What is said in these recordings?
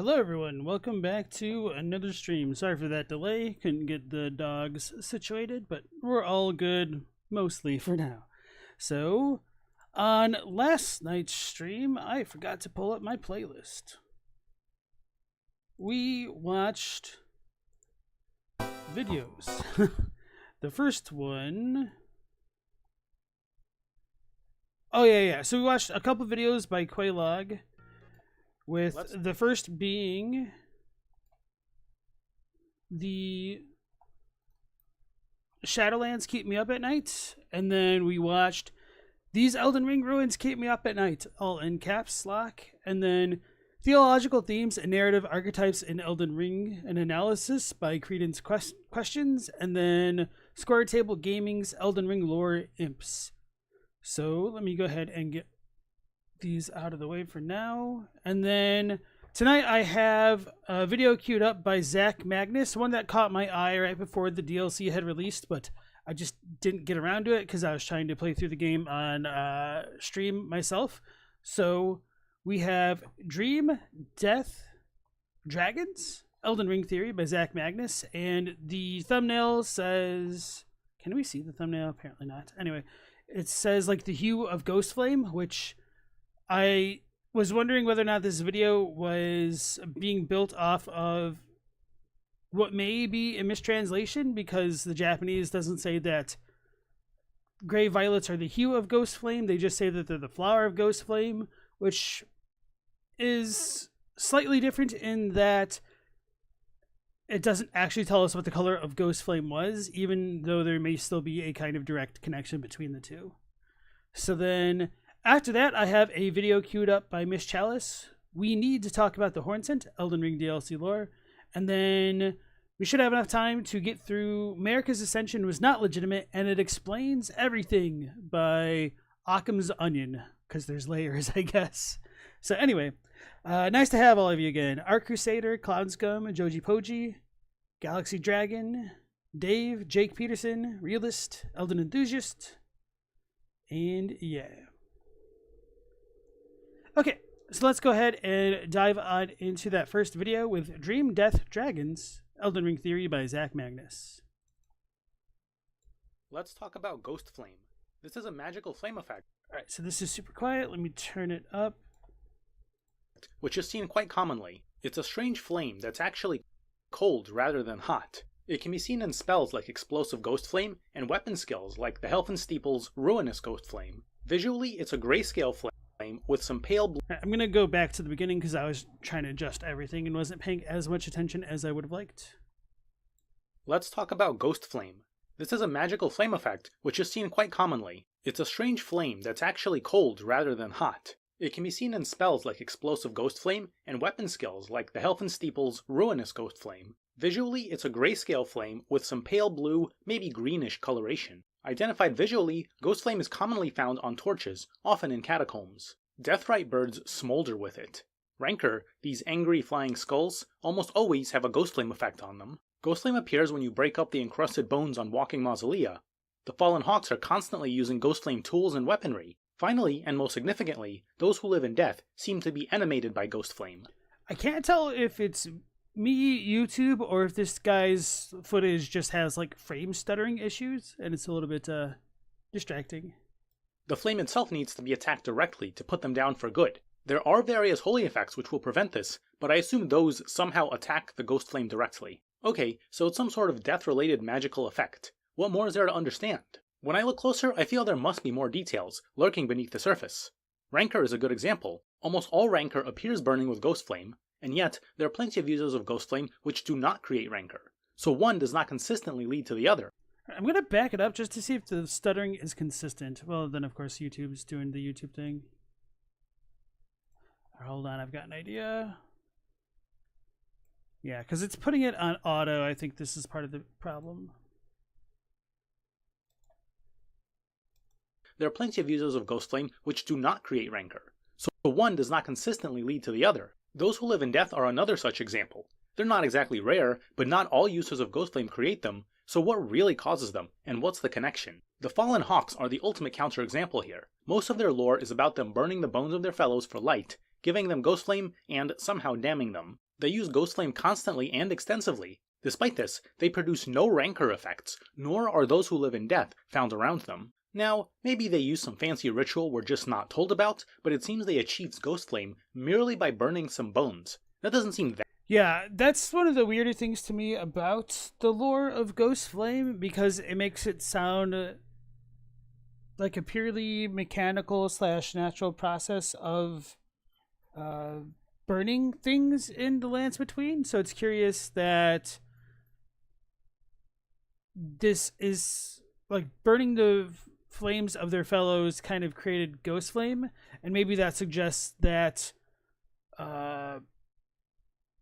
Hello everyone, welcome back to another stream. Sorry for that delay, couldn't get the dogs situated, but we're all good, mostly for now. So, on last night's stream, I forgot to pull up my playlist. We watched videos. The first one... Oh yeah, so we watched a couple videos by Quaylog. With the first being the Shadowlands Keep Me Up at Night, and then we watched These Elden Ring Ruins Keep Me Up at Night, all in caps lock, and then Theological Themes and Narrative Archetypes in Elden Ring, an analysis by Credence Questions, and then Square Table Gaming's Elden Ring Lore Imps. So let me go ahead and get these out of the way for now. And then tonight I have a video queued up by Zach Magnus, one that caught my eye right before the DLC had released, but I just didn't get around to it because I was trying to play through the game on stream myself. So we have Dream, Death, Dragons, Elden Ring Theory by Zach Magnus, and the thumbnail says, can we see the thumbnail? Apparently not. Anyway, it says like the hue of Ghost Flame, which I was wondering whether or not this video was being built off of what may be a mistranslation, because the Japanese doesn't say that gray violets are the hue of Ghost Flame. They just say that they're the flower of Ghost Flame, which is slightly different in that it doesn't actually tell us what the color of Ghost Flame was, even though there may still be a kind of direct connection between the two. So then after that, I have a video queued up by Miss Chalice. We need to talk about the Hornsent, Elden Ring DLC Lore, and then we should have enough time to get through America's Ascension Was Not Legitimate, and It Explains Everything by Occam's Onion, because there's layers, I guess. So anyway, nice to have all of you again. Art Crusader, Cloud Scum, Joji Poji, Galaxy Dragon, Dave, Jake Peterson, Realist, Elden Enthusiast, and yeah. Okay, so let's go ahead and dive on into that first video with Dream, Death, Dragons, Elden Ring Theory by Zach Magnus. Let's talk about Ghost Flame. This is a magical flame effect. Alright, so this is super quiet. Let me turn it up. Which is seen quite commonly. It's a strange flame that's actually cold rather than hot. It can be seen in spells like Explosive Ghost Flame and weapon skills like the Helfen Steeple's Ruinous Ghost Flame. Visually, it's a grayscale flame with some pale blue. I'm going to go back to the beginning because I was trying to adjust everything and wasn't paying as much attention as I would have liked. Let's talk about Ghost Flame. This is a magical flame effect which is seen quite commonly. It's a strange flame that's actually cold rather than hot. It can be seen in spells like Explosive Ghost Flame and weapon skills like the Helfen Steeple's Ruinous Ghost Flame. Visually, it's a grayscale flame with some pale blue, maybe greenish coloration. Identified visually, Ghost Flame is commonly found on torches, often in catacombs. Deathrite birds smolder with it. Rancor, these angry flying skulls, almost always have a Ghost Flame effect on them. Ghost Flame appears when you break up the encrusted bones on walking mausolea. The Fallen Hawks are constantly using Ghost Flame tools and weaponry. Finally, and most significantly, those who live in death seem to be animated by Ghost Flame. I can't tell if it's me, YouTube, or if this guy's footage just has like frame stuttering issues and it's a little bit distracting. The flame itself needs to be attacked directly to put them down for good. There are various holy effects which will prevent this, but I assume those somehow attack the Ghost Flame directly. Okay, so it's some sort of death-related magical effect. What more is there to understand? When I look closer, I feel there must be more details lurking beneath the surface. Rancor is a good example. Almost all Rancor appears burning with Ghost Flame, and yet there are plenty of users of Ghost Flame which do not create Rancor. So one does not consistently lead to the other. I'm going to back it up just to see if the stuttering is consistent. Well, then of course YouTube's doing the YouTube thing. Hold on, I've got an idea. Yeah, because it's putting it on auto. I think this is part of the problem. There are plenty of users of Ghost Flame which do not create Rancor. So one does not consistently lead to the other. Those who live in death are another such example. They're not exactly rare, but not all users of Ghost Flame create them, so what really causes them, and what's the connection? The Fallen Hawks are the ultimate counterexample here. Most of their lore is about them burning the bones of their fellows for light, giving them Ghost Flame, and somehow damning them. They use Ghost Flame constantly and extensively. Despite this, they produce no rancor effects, nor are those who live in death found around them. Now, maybe they use some fancy ritual we're just not told about, but it seems they achieved Ghost Flame merely by burning some bones. That doesn't seem that. Yeah, that's one of the weirder things to me about the lore of Ghost Flame, because it makes it sound like a purely mechanical / natural process of burning things in the lands between. So it's curious that this is like burning the flames of their fellows kind of created Ghost Flame, and maybe that suggests that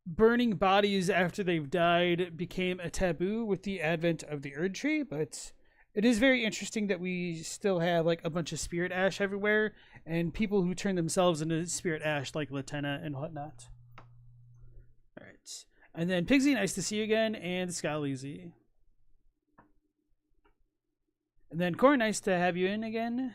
burning bodies after they've died became a taboo with the advent of the Erdtree. But it is very interesting that we still have like a bunch of spirit ash everywhere, and people who turn themselves into spirit ash like Latenna and whatnot. All right, and then Pigsy, nice to see you again, and Scaleezy. And then Corn, nice to have you in again.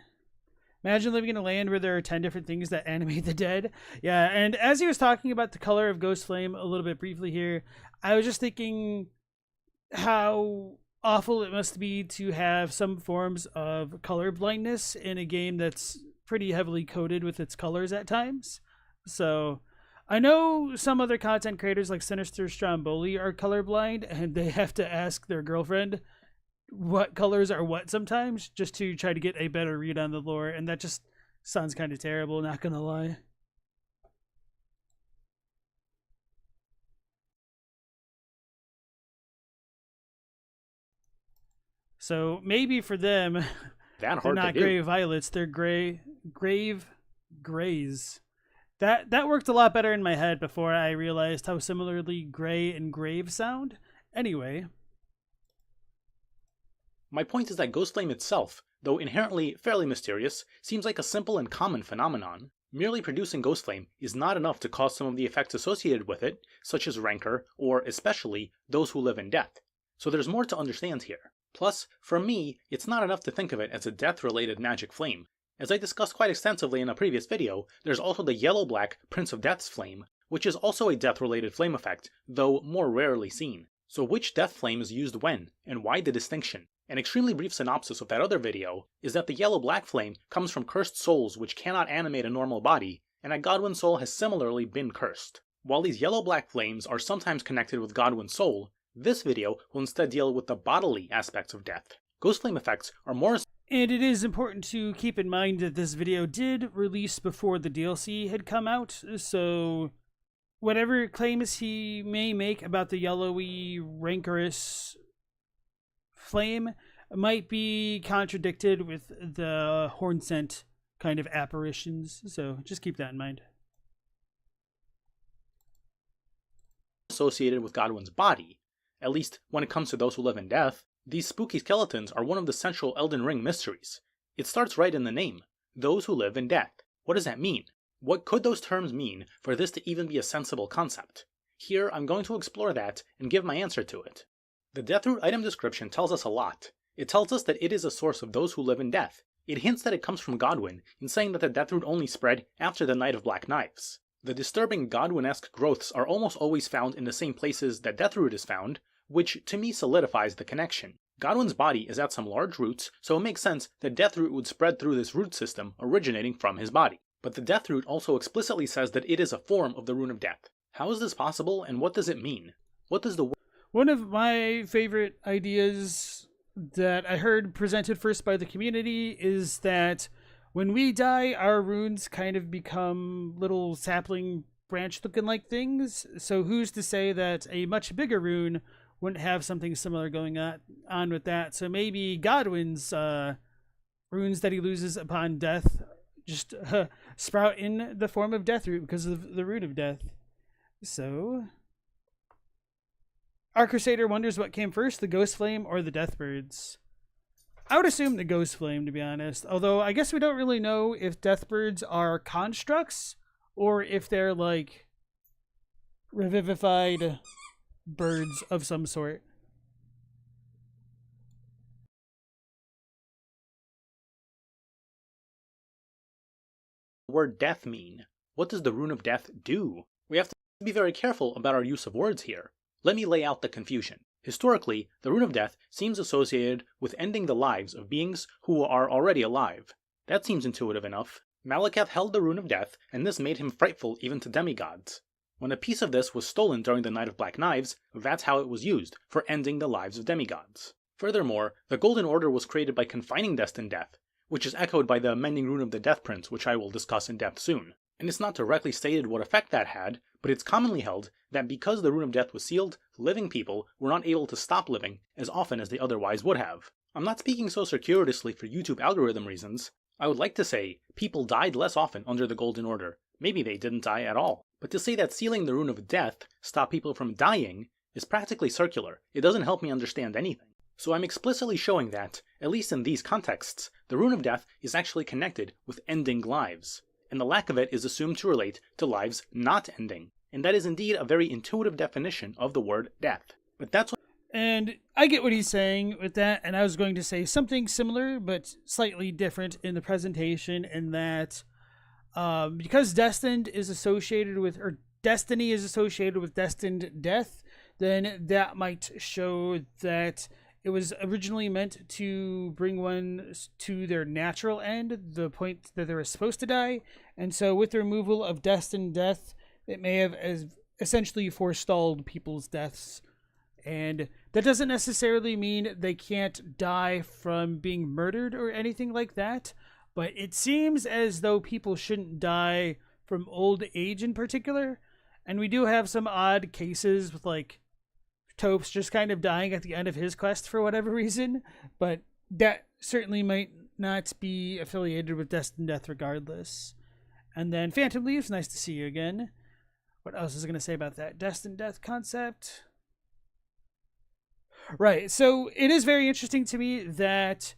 Imagine living in a land where there are 10 different things that animate the dead. Yeah, and as he was talking about the color of Ghost Flame a little bit briefly here, I was just thinking how awful it must be to have some forms of color blindness in a game that's pretty heavily coded with its colors at times. So I know some other content creators like Sinister Stromboli are colorblind, and they have to ask their girlfriend what colors are what sometimes just to try to get a better read on the lore, and that just sounds kind of terrible, not gonna lie. So maybe for them, they're not gray violets, they're grave grays. That worked a lot better in my head before I realized how similarly gray and grave sound. Anyway, my point is that Ghost Flame itself, though inherently fairly mysterious, seems like a simple and common phenomenon. Merely producing Ghost Flame is not enough to cause some of the effects associated with it, such as rancor, or especially those who live in death. So there's more to understand here. Plus, for me, it's not enough to think of it as a death-related magic flame. As I discussed quite extensively in a previous video, there's also the yellow-black Prince of Death's flame, which is also a death-related flame effect, though more rarely seen. So which death flame is used when, and why the distinction? An extremely brief synopsis of that other video is that the yellow-black flame comes from cursed souls which cannot animate a normal body, and a Godwin soul has similarly been cursed. While these yellow-black flames are sometimes connected with Godwin's soul, this video will instead deal with the bodily aspects of death. Ghost flame effects are more... And it is important to keep in mind that this video did release before the DLC had come out, so whatever claims he may make about the yellowy, rancorous flame might be contradicted with the Hornsent kind of apparitions, so just keep that in mind. Associated with Godwin's body, at least when it comes to those who live in death. These spooky skeletons are one of the central Elden Ring mysteries. It starts right in the name, those who live in death. What does that mean? What could those terms mean for this to even be a sensible concept? Here, I'm going to explore that and give my answer to it. The Deathroot item description tells us a lot. It tells us that it is a source of those who live in death. It hints that it comes from Godwin in saying that the Deathroot only spread after the Night of Black Knives. The disturbing Godwin-esque growths are almost always found in the same places that Deathroot is found, which to me solidifies the connection. Godwin's body is at some large roots, so it makes sense that Deathroot would spread through this root system originating from his body. But the Deathroot also explicitly says that it is a form of the Rune of Death. How is this possible, and what does it mean? What does the... One of my favorite ideas that I heard presented first by the community is that when we die, our runes kind of become little sapling branch looking like things. So who's to say that a much bigger rune wouldn't have something similar going on with that? So maybe Godwin's runes that he loses upon death just sprout in the form of Deathroot because of the Rune of Death. So our Crusader wonders what came first, the Ghost Flame or the Deathbirds. I would assume the Ghost Flame, to be honest. Although I guess we don't really know if Deathbirds are constructs or if they're like revivified birds of some sort. Word death mean? What does the Rune of Death do? We have to Be very careful about our use of words here. Let me lay out the confusion. Historically, the Rune of Death seems associated with ending the lives of beings who are already alive. That seems intuitive enough. Malekith held the Rune of Death, and this made him frightful even to demigods. When a piece of this was stolen during the Night of Black Knives, that's how it was used, for ending the lives of demigods. Furthermore, the Golden Order was created by confining destined death, which is echoed by the Mending Rune of the Death Prince, which I will discuss in depth soon. And it's not directly stated what effect that had, but it's commonly held that because the Rune of Death was sealed, living people were not able to stop living as often as they otherwise would have. I'm not speaking so circuitously for YouTube algorithm reasons. I would like to say people died less often under the Golden Order. Maybe they didn't die at all. But to say that sealing the Rune of Death stopped people from dying is practically circular. It doesn't help me understand anything. So I'm explicitly showing that, at least in these contexts, the Rune of Death is actually connected with ending lives, and the lack of it is assumed to relate to lives not ending. And that is indeed a very intuitive definition of the word death. But that's what... And I get what he's saying with that, and I was going to say something similar, but slightly different in the presentation, in that because destined is associated with, or destiny is associated with destined death, then that might show that it was originally meant to bring one to their natural end, the point that they were supposed to die. And so with the removal of destined death, it may have essentially forestalled people's deaths. And that doesn't necessarily mean they can't die from being murdered or anything like that. But it seems as though people shouldn't die from old age in particular. And we do have some odd cases with, like, Topes just kind of dying at the end of his quest for whatever reason, but that certainly might not be affiliated with destined death regardless. And then Phantom Leaves, nice to see you again. What else is I going to say about that destined death concept? Right, so it is very interesting to me that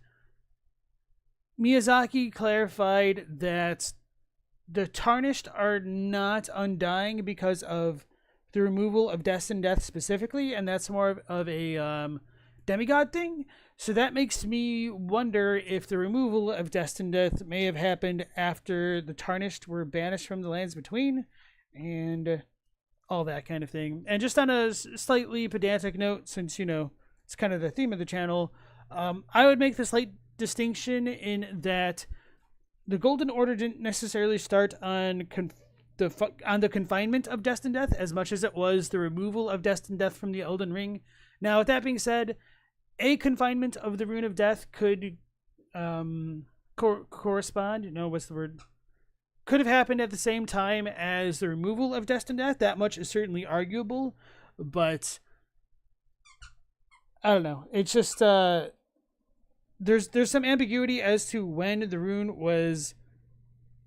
Miyazaki clarified that the Tarnished are not undying because of the removal of destined death specifically, and that's more of a demigod thing. So that makes me wonder if the removal of destined death may have happened after the Tarnished were banished from the lands between, and all that kind of thing. And just on a slightly pedantic note, since, you know, it's kind of the theme of the channel, I would make the slight distinction in that the Golden Order didn't necessarily start on the confinement of destined death as much as it was the removal of destined death from the Elden Ring. Now, with that being said, a confinement of the Rune of Death could correspond, could have happened at the same time as the removal of destined death. That much is certainly arguable, but I don't know. It's just there's some ambiguity as to when the rune was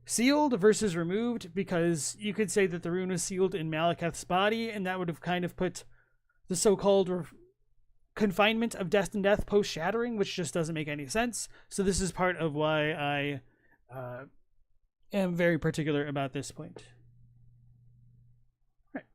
sealed versus removed, because you could say that the rune was sealed in Malekith's body, and that would have kind of put the so-called confinement of destined death post-shattering, which just doesn't make any sense. So this is part of why I am very particular about this point. Right.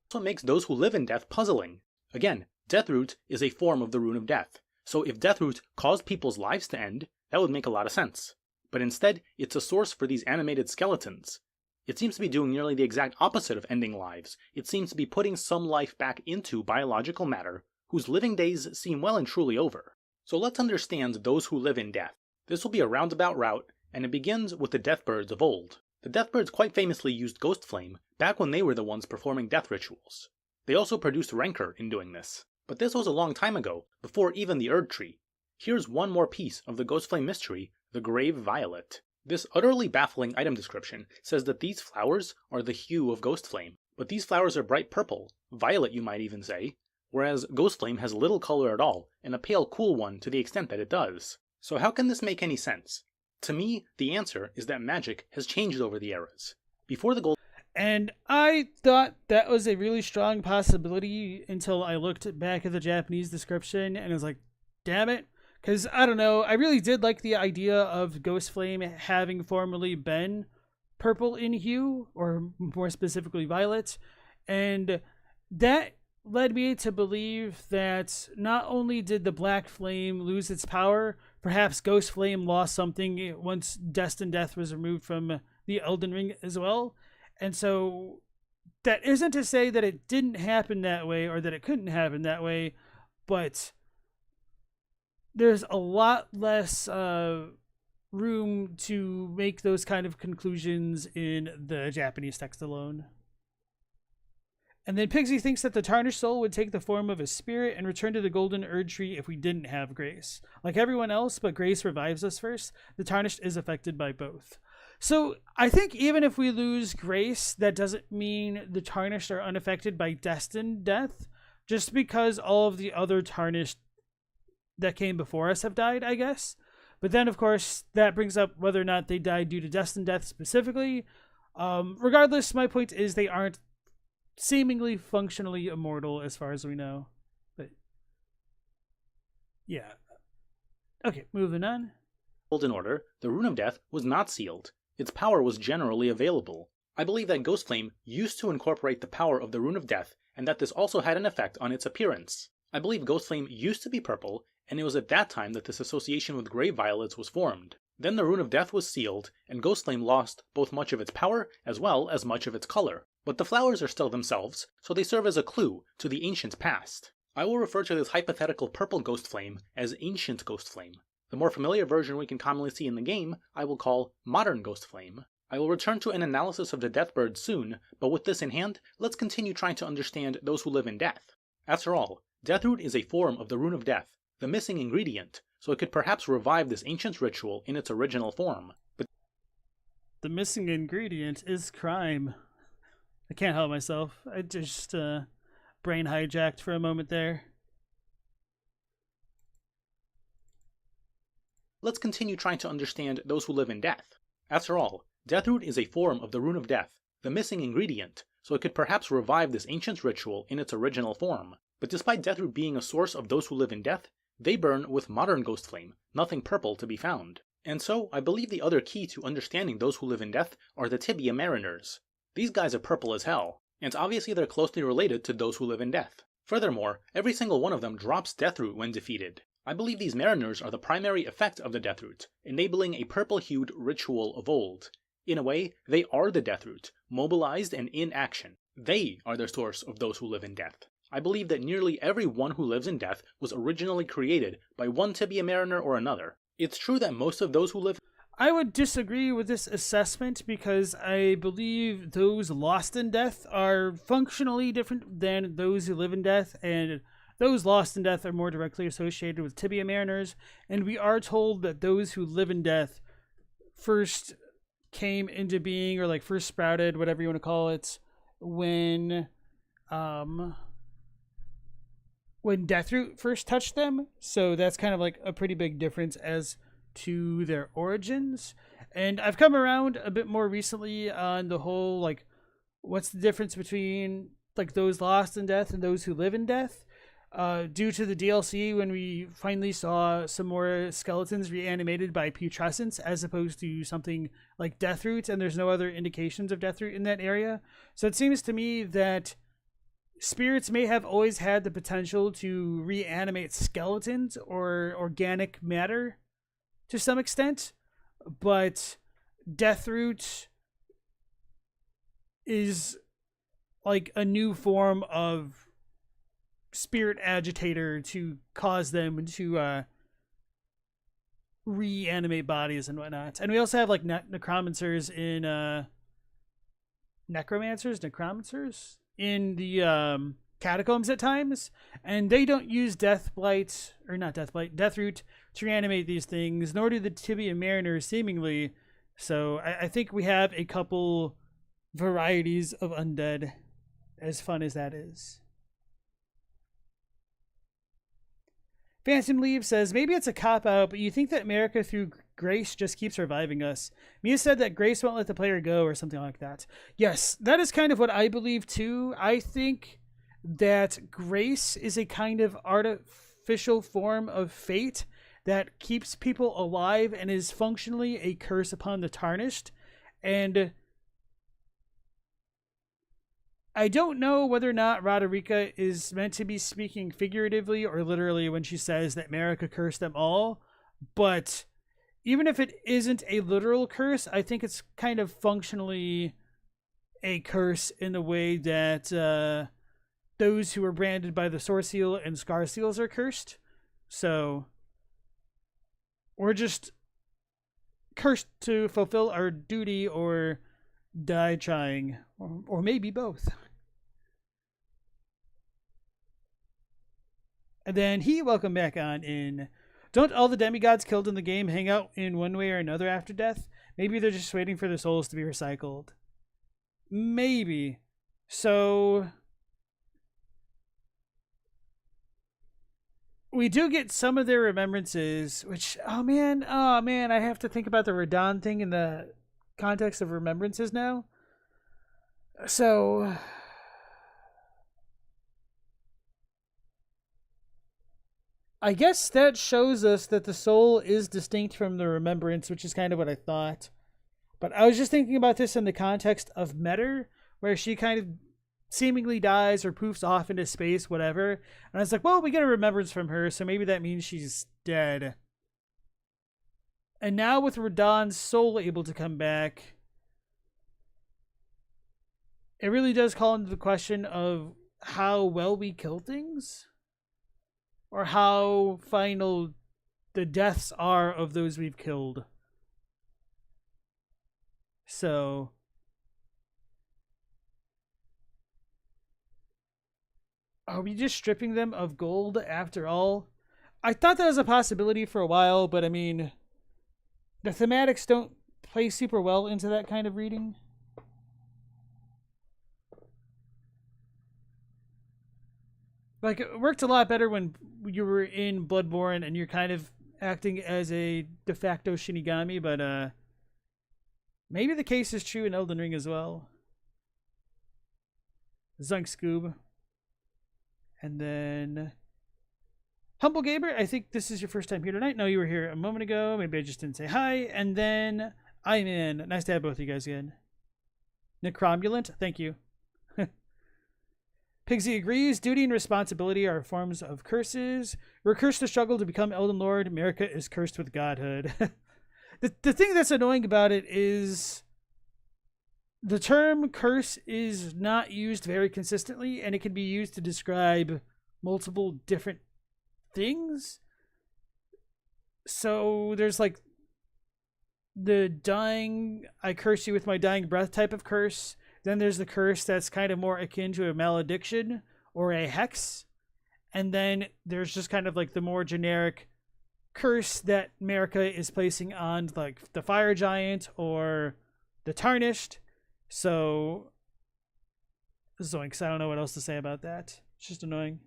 That's what makes those who live in death puzzling. Again, Deathroot is a form of the Rune of Death. So if Deathroot caused people's lives to end, that would make a lot of sense. But instead, it's a source for these animated skeletons. It seems to be doing nearly the exact opposite of ending lives. It seems to be putting some life back into biological matter, whose living days seem well and truly over. So let's understand those who live in death. This will be a roundabout route, and it begins with the Deathbirds of old. The Deathbirds quite famously used Ghost Flame back when they were the ones performing death rituals. They also produced rancor in doing this. But this was a long time ago, before even the Erdtree. Here's one more piece of the Ghost Flame mystery, the Grave Violet. This utterly baffling item description says that these flowers are the hue of Ghost Flame, but these flowers are bright purple, violet you might even say, whereas Ghost Flame has little color at all, and a pale cool one to the extent that it does. So how can this make any sense? To me, the answer is that magic has changed over the eras. Before the Gold... And I thought that was a really strong possibility until I looked back at the Japanese description and I was like, damn it. Because, I don't know, I really did like the idea of Ghost Flame having formerly been purple in hue, or more specifically violet. And that led me to believe that not only did the Black Flame lose its power, perhaps Ghost Flame lost something once Destined Death was removed from the Elden Ring as well. And so that isn't to say that it didn't happen that way or that it couldn't happen that way, but there's a lot less room to make those kind of conclusions in the Japanese text alone. And then Pigsy thinks that the tarnished soul would take the form of a spirit and return to the golden Erdtree if we didn't have grace. Like everyone else, but grace revives us first, the tarnished is affected by both. So I think even if we lose grace, that doesn't mean the tarnished are unaffected by destined death, just because all of the other tarnished that came before us have died, I guess. But then, of course, that brings up whether or not they died due to destined death specifically. Regardless, my point is they aren't seemingly functionally immortal as far as we know. But yeah. Okay, moving on. In order, the Rune of Death was not sealed. Its power was generally available. I believe that Ghostflame used to incorporate the power of the Rune of Death, and that this also had an effect on its appearance. I believe Ghostflame used to be purple, and it was at that time that this association with Grey Violets was formed. Then the Rune of Death was sealed, and Ghostflame lost both much of its power as well as much of its color. But the flowers are still themselves, so they serve as a clue to the ancient past. I will refer to this hypothetical purple Ghostflame as Ancient Ghostflame. The more familiar version we can commonly see in the game, I will call Modern Ghostflame. I will return to an analysis of the Deathbird soon, but with this in hand, let's continue trying to understand those who live in death. After all, Deathroot is a form of the Rune of Death, the missing ingredient, so it could perhaps revive this ancient ritual in its original form. But the missing ingredient is crime. I can't help myself. I just brain hijacked for a moment there. Let's continue trying to understand those who live in death. After all, Deathroot is a form of the Rune of Death, the missing ingredient, so it could perhaps revive this ancient ritual in its original form. But despite Deathroot being a source of those who live in death, they burn with modern Ghostflame, nothing purple to be found. And so, I believe the other key to understanding those who live in death are the Tibia Mariners. These guys are purple as hell, and obviously they're closely related to those who live in death. Furthermore, every single one of them drops Deathroot when defeated. I believe these Mariners are the primary effect of the Deathroot, enabling a purple-hued ritual of old. In a way, they are the Deathroot, mobilized and in action. They are the source of those who live in death. I believe that nearly everyone who lives in death was originally created by one Tibia Mariner or another. It's true that most of those who live... I would disagree with this assessment because I believe those lost in death are functionally different than those who live in death, and those lost in death are more directly associated with Tibia Mariners, and we are told that those who live in death first came into being, or like first sprouted, whatever you want to call it, when Deathroot first touched them. So that's kind of like a pretty big difference as to their origins. And I've come around a bit more recently on the whole, like, what's the difference between like those lost in death and those who live in death. Due to the DLC, when we finally saw some more skeletons reanimated by putrescence as opposed to something like Deathroot, and there's no other indications of Deathroot in that area. So it seems to me that spirits may have always had the potential to reanimate skeletons or organic matter to some extent, but Deathroot is like a new form of spirit agitator to cause them to reanimate bodies and whatnot. And we also have like necromancers in necromancers in the catacombs at times, and they don't use Deathroot to reanimate these things, nor do the Tibia Mariners seemingly. So I think we have a couple varieties of undead, as fun as that is. Phantom Leaf says, maybe it's a cop-out, but you think that America through grace just keeps reviving us. Mia said that grace won't let the player go or something like that. Yes, that is kind of what I believe too. I think that grace is a kind of artificial form of fate that keeps people alive and is functionally a curse upon the tarnished. And I don't know whether or not Roderica is meant to be speaking figuratively or literally when she says that Marika cursed them all, but even if it isn't a literal curse, I think it's kind of functionally a curse in the way that those who are branded by the Sword Seal and Scar Seals are cursed. So we're just cursed to fulfill our duty or die trying, or maybe both. And then welcome back on in. Don't all the demigods killed in the game hang out in one way or another after death? Maybe they're just waiting for their souls to be recycled. Maybe. So we do get some of their remembrances, which, oh man, I have to think about the Radon thing in the context of remembrances now. So I guess that shows us that the soul is distinct from the remembrance, which is kind of what I thought. But I was just thinking about this in the context of Metter, where she kind of seemingly dies or poofs off into space, whatever. And I was like, well, we get a remembrance from her, so maybe that means she's dead. And now with Radon's soul able to come back, it really does call into the question of how well we kill things, or how final the deaths are of those we've killed. So are we just stripping them of gold after all? I thought that was a possibility for a while, but I mean, the thematics don't play super well into that kind of reading. Like, it worked a lot better when you were in Bloodborne and you're kind of acting as a de facto Shinigami, but maybe the case is true in Elden Ring as well. Zunk Scoob. And then Humble Gaber, I think this is your first time here tonight. No, you were here a moment ago. Maybe I just didn't say hi. And then I'm in. Nice to have both of you guys again. Necromulant, thank you. Pigsy agrees. Duty and responsibility are forms of curses. We're cursed to struggle to become Elden Lord. America is cursed with godhood. The thing that's annoying about it is the term curse is not used very consistently, and it can be used to describe multiple different things. So there's like the dying, I curse you with my dying breath type of curse. Then there's the curse that's kind of more akin to a malediction or a hex. And then there's just kind of like the more generic curse that America is placing on like the fire giant or the tarnished. So zoinks, I don't know what else to say about that. It's just annoying.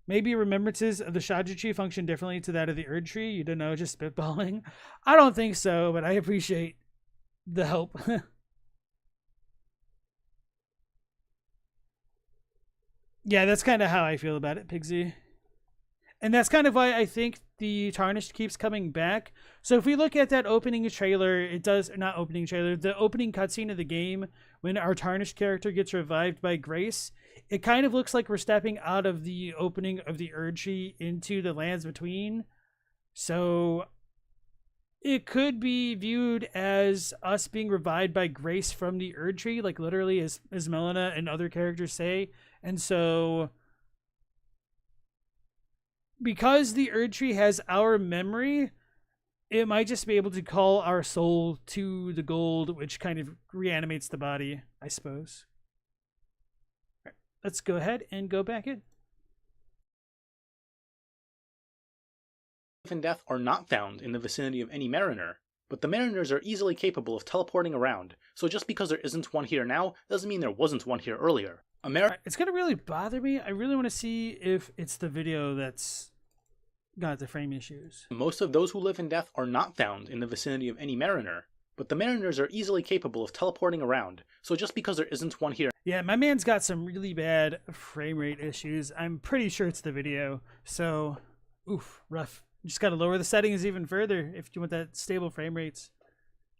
Maybe remembrances of the Shadra tree function differently to that of the Erdtree. You don't know, just spitballing. I don't think so, but I appreciate the help. Yeah, that's kind of how I feel about it, Pigsy. And that's kind of why I think the Tarnished keeps coming back. So if we look at that opening trailer, it does, not opening trailer, the opening cutscene of the game, when our Tarnished character gets revived by Grace, it kind of looks like we're stepping out of the opening of the Erdtree into the Lands Between. So it could be viewed as us being revived by Grace from the Erdtree, like literally as Melina and other characters say. And so because the Erdtree has our memory, it might just be able to call our soul to the gold, which kind of reanimates the body, I suppose. All right, let's go ahead and go back in. Life and death are not found in the vicinity of any mariner, but the mariners are easily capable of teleporting around, so just because there isn't one here now doesn't mean there wasn't one here earlier. It's going to really bother me. I really want to see if it's the video that's got the frame issues. Most of those who live in death are not found in the vicinity of any mariner, but the mariners are easily capable of teleporting around, so just because there isn't one here... Yeah, my man's got some really bad frame rate issues. I'm pretty sure it's the video, so oof, rough. You just got to lower the settings even further if you want that stable frame rates.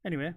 Anyway.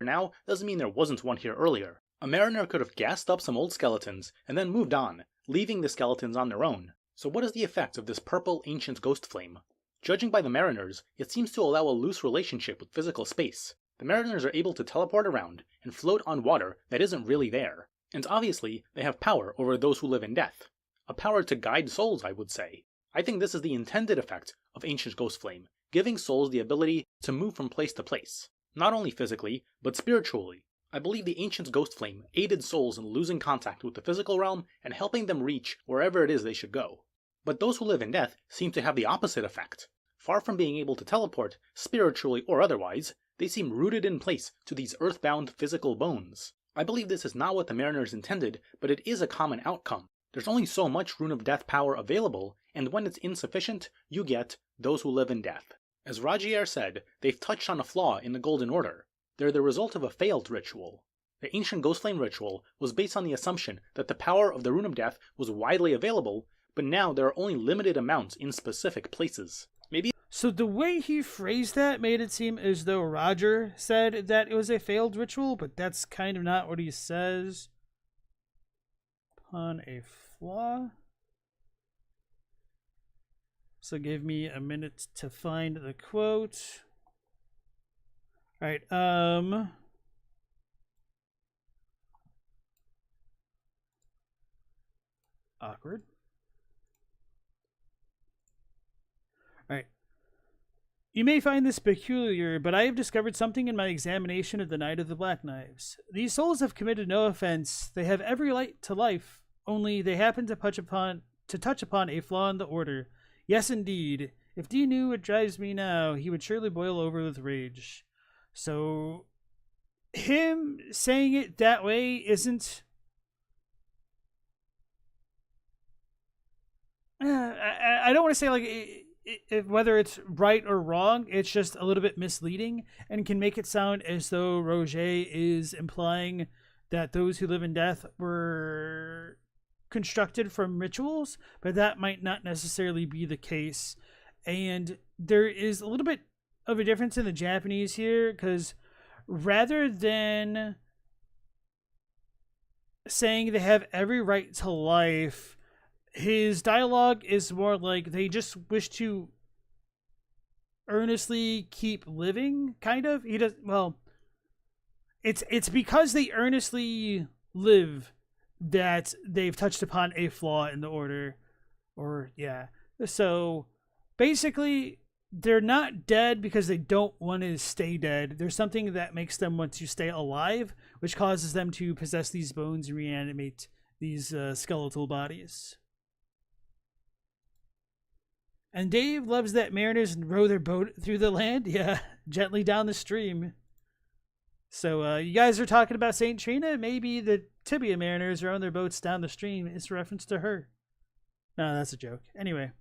Now doesn't mean there wasn't one here earlier. A mariner could have gassed up some old skeletons and then moved on, leaving the skeletons on their own. So what is the effect of this purple ancient ghost flame? Judging by the mariners, it seems to allow a loose relationship with physical space. The mariners are able to teleport around and float on water that isn't really there. And obviously, they have power over those who live in death. A power to guide souls, I would say. I think this is the intended effect of Ancient Ghost Flame, giving souls the ability to move from place to place. Not only physically, but spiritually. I believe the Ancient Ghost Flame aided souls in losing contact with the physical realm and helping them reach wherever it is they should go. But those who live in death seem to have the opposite effect. Far from being able to teleport, spiritually or otherwise, they seem rooted in place to these earthbound physical bones. I believe this is not what the mariners intended, but it is a common outcome. There's only so much Rune of Death power available, and when it's insufficient, you get those who live in death. As Rajier said, they've touched on a flaw in the Golden Order. They're the result of a failed ritual. The Ancient Ghostflame ritual was based on the assumption that the power of the Rune of Death was widely available, but now there are only limited amounts in specific places. So the way he phrased that made it seem as though Roger said that it was a failed ritual, but that's kind of not what he says. Upon a flaw. So give me a minute to find the quote. All right, awkward. All right. You may find this peculiar, but I have discovered something in my examination of the Night of the Black Knives. These souls have committed no offense. They have every right to life, only they happen to touch upon a flaw in the order. Yes, indeed. If D knew what drives me now, he would surely boil over with rage. So, him saying it that way isn't... I don't want to say like... whether it's right or wrong, it's just a little bit misleading and can make it sound as though Roger is implying that those who live in death were constructed from rituals, but that might not necessarily be the case. And there is a little bit of a difference in the Japanese here, because rather than saying they have every right to life, his dialogue is more like they just wish to earnestly keep living, kind of. He does well. It's because they earnestly live that they've touched upon a flaw in the order, or yeah. So basically, they're not dead because they don't want to stay dead. There's something that makes them want to stay alive, which causes them to possess these bones and reanimate these skeletal bodies. And Dave loves that mariners row their boat through the land. Yeah, gently down the stream. So you guys are talking about St. Trina? Maybe the Tibia mariners rowing their boats down the stream is a reference to her. No, that's a joke. Anyway.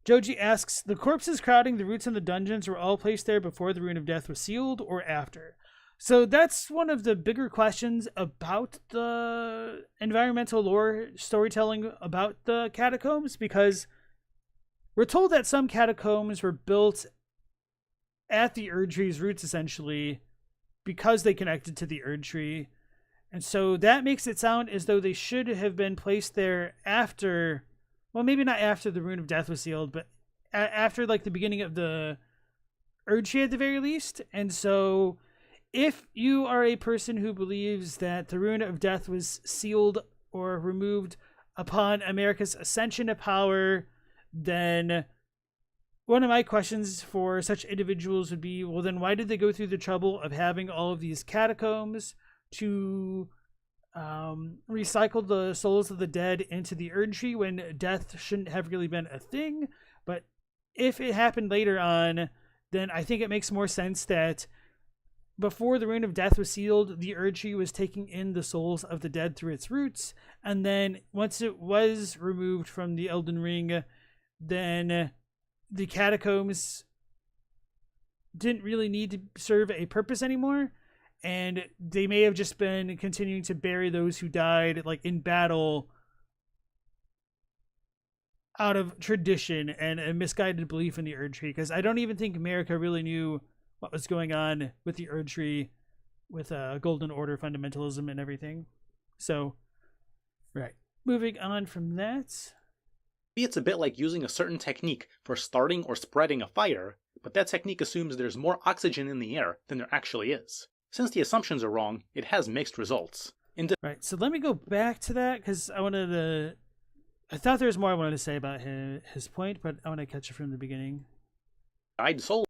Joji asks, the corpses crowding the roots in the dungeons were all placed there before the Rune of Death was sealed or after? So that's one of the bigger questions about the environmental lore storytelling about the catacombs, because we're told that some catacombs were built at the Erdtree's roots, essentially, because they connected to the Erdtree. And so that makes it sound as though they should have been placed there after, well, maybe not after the Rune of Death was sealed, but after like the beginning of the Erdtree at the very least. And so if you are a person who believes that the Rune of Death was sealed or removed upon America's ascension to power, then one of my questions for such individuals would be, well, then why did they go through the trouble of having all of these catacombs to recycle the souls of the dead into the Erdtree when death shouldn't have really been a thing? But if it happened later on, then I think it makes more sense that before the Rune of Death was sealed, the Erdtree was taking in the souls of the dead through its roots, and then once it was removed from the Elden Ring, then the catacombs didn't really need to serve a purpose anymore, and they may have just been continuing to bury those who died like in battle out of tradition and a misguided belief in the Erdtree, because I don't even think America really knew what was going on with the Erdtree, with Golden Order fundamentalism and everything. So, right. Moving on from that. Maybe it's a bit like using a certain technique for starting or spreading a fire, but that technique assumes there's more oxygen in the air than there actually is. Since the assumptions are wrong, it has mixed results. Right, so let me go back to that, because I thought there was more I wanted to say about his point, but I want to catch it from the beginning. Guide souls,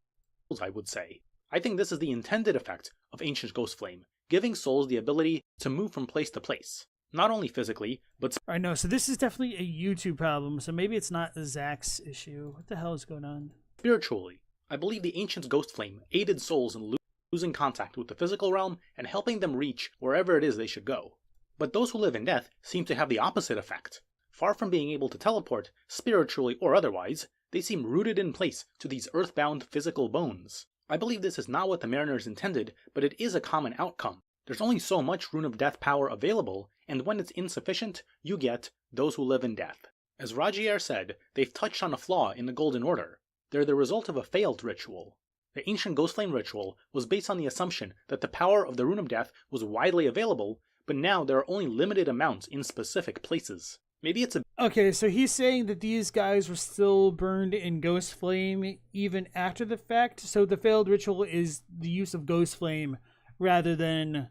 I would say. I think this is the intended effect of Ancient Ghost Flame, giving souls the ability to move from place to place. Not only physically, but... I know, so this is definitely a YouTube problem, so maybe it's not Zach's issue. What the hell is going on? Spiritually. I believe the Ancient Ghost Flame aided souls in losing contact with the physical realm and helping them reach wherever it is they should go. But those who live in death seem to have the opposite effect. Far from being able to teleport, spiritually or otherwise, they seem rooted in place to these earthbound physical bones. I believe this is not what the Mariners intended, but it is a common outcome. There's only so much Rune of Death power available, and when it's insufficient, you get those who live in death. As Rajier said, they've touched on a flaw in the Golden Order. They're the result of a failed ritual. The Ancient Ghostflame ritual was based on the assumption that the power of the Rune of Death was widely available, but now there are only limited amounts in specific places. Maybe it's a... Okay, so he's saying that these guys were still burned in Ghost Flame even after the fact, so the failed ritual is the use of Ghost Flame rather than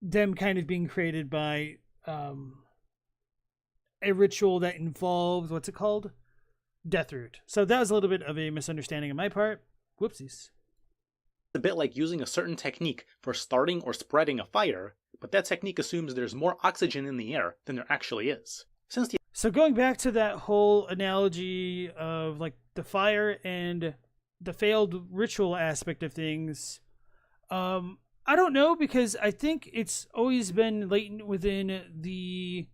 them kind of being created by a ritual that involves, what's it called? Deathroot. So that was a little bit of a misunderstanding on my part. Whoopsies. a bit like using a certain technique for starting or spreading a fire, but that technique assumes there's more oxygen in the air than there actually is. So going back to that whole analogy of like the fire and the failed ritual aspect of things, I don't know, because I think it's always been latent within the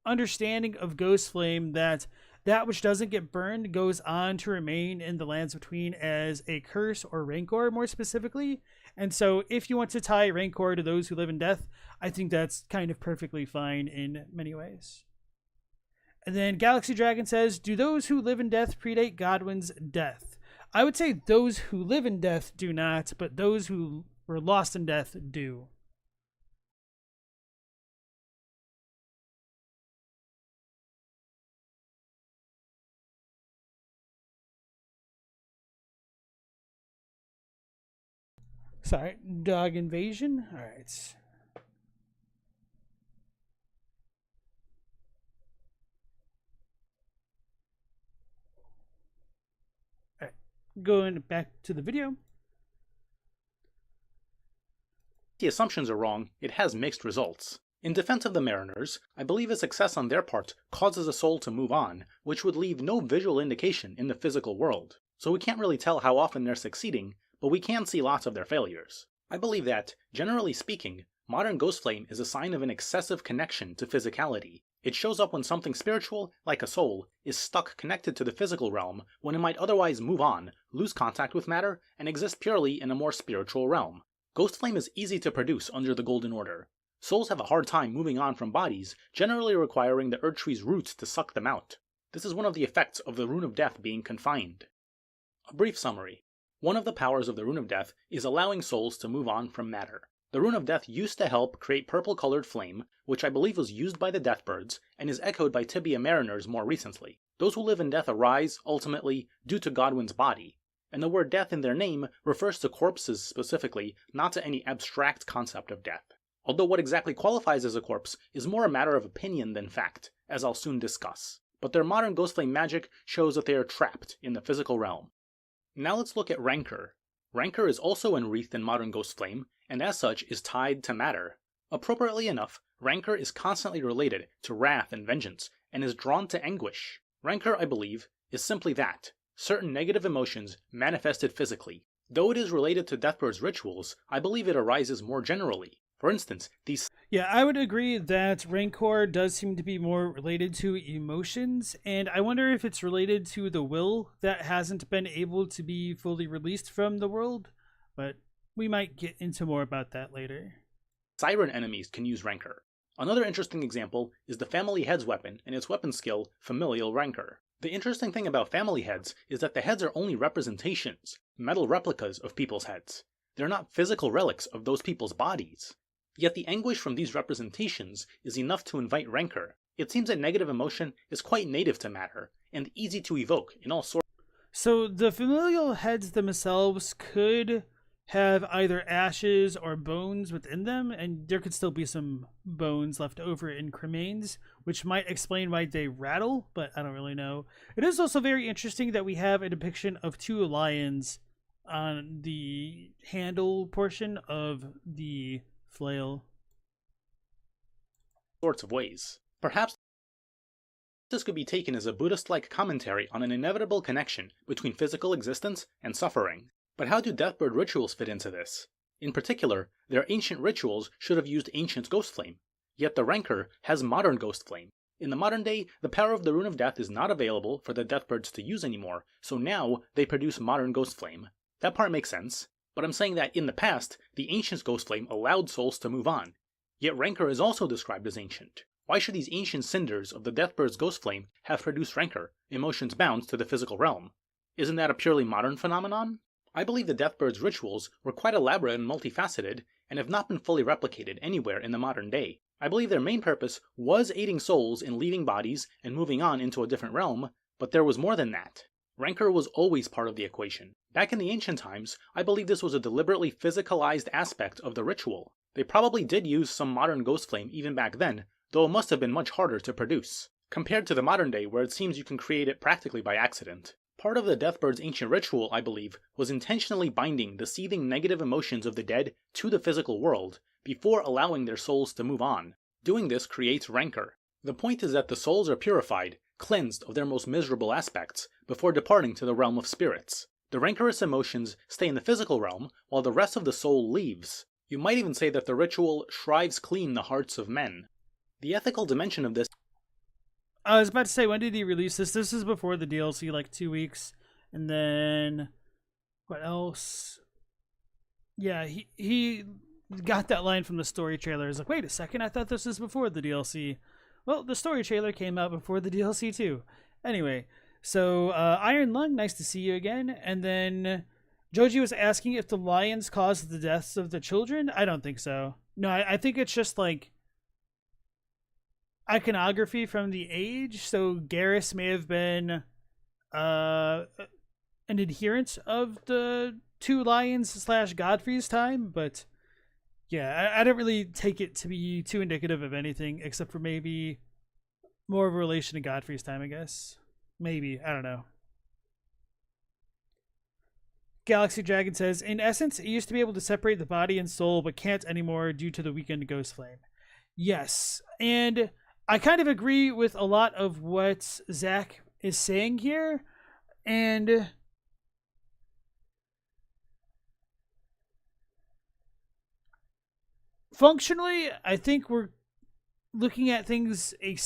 understanding of Ghost Flame that that which doesn't get burned goes on to remain in the Lands Between as a curse or rancor, more specifically. And so if you want to tie rancor to those who live in death, I think that's kind of perfectly fine in many ways. And then Galaxy Dragon says, do those who live in death predate Godwin's death? I would say those who live in death do not, but those who were lost in death do. Sorry, dog invasion? Alright. Alright, going back to the video. The assumptions are wrong, it has mixed results. In defense of the Mariners, I believe a success on their part causes a soul to move on, which would leave no visual indication in the physical world. So we can't really tell how often they're succeeding, but we can see lots of their failures. I believe that, generally speaking, modern Ghost Flame is a sign of an excessive connection to physicality. It shows up when something spiritual, like a soul, is stuck connected to the physical realm when it might otherwise move on, lose contact with matter, and exist purely in a more spiritual realm. Ghost Flame is easy to produce under the Golden Order. Souls have a hard time moving on from bodies, generally requiring the Erdtree's roots to suck them out. This is one of the effects of the Rune of Death being confined. A brief summary. One of the powers of the Rune of Death is allowing souls to move on from matter. The Rune of Death used to help create purple-colored flame, which I believe was used by the Deathbirds, and is echoed by Tibia Mariners more recently. Those who live in death arise, ultimately, due to Godwin's body, and the word death in their name refers to corpses specifically, not to any abstract concept of death. Although what exactly qualifies as a corpse is more a matter of opinion than fact, as I'll soon discuss. But their modern Ghost Flame magic shows that they are trapped in the physical realm. Now let's look at Rancor. Rancor is also enwreathed in modern Ghost Flame, and as such is tied to matter. Appropriately enough, Rancor is constantly related to wrath and vengeance, and is drawn to anguish. Rancor, I believe, is simply that, certain negative emotions manifested physically. Though it is related to Deathbird's rituals, I believe it arises more generally. For instance, Yeah, I would agree that Rancor does seem to be more related to emotions, and I wonder if it's related to the will that hasn't been able to be fully released from the world, but we might get into more about that later. Siren enemies can use Rancor. Another interesting example is the Family Heads weapon and its weapon skill, Familial Rancor. The interesting thing about Family Heads is that the heads are only representations, metal replicas of people's heads. They're not physical relics of those people's bodies. Yet the anguish from these representations is enough to invite Rancor. It seems that negative emotion is quite native to matter, and easy to evoke in all sorts. So the familial heads themselves could have either ashes or bones within them, and there could still be some bones left over in cremains, which might explain why they rattle, but I don't really know. It is also very interesting that we have a depiction of two lions on the handle portion of the flail. Sorts of ways. Perhaps this could be taken as a Buddhist-like commentary on an inevitable connection between physical existence and suffering. But how do Deathbird rituals fit into this? In particular, their ancient rituals should have used ancient ghost flame, yet the Rancor has modern ghost flame. In the modern day, the power of the Rune of Death is not available for the Deathbirds to use anymore, so now they produce modern ghost flame. That part makes sense, but I'm saying that in the past, the ancient ghost flame allowed souls to move on. Yet Rancor is also described as ancient. Why should these ancient cinders of the Deathbird's ghost flame have produced Rancor, emotions bound to the physical realm? Isn't that a purely modern phenomenon? I believe the Deathbird's rituals were quite elaborate and multifaceted, and have not been fully replicated anywhere in the modern day. I believe their main purpose was aiding souls in leaving bodies and moving on into a different realm, but there was more than that. Rancor was always part of the equation. Back in the ancient times, I believe this was a deliberately physicalized aspect of the ritual. They probably did use some modern ghost flame even back then, though it must have been much harder to produce, compared to the modern day where it seems you can create it practically by accident. Part of the Deathbird's ancient ritual, I believe, was intentionally binding the seething negative emotions of the dead to the physical world before allowing their souls to move on. Doing this creates Rancor. The point is that the souls are purified, cleansed of their most miserable aspects, before departing to the realm of spirits. The rancorous emotions stay in the physical realm, while the rest of the soul leaves. You might even say that the ritual shrives clean the hearts of men. The ethical dimension of this... I was about to say, when did he release this? This is before the DLC, like 2 weeks. And then, what else? Yeah, he got that line from the story trailer. He's like, wait a second, I thought this was before the DLC. Well, the story trailer came out before the DLC too. Anyway, so Iron Lung, nice to see you again. And then Joji was asking if the lions caused the deaths of the children. I don't think so. No, I think it's just like iconography from the age. So Garrus may have been an adherent of the two lions / Godfrey's time, but yeah, I don't really take it to be too indicative of anything except for maybe more of a relation to Godfrey's time, I guess. Maybe, I don't know. Galaxy Dragon says, in essence, it used to be able to separate the body and soul, but can't anymore due to the weakened ghost flame. Yes, and I kind of agree with a lot of what Zach is saying here, and functionally, I think we're looking at things a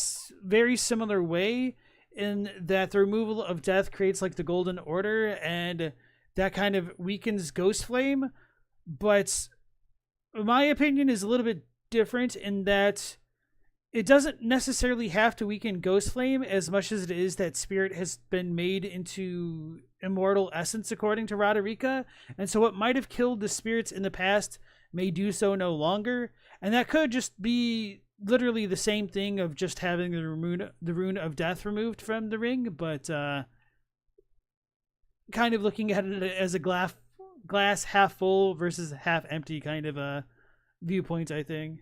very similar way, in that the removal of death creates like the Golden Order, and that kind of weakens Ghost Flame. But my opinion is a little bit different in that it doesn't necessarily have to weaken Ghost Flame as much as it is that Spirit has been made into immortal essence according to Roderica, and so what might have killed the spirits in the past may do so no longer, and that could just be literally the same thing of just having the rune of death removed from the ring, but kind of looking at it as a glass half full versus half empty kind of a viewpoint. I think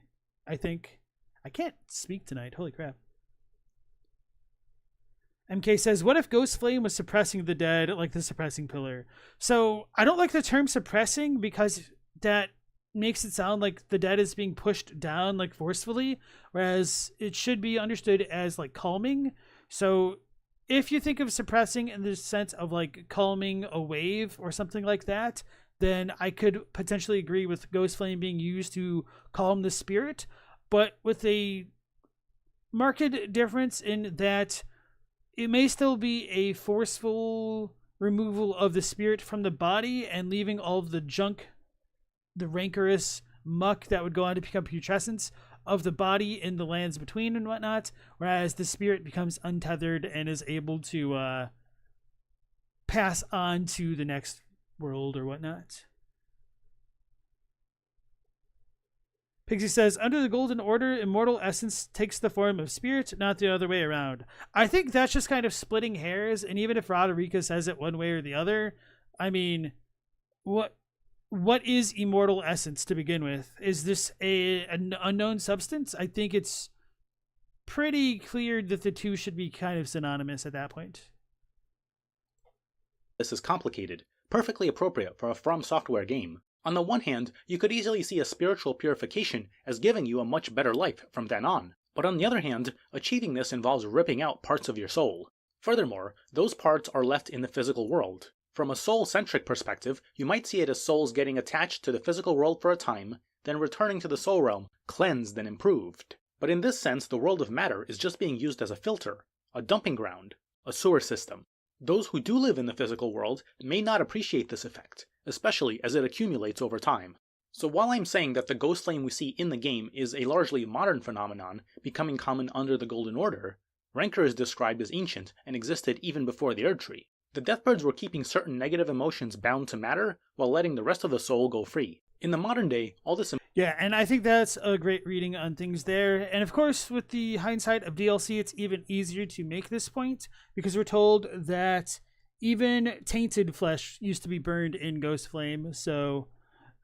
I can't speak tonight, holy crap. MK says, what if Ghost Flame was suppressing the dead like the suppressing pillar? So I don't like the term suppressing because that makes it sound like the dead is being pushed down like forcefully, whereas it should be understood as like calming. So if you think of suppressing in the sense of like calming a wave or something like that, then I could potentially agree with Ghost Flame being used to calm the spirit, but with a marked difference in that it may still be a forceful removal of the spirit from the body and leaving all of the junk, the rancorous muck that would go on to become putrescence of the body in the lands between and whatnot, whereas the spirit becomes untethered and is able to pass on to the next world or whatnot. Pixie says, under the Golden Order, immortal essence takes the form of spirit, not the other way around. I think that's just kind of splitting hairs, and even if Roderica says it one way or the other, I mean, what is immortal essence to begin with? Is this an unknown substance? I think it's pretty clear that the two should be kind of synonymous at that point. This is complicated, perfectly appropriate for a From Software game. On the one hand, you could easily see a spiritual purification as giving you a much better life from then on, but on the other hand, achieving this involves ripping out parts of your soul. Furthermore, those parts are left in the physical world. From a soul-centric perspective, you might see it as souls getting attached to the physical world for a time, then returning to the soul realm, cleansed and improved. But in this sense, the world of matter is just being used as a filter, a dumping ground, a sewer system. Those who do live in the physical world may not appreciate this effect, especially as it accumulates over time. So while I'm saying that the ghost flame we see in the game is a largely modern phenomenon, becoming common under the Golden Order, Rancor is described as ancient and existed even before the Erdtree. The Deathbirds were keeping certain negative emotions bound to matter, while letting the rest of the soul go free. In the modern day, all this... Yeah, and I think that's a great reading on things there. And of course, with the hindsight of DLC, it's even easier to make this point, because we're told that even tainted flesh used to be burned in Ghost Flame. So,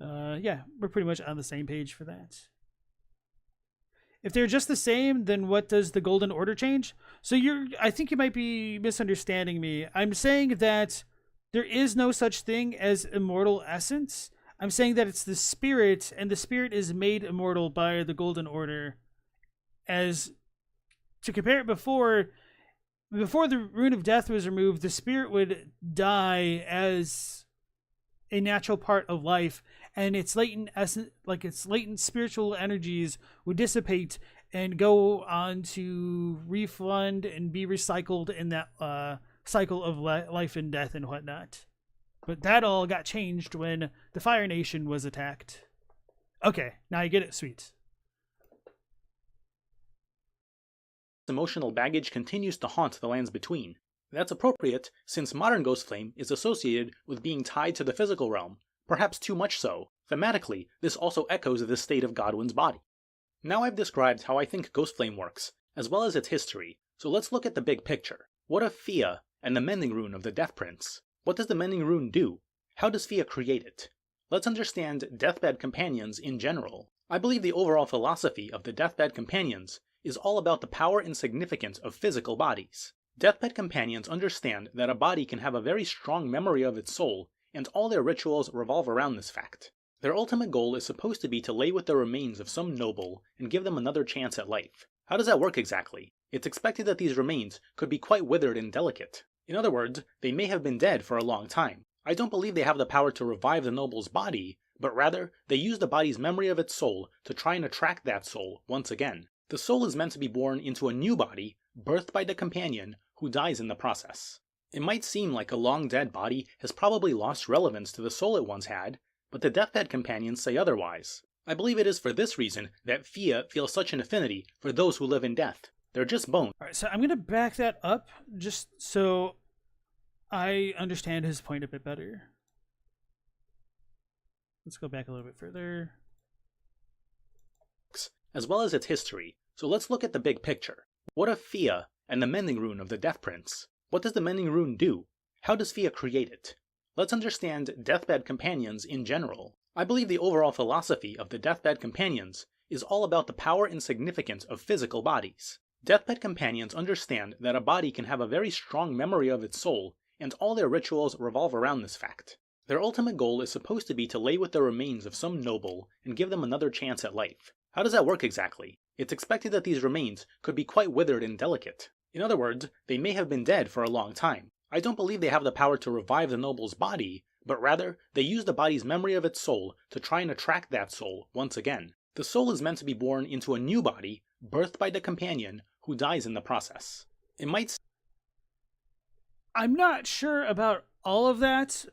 yeah, we're pretty much on the same page for that. If they're just the same, then what does the Golden Order change? So I think you might be misunderstanding me. I'm saying that there is no such thing as immortal essence. I'm saying that it's the spirit, and the spirit is made immortal by the Golden Order. As to compare it before the Rune of Death was removed, the spirit would die as a natural part of life, and its latent essence, like its latent spiritual energies, would dissipate and go on to refund and be recycled in that cycle of life and death and whatnot. But that all got changed when the Fire Nation was attacked. Okay, now you get it, sweet. Emotional baggage continues to haunt the lands between. That's appropriate, since modern Ghostflame is associated with being tied to the physical realm, perhaps too much so. Thematically, this also echoes the state of Godwin's body. Now I've described how I think Ghostflame works, as well as its history, so let's look at the big picture. What of Fia and the Mending Rune of the Death Prince? What does the Mending Rune do? How does Fia create it? Let's understand Deathbed Companions in general. I believe the overall philosophy of the Deathbed Companions is all about the power and significance of physical bodies. Deathbed Companions understand that a body can have a very strong memory of its soul, and all their rituals revolve around this fact. Their ultimate goal is supposed to be to lay with the remains of some noble and give them another chance at life. How does that work exactly? It's expected that these remains could be quite withered and delicate. In other words, they may have been dead for a long time. I don't believe they have the power to revive the noble's body, but rather, they use the body's memory of its soul to try and attract that soul once again. The soul is meant to be born into a new body, birthed by the companion, who dies in the process. It might seem like a long-dead body has probably lost relevance to the soul it once had, but the Deathbed Companions say otherwise. I believe it is for this reason that Fia feels such an affinity for those who live in death. They're just bones. Alright, so I'm going to back that up just so I understand his point a bit better. Let's go back a little bit further. As well as its history, so let's look at the big picture. What of Fia and the Mending Rune of the Death Prince? What does the Mending Rune do? How does Fia create it? Let's understand Deathbed Companions in general. I believe the overall philosophy of the Deathbed Companions is all about the power and significance of physical bodies. Deathbed Companions understand that a body can have a very strong memory of its soul, and all their rituals revolve around this fact. Their ultimate goal is supposed to be to lay with the remains of some noble and give them another chance at life. How does that work exactly? It's expected that these remains could be quite withered and delicate. In other words, they may have been dead for a long time. I don't believe they have the power to revive the noble's body, but rather, they use the body's memory of its soul to try and attract that soul once again. The soul is meant to be born into a new body, birthed by the companion, who dies in the process. It might... I'm not sure about all of that,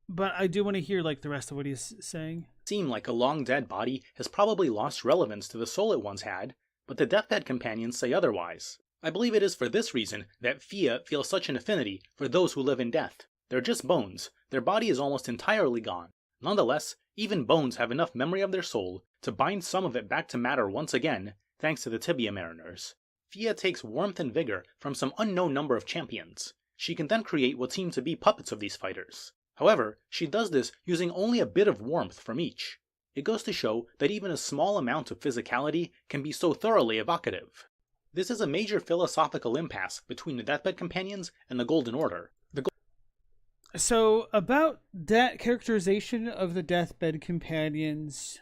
but I do want to hear like the rest of what he's saying. Seem like a long-dead body has probably lost relevance to the soul it once had, but the Deathbed Companions say otherwise. I believe it is for this reason that Fia feels such an affinity for those who live in death. They're just bones, their body is almost entirely gone. Nonetheless, Even bones have enough memory of their soul to bind some of it back to matter once again, thanks to the Tibia Mariners. Fia takes warmth and vigor from some unknown number of champions. She can then create what seem to be puppets of these fighters. However, she does this using only a bit of warmth from each. It goes to show that even a small amount of physicality can be so thoroughly evocative. This is a major philosophical impasse between the Deathbed Companions and the Golden Order. So, about that characterization of the Deathbed Companions,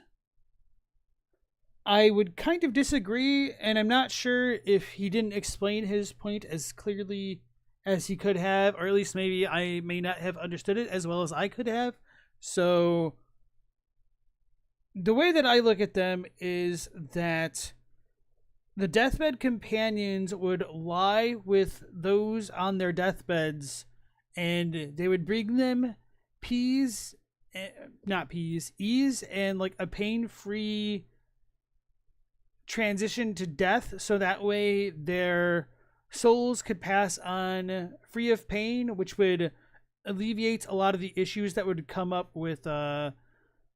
I would kind of disagree, and I'm not sure if he didn't explain his point as clearly as he could have, or at least maybe I may not have understood it as well as I could have. So, the way that I look at them is that the Deathbed Companions would lie with those on their deathbeds, and they would bring them ease, and like a pain-free transition to death, so that way their souls could pass on free of pain, which would alleviate a lot of the issues that would come up with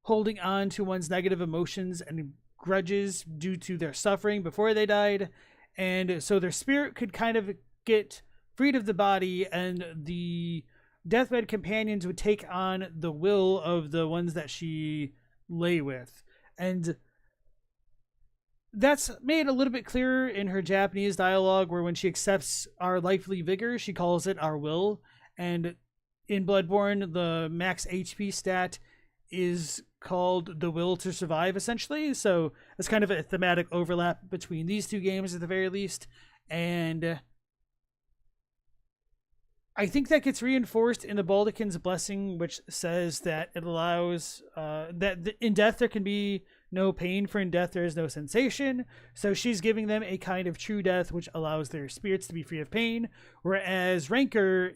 holding on to one's negative emotions and grudges due to their suffering before they died. And so their spirit could kind of get freed of the body, and the Deathbed Companions would take on the will of the ones that she lay with. And that's made a little bit clearer in her Japanese dialogue, where when she accepts our lively vigor, she calls it our will. And in Bloodborne, the max HP stat is called the will to survive, essentially. So it's kind of a thematic overlap between these two games at the very least. And I think that gets reinforced in the Baldachin's Blessing, which says that it allows that in death there can be no pain, for in death there is no sensation. So she's giving them a kind of true death, which allows their spirits to be free of pain, whereas Rancor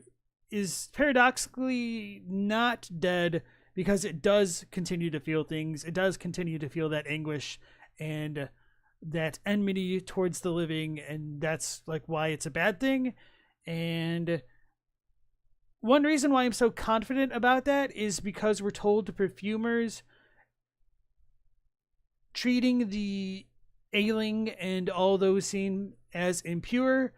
is paradoxically not dead, because it does continue to feel things. It does continue to feel that anguish and that enmity towards the living, and that's like why it's a bad thing. And one reason why I'm so confident about that is because we're told the perfumers treating the ailing and all those seen as impure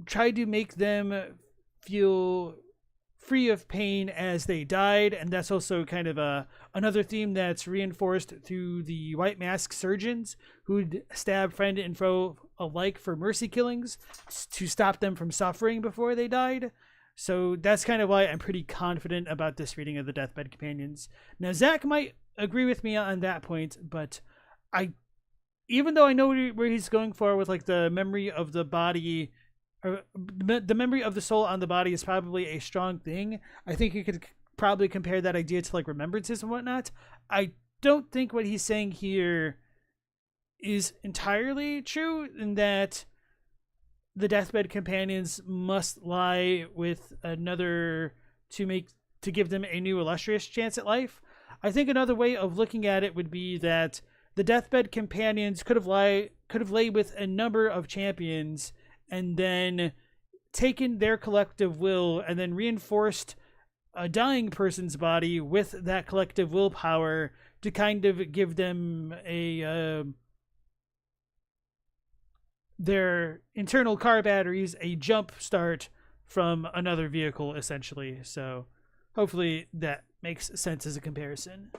tried to make them feel free of pain as they died. And that's also kind of another theme that's reinforced through the White Mask surgeons, who'd stab friend and foe alike for mercy killings to stop them from suffering before they died. So that's kind of why I'm pretty confident about this reading of the Deathbed Companions. Now, Zach might agree with me on that point, but even though I know where he's going for with like the memory of the body, or the memory of the soul on the body is probably a strong thing. I think you could probably compare that idea to like remembrances and whatnot. I don't think what he's saying here is entirely true, in that the Deathbed Companions must lie with another to give them a new illustrious chance at life. I think another way of looking at it would be that the Deathbed Companions could have laid with a number of champions, and then taken their collective will and then reinforced a dying person's body with that collective willpower to kind of give them their internal car batteries a jump start from another vehicle, essentially. So hopefully that makes sense as a comparison.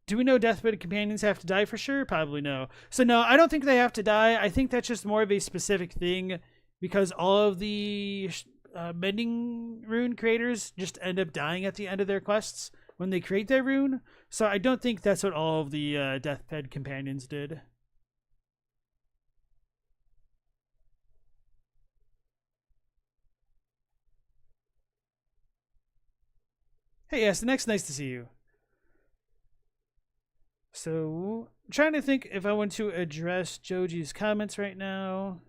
Do we know Deathbed Companions have to die for sure? Probably no. So no, I don't think they have to die. I think that's just more of a specific thing, because all of the mending rune creators just end up dying at the end of their quests when they create their rune. So I don't think that's what all of the Deathbed Companions did. Hey, yes, next, nice to see you. So, I'm trying to think if I want to address Joji's comments right now.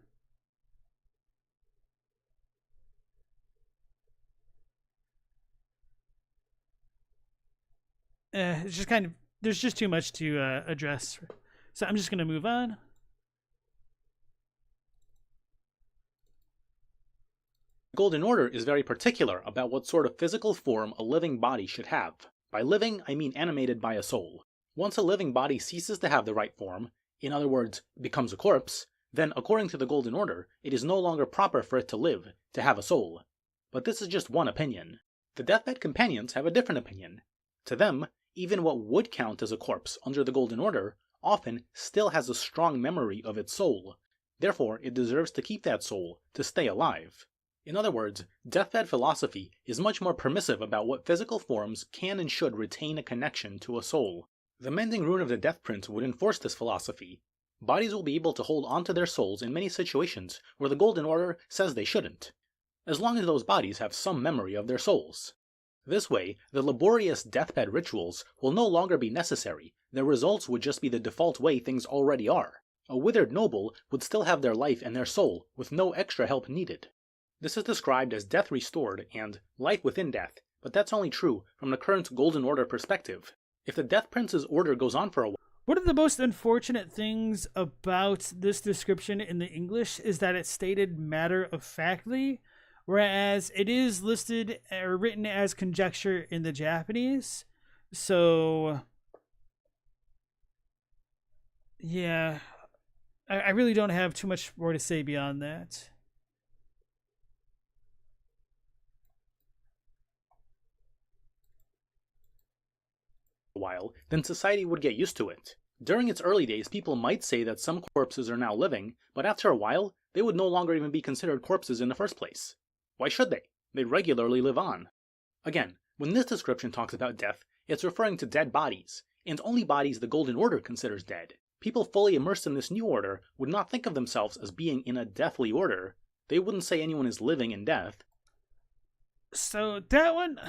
It's just kind of, there's just too much to address. So I'm just going to move on. The Golden Order is very particular about what sort of physical form a living body should have. By living, I mean animated by a soul. Once a living body ceases to have the right form, in other words, becomes a corpse, then according to the Golden Order, it is no longer proper for it to live, to have a soul. But this is just one opinion. The Deathbed Companions have a different opinion. To them, even what would count as a corpse under the Golden Order often still has a strong memory of its soul. Therefore, it deserves to keep that soul, to stay alive. In other words, deathbed philosophy is much more permissive about what physical forms can and should retain a connection to a soul. The Mending Rune of the Death Prince would enforce this philosophy. Bodies will be able to hold onto their souls in many situations where the Golden Order says they shouldn't, as long as those bodies have some memory of their souls. This way, the laborious deathbed rituals will no longer be necessary. Their results would just be the default way things already are. A withered noble would still have their life and their soul, with no extra help needed. This is described as death restored and life within death, but that's only true from the current Golden Order perspective. If the Death Prince's order goes on for a while... One of the most unfortunate things about this description in the English is that it's stated matter-of-factly, whereas it is listed or written as conjecture in the Japanese. So, yeah, I really don't have too much more to say beyond that. While, then society would get used to it. During its early days, people might say that some corpses are now living, but after a while, they would no longer even be considered corpses in the first place. Why should they? They regularly live on. Again, when this description talks about death, it's referring to dead bodies, and only bodies the Golden Order considers dead. People fully immersed in this new order would not think of themselves as being in a deathly order. They wouldn't say anyone is living in death. So that one...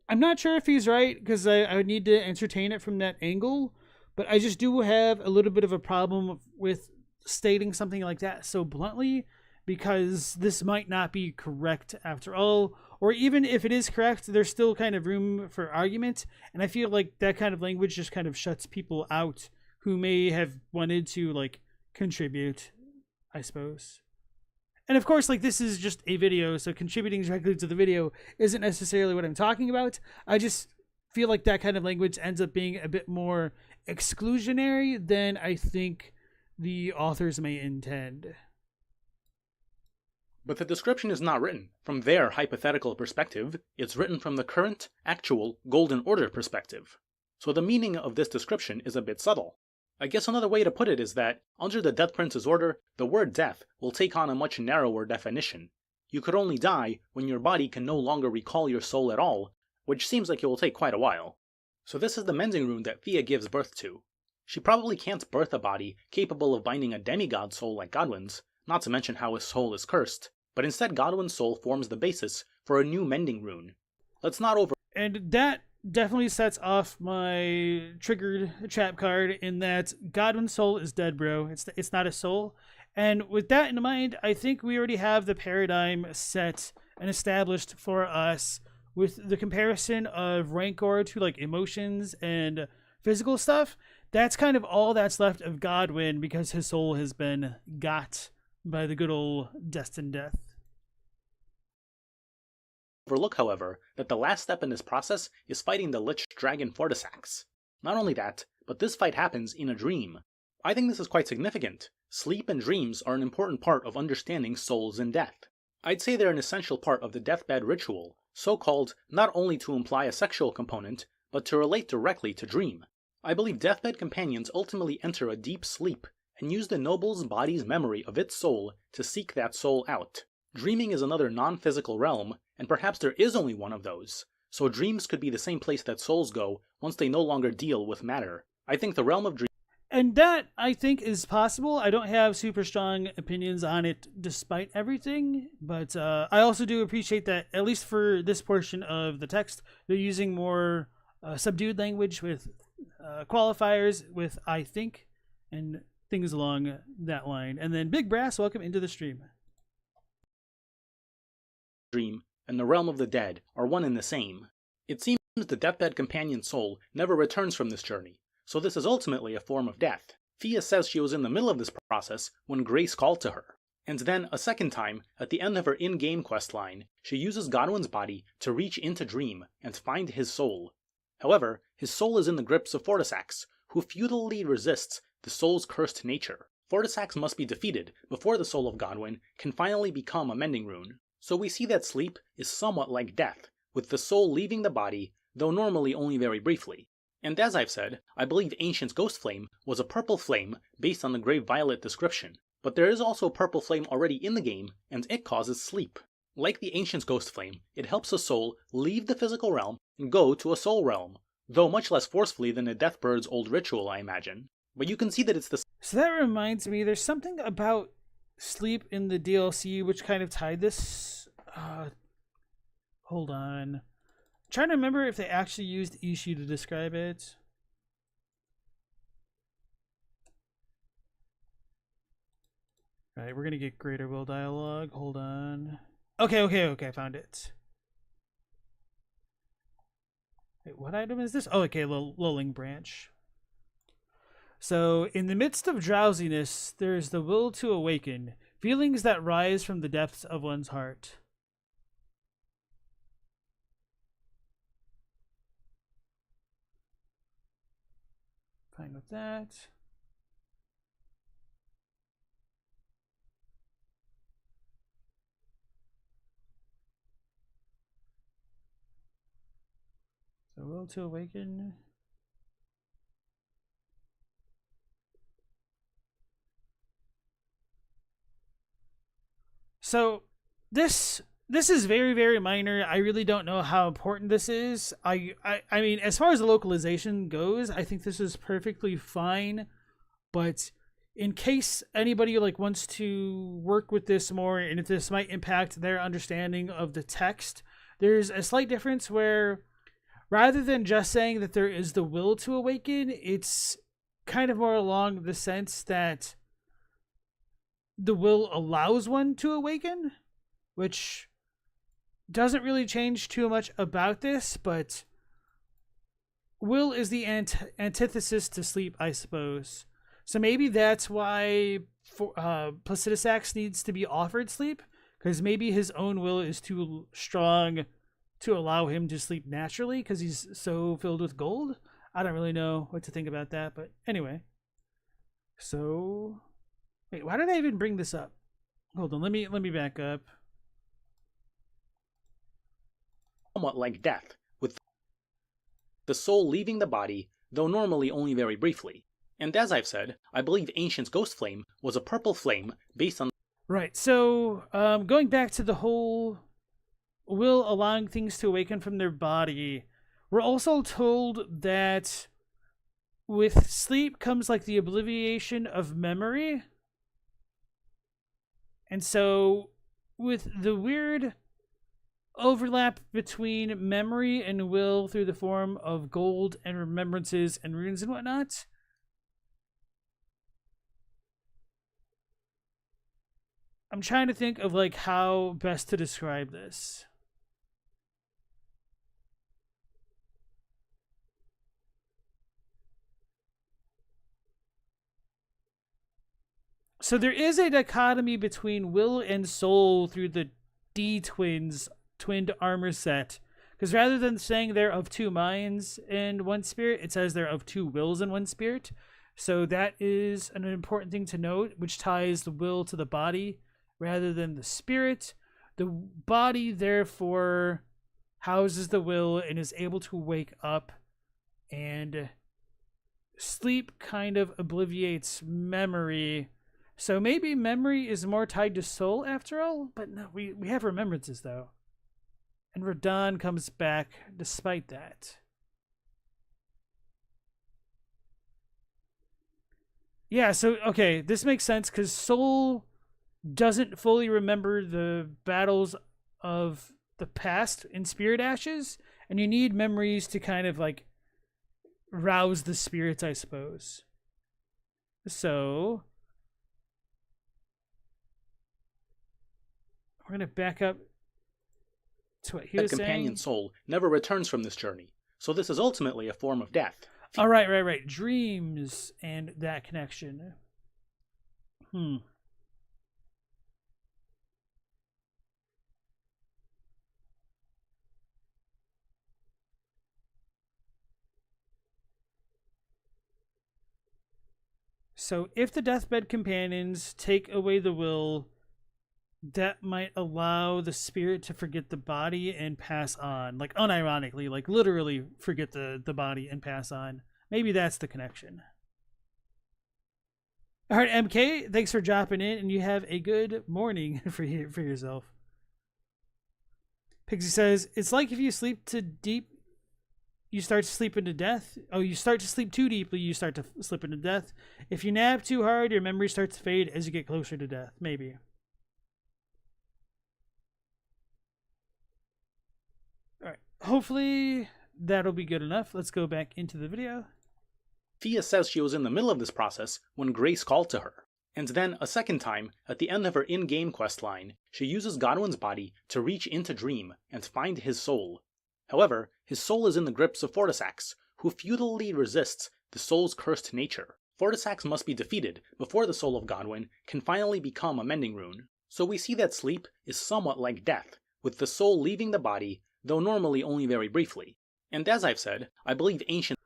I'm not sure if he's right, because I would need to entertain it from that angle, but I just do have a little bit of a problem with stating something like that so bluntly, because this might not be correct after all, or even if it is correct, there's still kind of room for argument, and I feel like that kind of language just kind of shuts people out who may have wanted to, like, contribute, I suppose. And of course, like, this is just a video, so contributing directly to the video isn't necessarily what I'm talking about. I just feel like that kind of language ends up being a bit more exclusionary than I think the authors may intend. But the description is not written from their hypothetical perspective, it's written from the current, actual Golden Order perspective. So the meaning of this description is a bit subtle. I guess another way to put it is that, under the Death Prince's order, the word death will take on a much narrower definition. You could only die when your body can no longer recall your soul at all, which seems like it will take quite a while. So this is the mending rune that Thea gives birth to. She probably can't birth a body capable of binding a demigod soul like Godwin's, not to mention how his soul is cursed, but instead Godwin's soul forms the basis for a new mending rune. Let's not over... And that definitely sets off my triggered trap card in that Godwin's soul is dead, bro. It's not a soul. And with that in mind, I think we already have the paradigm set and established for us with the comparison of Rancor to, like, emotions and physical stuff. That's kind of all that's left of Godwin because his soul has been got by the good old destined death. Overlook, however, that the last step in this process is fighting the Lich Dragon Fortisax. Not only that, but this fight happens in a dream. I think this is quite significant. Sleep and dreams are an important part of understanding souls and death. I'd say they're an essential part of the deathbed ritual, so called not only to imply a sexual component, but to relate directly to dream. I believe deathbed companions ultimately enter a deep sleep, and use the noble's body's memory of its soul to seek that soul out. Dreaming is another non-physical realm, and perhaps there is only one of those, so dreams could be the same place that souls go once they no longer deal with matter. I think the realm of dreams... And that, I think, is possible. I don't have super strong opinions on it despite everything, but I also do appreciate that, at least for this portion of the text, they're using more subdued language with qualifiers with I think, and things along that line. And then Big Brass, welcome into the stream. Dream and the realm of the dead are one and the same. It seems the deathbed companion soul never returns from this journey, so this is ultimately a form of death. Thea says she was in the middle of this process when Grace called to her. And then, a second time, at the end of her in-game questline, she uses Godwin's body to reach into Dream and find his soul. However, his soul is in the grips of Fortisax, who futilely resists the soul's cursed nature. Fortisax must be defeated before the soul of Godwin can finally become a mending rune. So we see that sleep is somewhat like death, with the soul leaving the body, though normally only very briefly. And as I've said, I believe Ancient's ghost flame was a purple flame based on the Grave Violet description. But there is also purple flame already in the game, and it causes sleep. Like the Ancient's ghost flame, it helps a soul leave the physical realm and go to a soul realm, though much less forcefully than a Deathbird's old ritual, I imagine. But you can see that it's the... So that reminds me, there's something about sleep in the DLC which kind of tied this. Hold on. I'm trying to remember if they actually used Ishu to describe it. Right, we're gonna get greater will dialogue. Hold on. Okay, I found it. Wait, what item is this? Oh, okay, lulling branch. So, in the midst of drowsiness, there is the will to awaken, feelings that rise from the depths of one's heart. Fine with that. So, will to awaken. So this is very, very minor. I really don't know how important this is. I mean, as far as the localization goes, I think this is perfectly fine. But in case anybody wants to work with this more, and if this might impact their understanding of the text, there's a slight difference where rather than just saying that there is the will to awaken, it's kind of more along the sense that the will allows one to awaken, which doesn't really change too much about this, but will is the antithesis to sleep, I suppose. So maybe that's why Placidusax needs to be offered sleep, because maybe his own will is too strong to allow him to sleep naturally because he's so filled with gold. I don't really know what to think about that, but anyway. So... wait, why did I even bring this up? Hold on, let me back up. Somewhat like death, with the soul leaving the body, though normally only very briefly. And as I've said, I believe Ancient's ghost flame was a purple flame based on... Right, so going back to the whole will allowing things to awaken from their body, we're also told that with sleep comes the obliviation of memory. And so, with the weird overlap between memory and will through the form of gold and remembrances and runes and whatnot, I'm trying to think of how best to describe this. So there is a dichotomy between will and soul through the D-Twins twinned armor set. Because rather than saying they're of two minds and one spirit, it says they're of two wills and one spirit. So that is an important thing to note, which ties the will to the body rather than the spirit. The body, therefore, houses the will and is able to wake up, and sleep kind of obliviates memory. So maybe memory is more tied to soul after all, but no, we have remembrances though. And Radahn comes back despite that. Yeah, so, okay, this makes sense because soul doesn't fully remember the battles of the past in Spirit Ashes, and you need memories to kind of rouse the spirits, I suppose. So we're going to back up to what he was saying. The companion soul never returns from this journey, so this is ultimately a form of death. Oh, right. Dreams and that connection. So if the deathbed companions take away the will, that might allow the spirit to forget the body and pass on. Like unironically, like literally forget the body and pass on. Maybe that's the connection. All right, MK, thanks for dropping in, and you have a good morning for yourself. Pixie says, it's like if you sleep too deep, you start to sleep into death. Oh, you start to sleep too deeply, you start to slip into death. If you nap too hard, your memory starts to fade as you get closer to death. Maybe. All right, hopefully that'll be good enough. Let's go back into the video. Fia says she was in the middle of this process when Grace called to her. And then, a second time, at the end of her in-game questline, she uses Godwin's body to reach into Dream and find his soul. However, his soul is in the grips of Fortisax, who futilely resists the soul's cursed nature. Fortisax must be defeated before the soul of Godwin can finally become a mending rune. So we see that sleep is somewhat like death, with the soul leaving the body, though normally only very briefly. And as I've said, I believe ancient...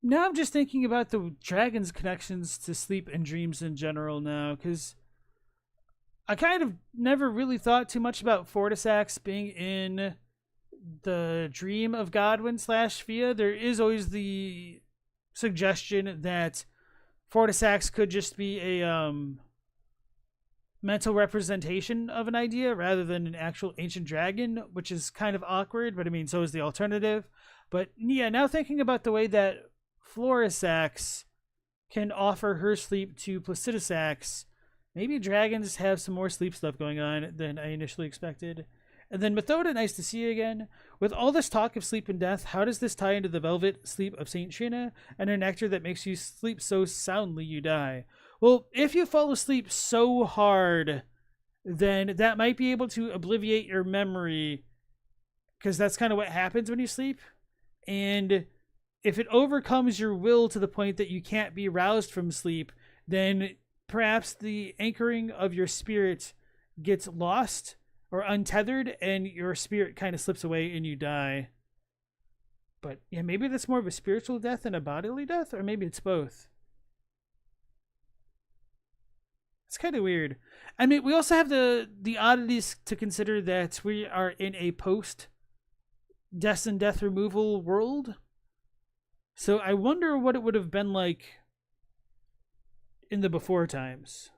Now I'm just thinking about the dragon's connections to sleep and dreams in general now, because I kind of never really thought too much about Fortisax being in the dream of Godwin / Fia. There is always the suggestion that Fortisax could just be a mental representation of an idea rather than an actual ancient dragon, which is kind of awkward, but I mean, so is the alternative. But yeah, now thinking about the way that Florisax can offer her sleep to Placidusax, maybe dragons have some more sleep stuff going on than I initially expected. And then Methoda, nice to see you again. With all this talk of sleep and death, how does this tie into the velvet sleep of Saint Trina and her nectar that makes you sleep so soundly you die? Well, if you fall asleep so hard, then that might be able to obliviate your memory, because that's kind of what happens when you sleep. And if it overcomes your will to the point that you can't be roused from sleep, then perhaps the anchoring of your spirit gets lost or untethered and your spirit kind of slips away and you die. But yeah, maybe that's more of a spiritual death than a bodily death, or maybe it's both. It's kind of weird. I mean, we also have the oddities to consider that we are in a post-death and death removal world. So I wonder what it would have been like in the before times.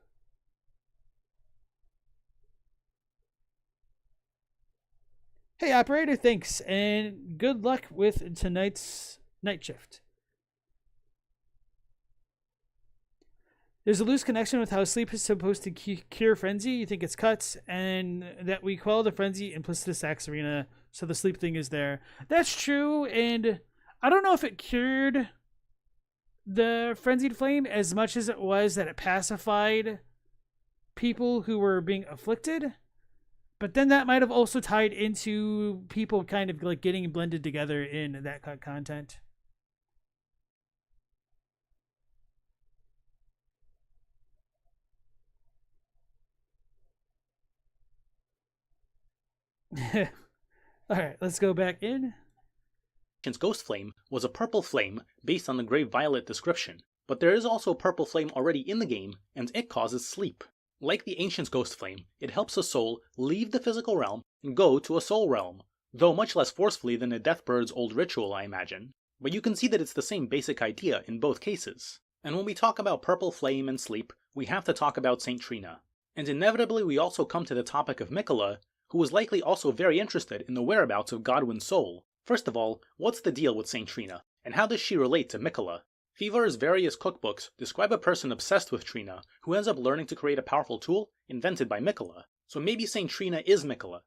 Hey, operator, thanks, and good luck with tonight's night shift. There's a loose connection with how sleep is supposed to cure frenzy. You think it's cuts, and that we call the frenzy implicit Sax Arena, so the sleep thing is there. That's true, and I don't know if it cured the frenzied flame as much as it was that it pacified people who were being afflicted. But then that might have also tied into people kind of like getting blended together in that content. Alright, let's go back in. Ghost Flame was a purple flame based on the Grey Violet description, but there is also purple flame already in the game, and it causes sleep. Like the Ancient's Ghost Flame, it helps a soul leave the physical realm and go to a soul realm, though much less forcefully than a Deathbird's old ritual, I imagine. But you can see that it's the same basic idea in both cases. And when we talk about purple flame and sleep, we have to talk about Saint Trina. And inevitably we also come to the topic of Miquella, who was likely also very interested in the whereabouts of Godwin's soul. First of all, what's the deal with Saint Trina, and how does she relate to Miquella? Fever's various cookbooks describe a person obsessed with Trina who ends up learning to create a powerful tool invented by Miquella. So maybe Saint Trina is Miquella.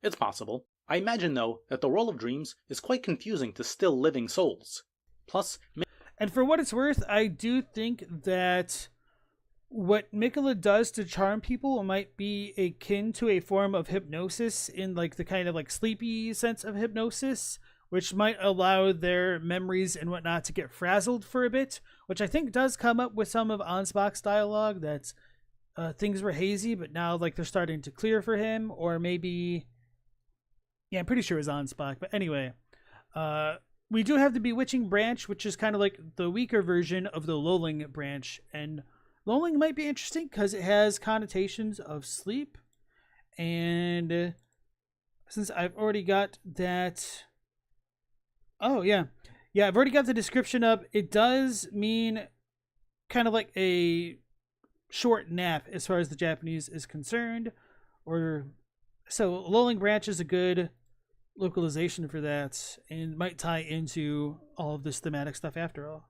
It's possible. I imagine though that the role of dreams is quite confusing to still living souls. Plus, and for what it's worth, I do think that what Miquella does to charm people might be akin to a form of hypnosis in like the kind of like sleepy sense of hypnosis, which might allow their memories and whatnot to get frazzled for a bit, which I think does come up with some of Ansbach's dialogue, that things were hazy, but now like they're starting to clear for him, or maybe, yeah, I'm pretty sure it was Ansbach, but anyway, we do have the Bewitching branch, which is kind of like the weaker version of the Lulling branch. And Lulling might be interesting because it has connotations of sleep. And since I've already got that... Oh, yeah. Yeah, I've already got the description up. It does mean kind of like a short nap as far as the Japanese is concerned. Or so Lulling branch is a good localization for that and might tie into all of this thematic stuff after all.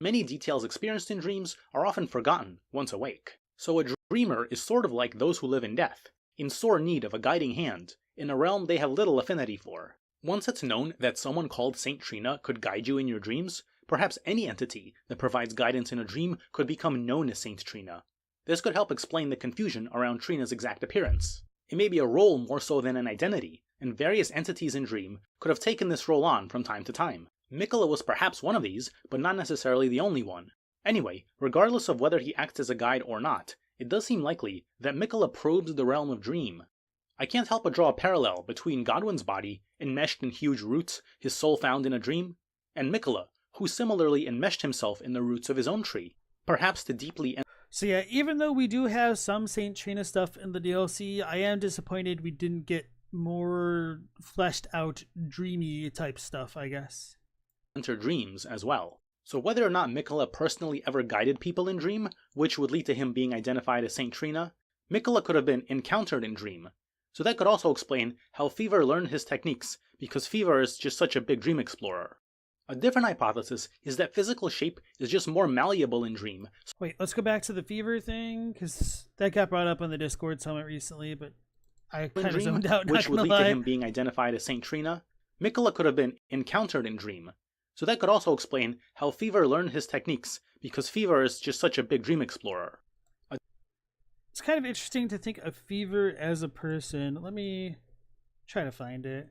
Many details experienced in dreams are often forgotten once awake. So a dreamer is sort of like those who live in death, in sore need of a guiding hand, in a realm they have little affinity for. Once it's known that someone called Saint Trina could guide you in your dreams, perhaps any entity that provides guidance in a dream could become known as Saint Trina. This could help explain the confusion around Trina's exact appearance. It may be a role more so than an identity, and various entities in Dream could have taken this role on from time to time. Mikola was perhaps one of these, but not necessarily the only one. Anyway, regardless of whether he acts as a guide or not, it does seem likely that Mikola probes the realm of Dream. I can't help but draw a parallel between Godwin's body, enmeshed in huge roots, his soul found in a dream, and Mikola, who similarly enmeshed himself in the roots of his own tree, perhaps to deeply... So yeah, even though we do have some Saint Trina stuff in the DLC, I am disappointed we didn't get more fleshed out dreamy type stuff, I guess. Enter dreams as well. So whether or not Mikola personally ever guided people in Dream, which would lead to him being identified as Saint Trina, Mikola could have been encountered in Dream. So that could also explain how Fever learned his techniques, because Fever is just such a big dream explorer. A different hypothesis is that physical shape is just more malleable in Dream. Wait, let's go back to the Fever thing, because that got brought up on the Discord summit recently, but I kind of zoned out, which would lead lie. to him being identified as Saint Trina. Mikola could have been encountered in Dream. So that could also explain how Fever learned his techniques, because Fever is just such a big dream explorer. It's kind of interesting to think of Fever as a person. Let me try to find it.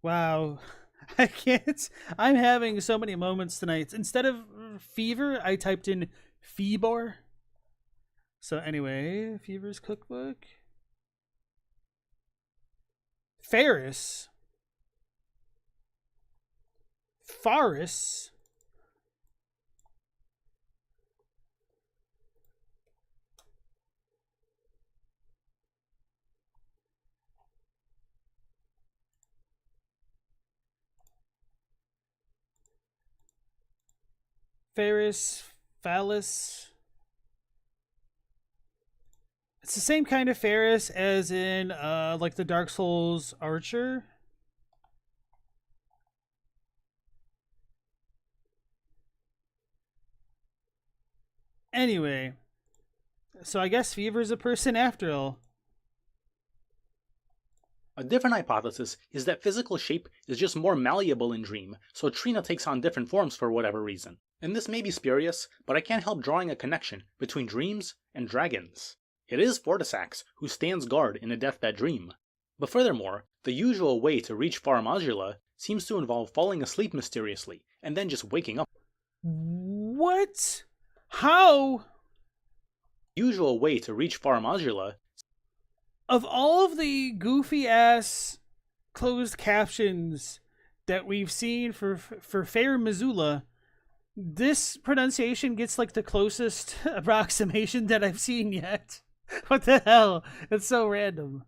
Wow. I can't. I'm having so many moments tonight. Instead of Fever, I typed in Feebor. So anyway, Fever's cookbook. Ferris. Faris. Ferris, Phallus. It's the same kind of Ferris as in like the Dark Souls Archer. Anyway, so I guess Fever's a person after all. A different hypothesis is that physical shape is just more malleable in Dream, so Trina takes on different forms for whatever reason. And this may be spurious, but I can't help drawing a connection between dreams and dragons. It is Fortisax who stands guard in a deathbed dream. But furthermore, the usual way to reach Faramazula seems to involve falling asleep mysteriously, and then just waking up. What? How? The usual way to reach Faramazula... Of all of the goofy ass closed captions that we've seen for Fair Missoula, this pronunciation gets like the closest approximation that I've seen yet. What the hell? It's so random.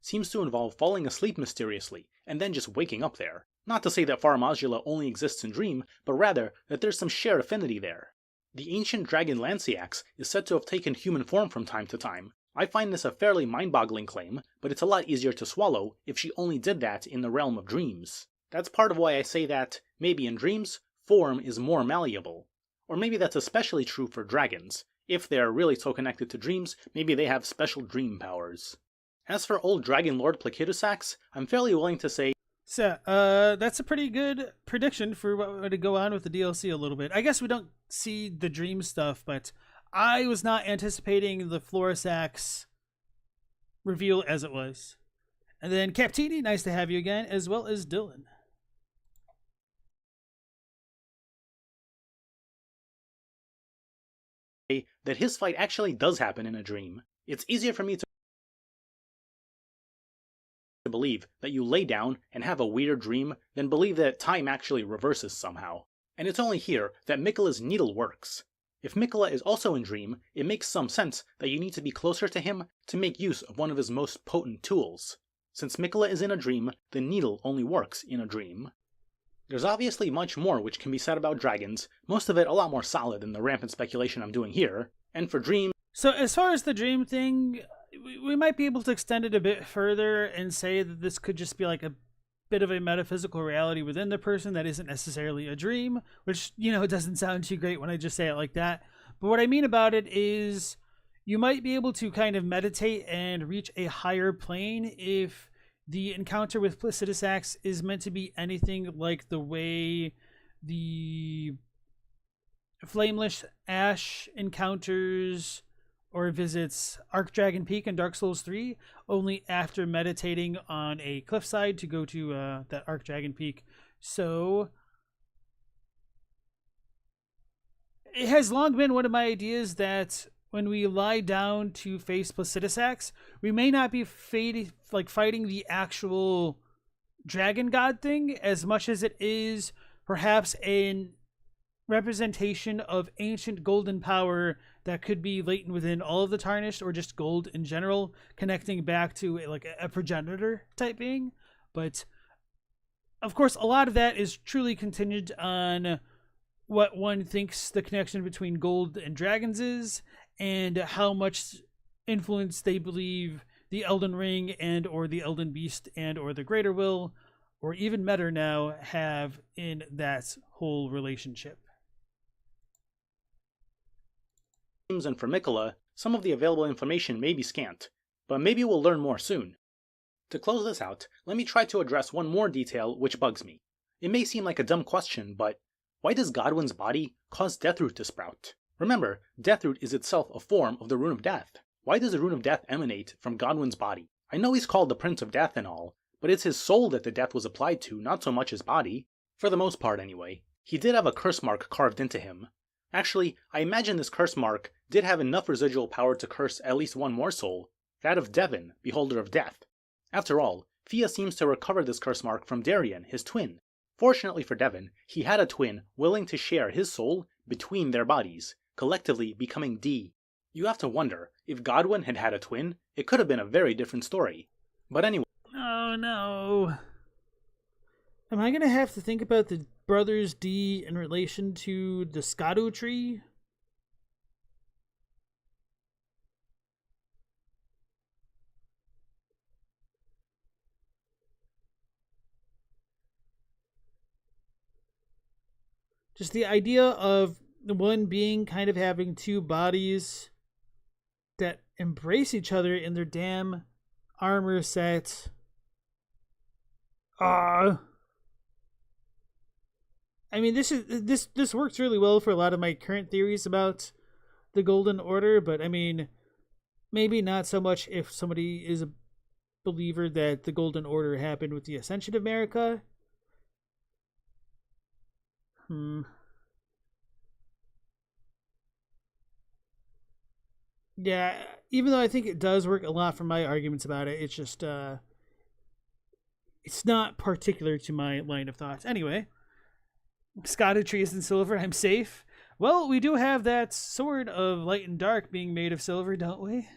Seems to involve falling asleep mysteriously, and then just waking up there. Not to say that Faramazula only exists in Dream, but rather that there's some shared affinity there. The ancient dragon Lanciax is said to have taken human form from time to time. I find this a fairly mind-boggling claim, but it's a lot easier to swallow if she only did that in the realm of dreams. That's part of why I say that, maybe in dreams, form is more malleable. Or maybe that's especially true for dragons. If they are really so connected to dreams, maybe they have special dream powers. As for old Dragon Lord Plakidosax, I'm fairly willing to say... So, that's a pretty good prediction for what would go on with the DLC a little bit. I guess we don't see the dream stuff, but I was not anticipating the Florisax reveal as it was. And then Captini, nice to have you again, as well as Dylan. that his fight actually does happen in a dream. It's easier for me to believe that you lay down and have a weird dream than believe that time actually reverses somehow. And it's only here that Miquella's needle works. If Miquella is also in Dream, it makes some sense that you need to be closer to him to make use of one of his most potent tools. Since Miquella is in a dream, the needle only works in a dream. There's obviously much more which can be said about dragons, most of it a lot more solid than the rampant speculation I'm doing here, and for Dream... So as far as the dream thing, we might be able to extend it a bit further and say that this could just be like a bit of a metaphysical reality within the person that isn't necessarily a dream, which, it doesn't sound too great when I just say it like that. But what I mean about it is you might be able to kind of meditate and reach a higher plane if the encounter with Placidus Axe is meant to be anything like the way the Flameless Ash encounters or visits Archdragon Peak in Dark Souls 3, only after meditating on a cliffside to go to that Archdragon Peak. So it has long been one of my ideas that when we lie down to face Placidus Axe, we may not be fighting the actual dragon god thing as much as it is perhaps a representation of ancient golden power that could be latent within all of the Tarnished, or just gold in general, connecting back to a progenitor type being. But of course, a lot of that is truly contingent on what one thinks the connection between gold and dragons is, and how much influence they believe the Elden Ring and or the Elden Beast and or the Greater Will, or even Meta now, have in that whole relationship. And for Miquella, some of the available information may be scant, but maybe we'll learn more soon. To close this out, let me try to address one more detail which bugs me. It may seem like a dumb question, but why does Godwyn's body cause Deathroot to sprout? Remember, Deathroot is itself a form of the Rune of Death. Why does the Rune of Death emanate from Godwyn's body? I know he's called the Prince of Death and all, but it's his soul that the death was applied to, not so much his body. For the most part anyway. He did have a curse mark carved into him. Actually, I imagine this curse mark did have enough residual power to curse at least one more soul, that of Devon, Beholder of Death. After all, Fia seems to recover this curse mark from Darien, his twin. Fortunately for Devon, he had a twin willing to share his soul between their bodies, collectively becoming D. You have to wonder, if Godwyn had had a twin, it could have been a very different story. But anyway... Oh no. Am I going to have to think about the brothers D in relation to the Scadu tree? Just the idea of the one being kind of having two bodies that embrace each other in their damn armor set. I mean, this works really well for a lot of my current theories about the Golden Order, but I mean, maybe not so much if somebody is a believer that the Golden Order happened with the Ascension of America. Yeah, even though I think it does work a lot for my arguments about it, it's just, it's not particular to my line of thoughts. Anyway, Scotted trees and silver, I'm safe. Well, we do have that sword of light and dark being made of silver, don't we?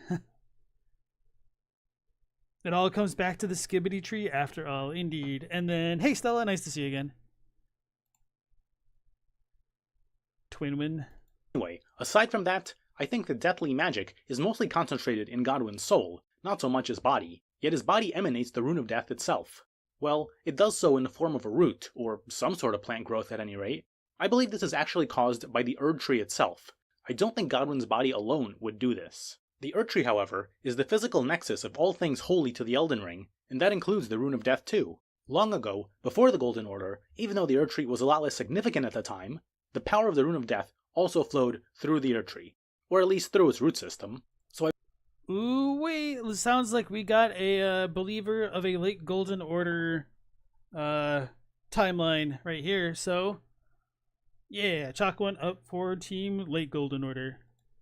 It all comes back to the Skibbity tree after all, indeed. And then, hey Stella, nice to see you again. Twinwin. Anyway, aside from that, I think the deathly magic is mostly concentrated in Godwyn's soul, not so much his body, yet his body emanates the Rune of Death itself. Well, it does so in the form of a root, or some sort of plant growth at any rate. I believe this is actually caused by the Erdtree itself. I don't think Godwyn's body alone would do this. The Erdtree, however, is the physical nexus of all things holy to the Elden Ring, and that includes the Rune of Death too. Long ago, before the Golden Order, even though the Erdtree was a lot less significant at the time, the power of the Rune of Death also flowed through the Erdtree, or at least through its root system. So Ooh, wait, it sounds like we got a believer of a late Golden Order timeline right here. So, yeah, chalk one up for Team Late Golden Order.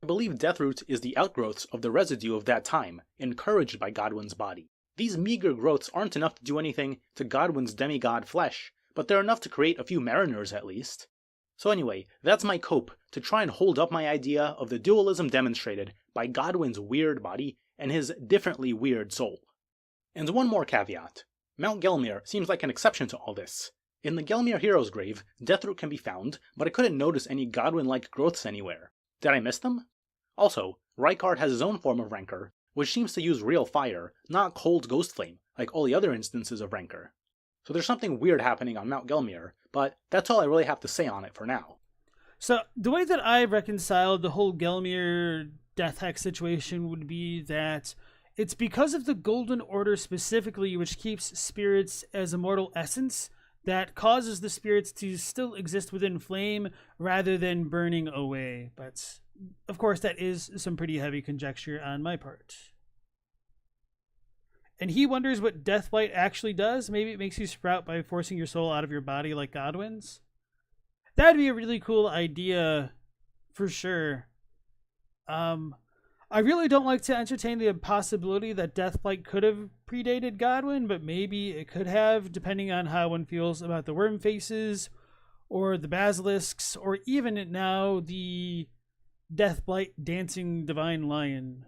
believe Deathroot is the outgrowths of the residue of that time, encouraged by Godwyn's body. These meager growths aren't enough to do anything to Godwyn's demigod flesh, but they're enough to create a few mariners at least. So anyway, that's my cope to try and hold up my idea of the dualism demonstrated by Godwyn's weird body and his differently weird soul. And one more caveat. Mount Gelmir seems like an exception to all this. In the Gelmir hero's grave, Deathroot can be found, but I couldn't notice any Godwyn-like growths anywhere. Did I miss them? Also, Rykard has his own form of rancor, which seems to use real fire, not cold ghost flame, like all the other instances of rancor. So there's something weird happening on Mount Gelmir, but that's all I really have to say on it for now. So the way that I reconciled the whole Gelmir death hex situation would be that it's because of the Golden Order specifically, which keeps spirits as immortal essence, that causes the spirits to still exist within flame rather than burning away. But of course, that is some pretty heavy conjecture on my part. And he wonders what Deathblight actually does. Maybe it makes you sprout by forcing your soul out of your body like Godwyn's. That'd be a really cool idea for sure. I really don't like to entertain the possibility that Deathblight could have predated Godwyn, but maybe it could have, depending on how one feels about the worm faces, or the basilisks, or even now the Deathblight dancing divine lion.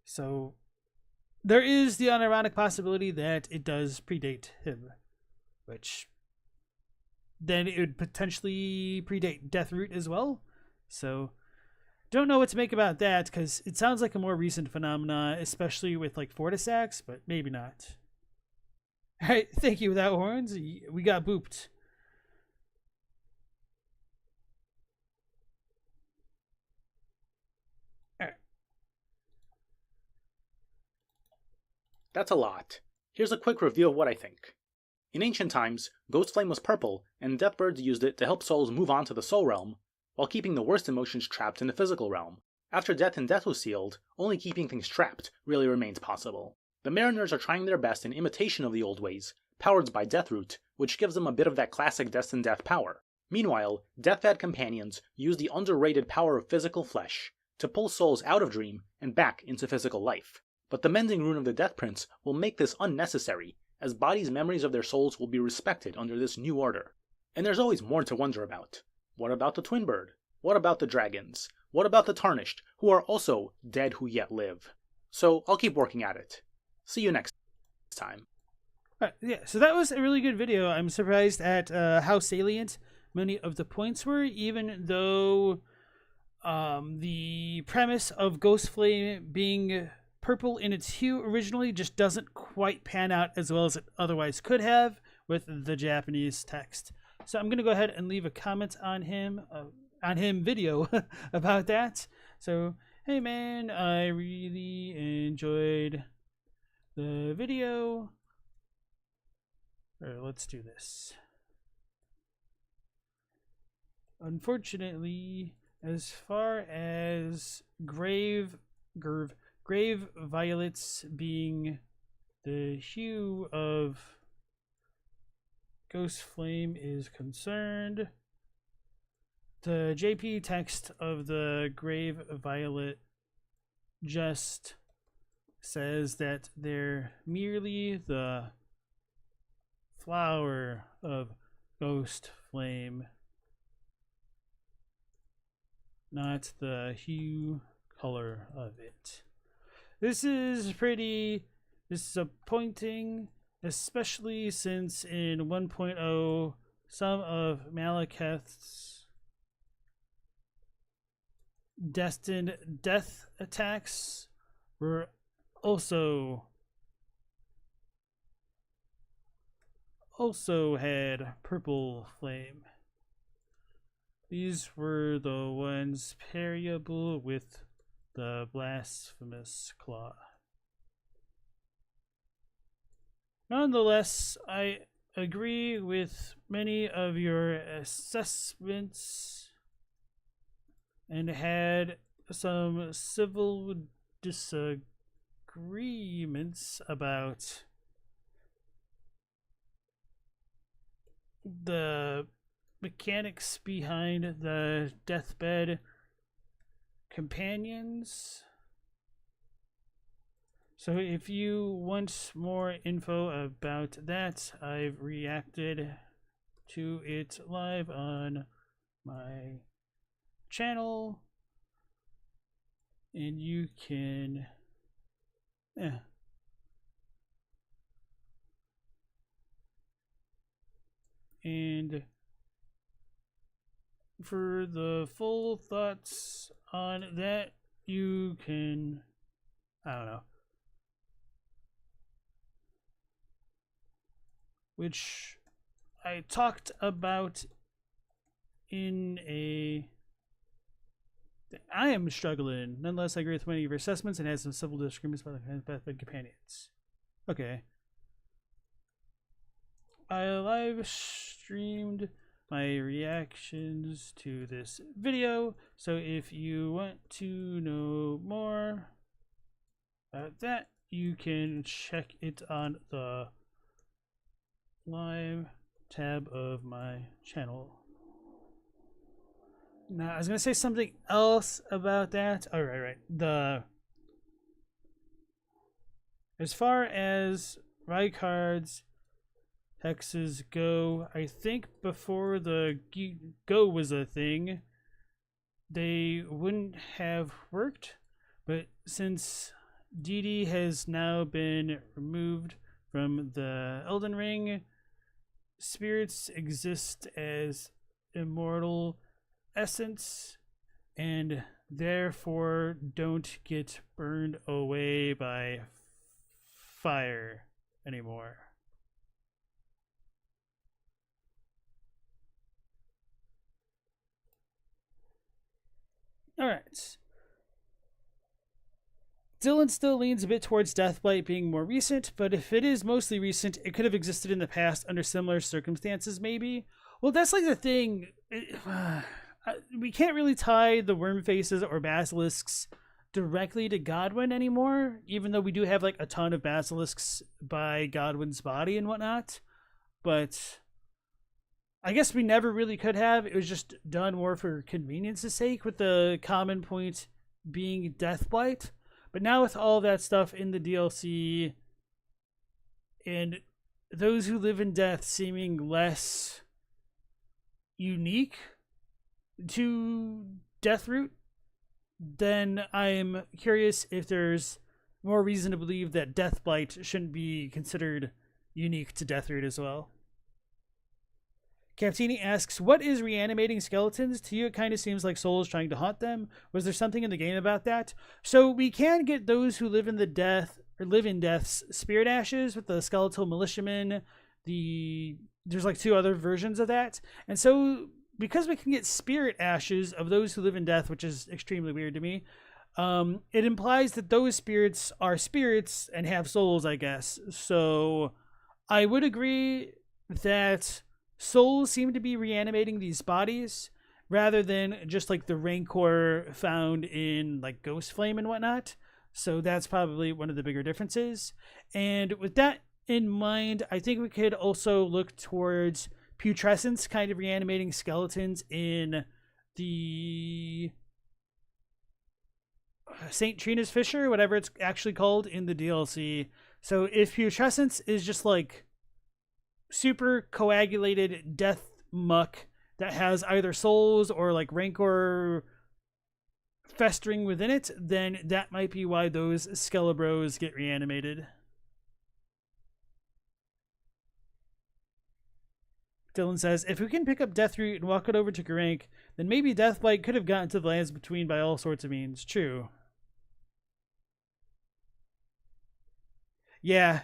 So there is the unironic possibility that it does predate him, which then it would potentially predate Deathroot as well. So don't know what to make about that, because it sounds like a more recent phenomena, especially with like Fortisax, but maybe not. All right, thank you. Without horns, we got booped. All right. That's a lot. Here's a quick review of what I think. In ancient times, Ghostflame was purple, and Deathbirds used it to help souls move on to the soul realm, while keeping the worst emotions trapped in the physical realm. After Death and Death was sealed, only keeping things trapped really remains possible. The Mariners are trying their best in imitation of the old ways, powered by Deathroot, which gives them a bit of that classic Destined Death power. Meanwhile, Deathvad companions use the underrated power of physical flesh to pull souls out of Dream and back into physical life. But the Mending Rune of the Death Prince will make this unnecessary, as bodies' memories of their souls will be respected under this new order. And there's always more to wonder about. What about the Twin Bird? What about the dragons? What about the Tarnished, who are also dead who yet live? So I'll keep working at it. See you next time. Yeah, so that was a really good video. I'm surprised at how salient many of the points were, even though the premise of Ghostflame being purple in its hue originally just doesn't quite pan out as well as it otherwise could have with the Japanese text. So I'm going to go ahead and leave a comment on him video about that. So, hey man, I really enjoyed the video. Let's do this. Unfortunately, as far as grave violets being the hue of Ghostflame is concerned, the JP text of the grave violet just says that they're merely the flower of Ghostflame, not the hue color of it. This is pretty disappointing, especially since in 1.0 some of Malekith's destined death attacks were also had purple flame. These were the ones parryable with the blasphemous claw. Nonetheless, I agree with many of your assessments and had some civil disagreements about the mechanics behind the deathbed companions. So if you want more info about that, I've reacted to it live on my channel, and you can and for the full thoughts on that, you can, I don't know, which I talked about in a... I am struggling. Nonetheless, I agree with many of your assessments and had some civil disagreements about the deathbed companions. Okay. I live streamed my reactions to this video, so if you want to know more about that, you can check it on the live tab of my channel. Now, I was going to say something else about that. Oh, right. As far as Rykard's hexes go, I think before the Go was a thing, they wouldn't have worked. But since DD has now been removed from the Elden Ring, spirits exist as immortal essence and therefore don't get burned away by fire anymore. Alright. Dylan still leans a bit towards Deathblight being more recent, but if it is mostly recent, it could have existed in the past under similar circumstances, maybe. Well, that's like the thing. We can't really tie the worm faces or basilisks directly to Godwin anymore, even though we do have like a ton of basilisks by Godwin's body and whatnot. But I guess we never really could have. It was just done more for convenience's sake, with the common point being Deathblight. But now with all that stuff in the DLC and those who live in death seeming less unique to Deathroot, then I'm curious if there's more reason to believe that Deathblight shouldn't be considered unique to Deathroot as well. Captini asks, what is reanimating skeletons? To you, it kind of seems like souls trying to haunt them. Was there something in the game about that? So we can get those who live in the death or live in death's spirit ashes with the skeletal militiamen. There's like 2 other versions of that. And so because we can get spirit ashes of those who live in death, which is extremely weird to me, it implies that those spirits are spirits and have souls, I guess. So I would agree that souls seem to be reanimating these bodies rather than just like the rancor found in like Ghost Flame and whatnot. So that's probably one of the bigger differences. And with that in mind, I think we could also look towards putrescence kind of reanimating skeletons in the St. Trina's Fissure, whatever it's actually called in the DLC. So if putrescence is just like super coagulated death muck that has either souls or like rancor festering within it, then that might be why those Skelebros get reanimated. Dylan says, if we can pick up Deathroot and walk it over to Garank, then maybe Deathblight could have gotten to the lands between by all sorts of means. True. Yeah.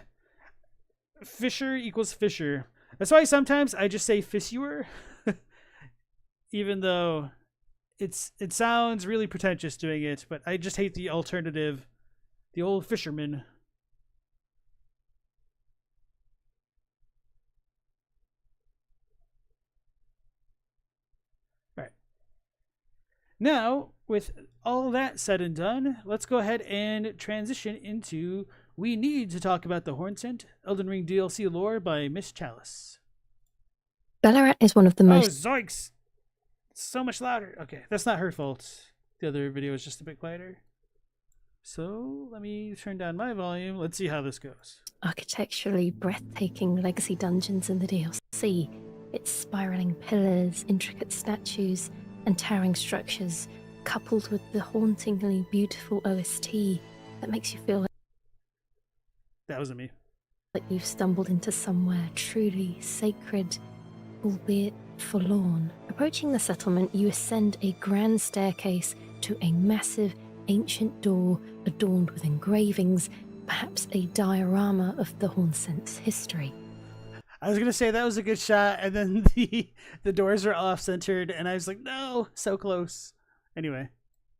Fissure equals fissure. That's why sometimes I just say fissure. Even though it sounds really pretentious doing it, but I just hate the alternative. The old fisherman. Now, with all that said and done, let's go ahead and transition into we need to talk about the Hornsent Elden Ring DLC Lore by Miss Chalice. Ballarat is one of the Oh, most zoinks! So much louder. Okay, that's not her fault. The other video is just a bit quieter. So let me turn down my volume. Let's see how this goes. architecturally breathtaking legacy dungeons in the DLC. Its spiraling pillars, intricate statues, and towering structures, coupled with the hauntingly beautiful OST that makes you feel That wasn't me. like you've stumbled into somewhere truly sacred, albeit forlorn. Approaching the settlement, you ascend a grand staircase to a massive ancient door adorned with engravings, perhaps a diorama of the Hornsent's history. I was gonna say that was a good shot, and then the doors are off centered, and I was like, no, so close. Anyway.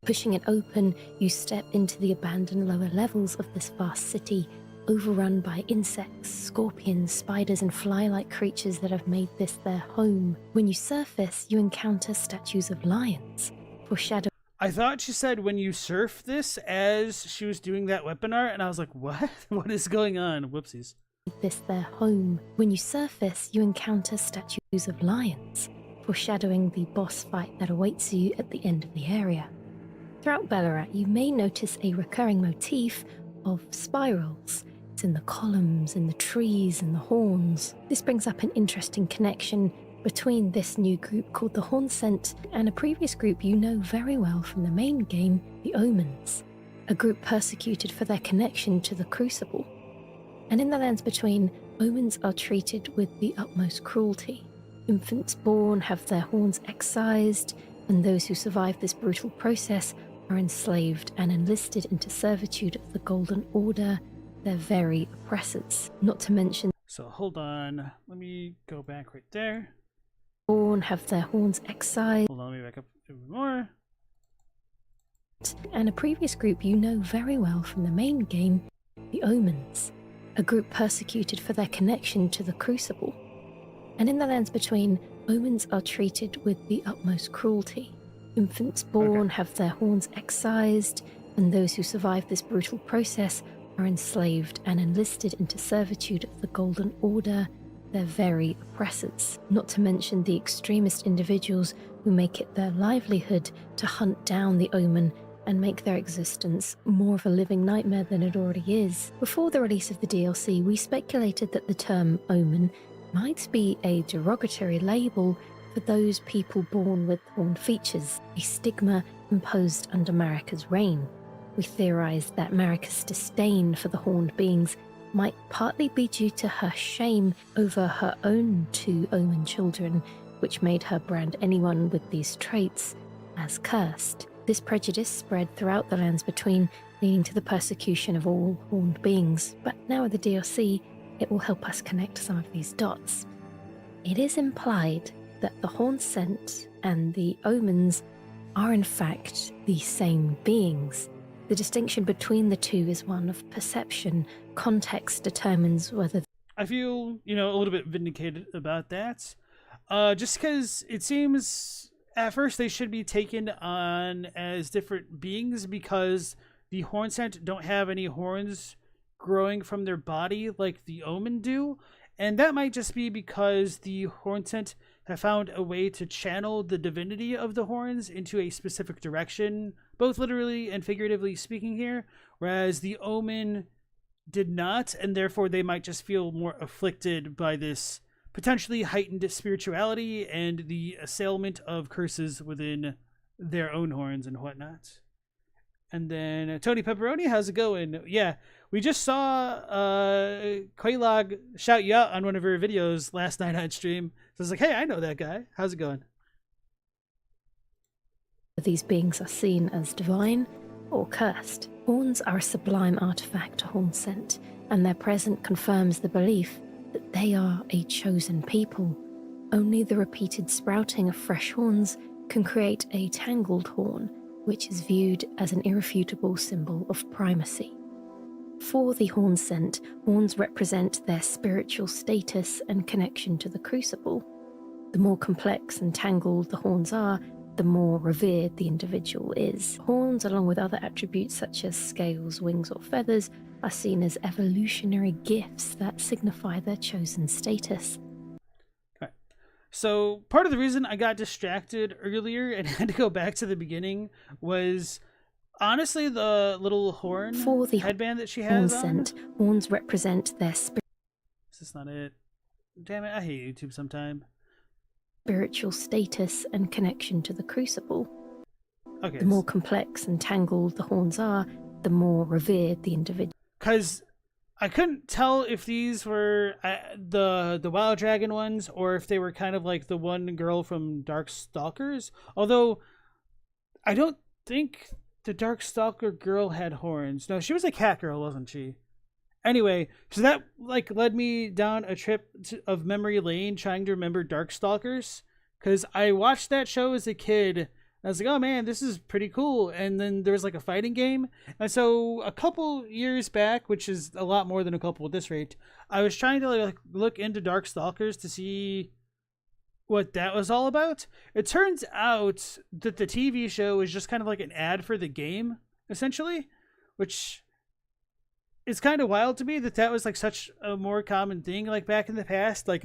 Pushing it open, you step into the abandoned lower levels of this vast city, overrun by insects, scorpions, spiders, and fly-like creatures that have made this their home. When you surface, you encounter statues of lions, foreshadowing I thought she said when you surf this as she was doing that weapon art, and I was like, what? What is going on? Whoopsies. this their home. When you surface, you encounter statues of lions, foreshadowing the boss fight that awaits you at the end of the area. Throughout Ballarat, you may notice a recurring motif of spirals. It's in the columns, in the trees, and the horns. This brings up an interesting connection between this new group called the Hornsent and a previous group you know very well from the main game, the Omens, a group persecuted for their connection to the Crucible. And in the lands between, Omens are treated with the utmost cruelty. Infants born have their horns excised, and those who survive this brutal process are enslaved and enlisted into servitude of the Golden Order, their very oppressors. Not to mention, So hold on. Let me go back right there. born have their horns excised, Hold on, let me back up even more. and a previous group you know very well from the main game, the Omens, a group persecuted for their connection to the Crucible. And in the lands between, Omens are treated with the utmost cruelty. Infants born have their horns excised, and those who survive this brutal process are enslaved and enlisted into servitude of the Golden Order, their very oppressors. Not to mention the extremist individuals who make it their livelihood to hunt down the Omen and make their existence more of a living nightmare than it already is. Before the release of the DLC, we speculated that the term Omen might be a derogatory label for those people born with horned features, a stigma imposed under Marika's reign. We theorized that Marika's disdain for the horned beings might partly be due to her shame over her own two Omen children, which made her brand anyone with these traits as cursed. This prejudice spread throughout the lands between, leading to the persecution of all horned beings. But now with the DLC, it will help us connect some of these dots. It is implied that the Hornsent and the Omens are in fact the same beings. The distinction between the two is one of perception. Context determines whether I feel, a little bit vindicated about that. Just because it seems at first they should be taken on as different beings because the Hornsent don't have any horns growing from their body like the Omen do. And that might just be because the Hornsent have found a way to channel the divinity of the horns into a specific direction, both literally and figuratively speaking here, whereas the Omen did not, and therefore they might just feel more afflicted by this potentially heightened spirituality and the assailment of curses within their own horns and whatnot. And then Tony Pepperoni, how's it going? Yeah, we just saw Quaylog shout you out on one of her videos last night on stream. So I was like, hey, I know that guy. How's it going? these beings are seen as divine or cursed. Horns are a sublime artifact to Hornsent, and their presence confirms the belief that they are a chosen people. Only the repeated sprouting of fresh horns can create a tangled horn, which is viewed as an irrefutable symbol of primacy. For the Hornsent, horns represent their spiritual status and connection to the Crucible. The more complex and tangled the horns are, the more revered the individual is. Horns, along with other attributes such as scales, wings, or feathers, are seen as evolutionary gifts that signify their chosen status. So part of the reason I got distracted earlier and had to go back to the beginning was honestly the little horn For the headband that she has on. Hornsent, horns represent their This is not it. Damn it, I hate YouTube sometime. spiritual status and connection to the crucible. Okay. The more complex and tangled the horns are, the more revered the individual. Because I couldn't tell if these were the Wild Dragon ones or if they were kind of like the one girl from Darkstalkers. Although I don't think the Darkstalker girl had horns. No, she was a cat girl, wasn't she? Anyway, so that like led me down a trip of memory lane trying to remember Darkstalkers, because I watched that show as a kid. I was like, oh man, this is pretty cool. And then there was like a fighting game. And so a couple years back, which is a lot more than a couple at this rate, I was trying to like look into Darkstalkers to see what that was all about. It turns out that the TV show is just kind of like an ad for the game, essentially, which is kind of wild to me that was like such a more common thing. Like back in the past, like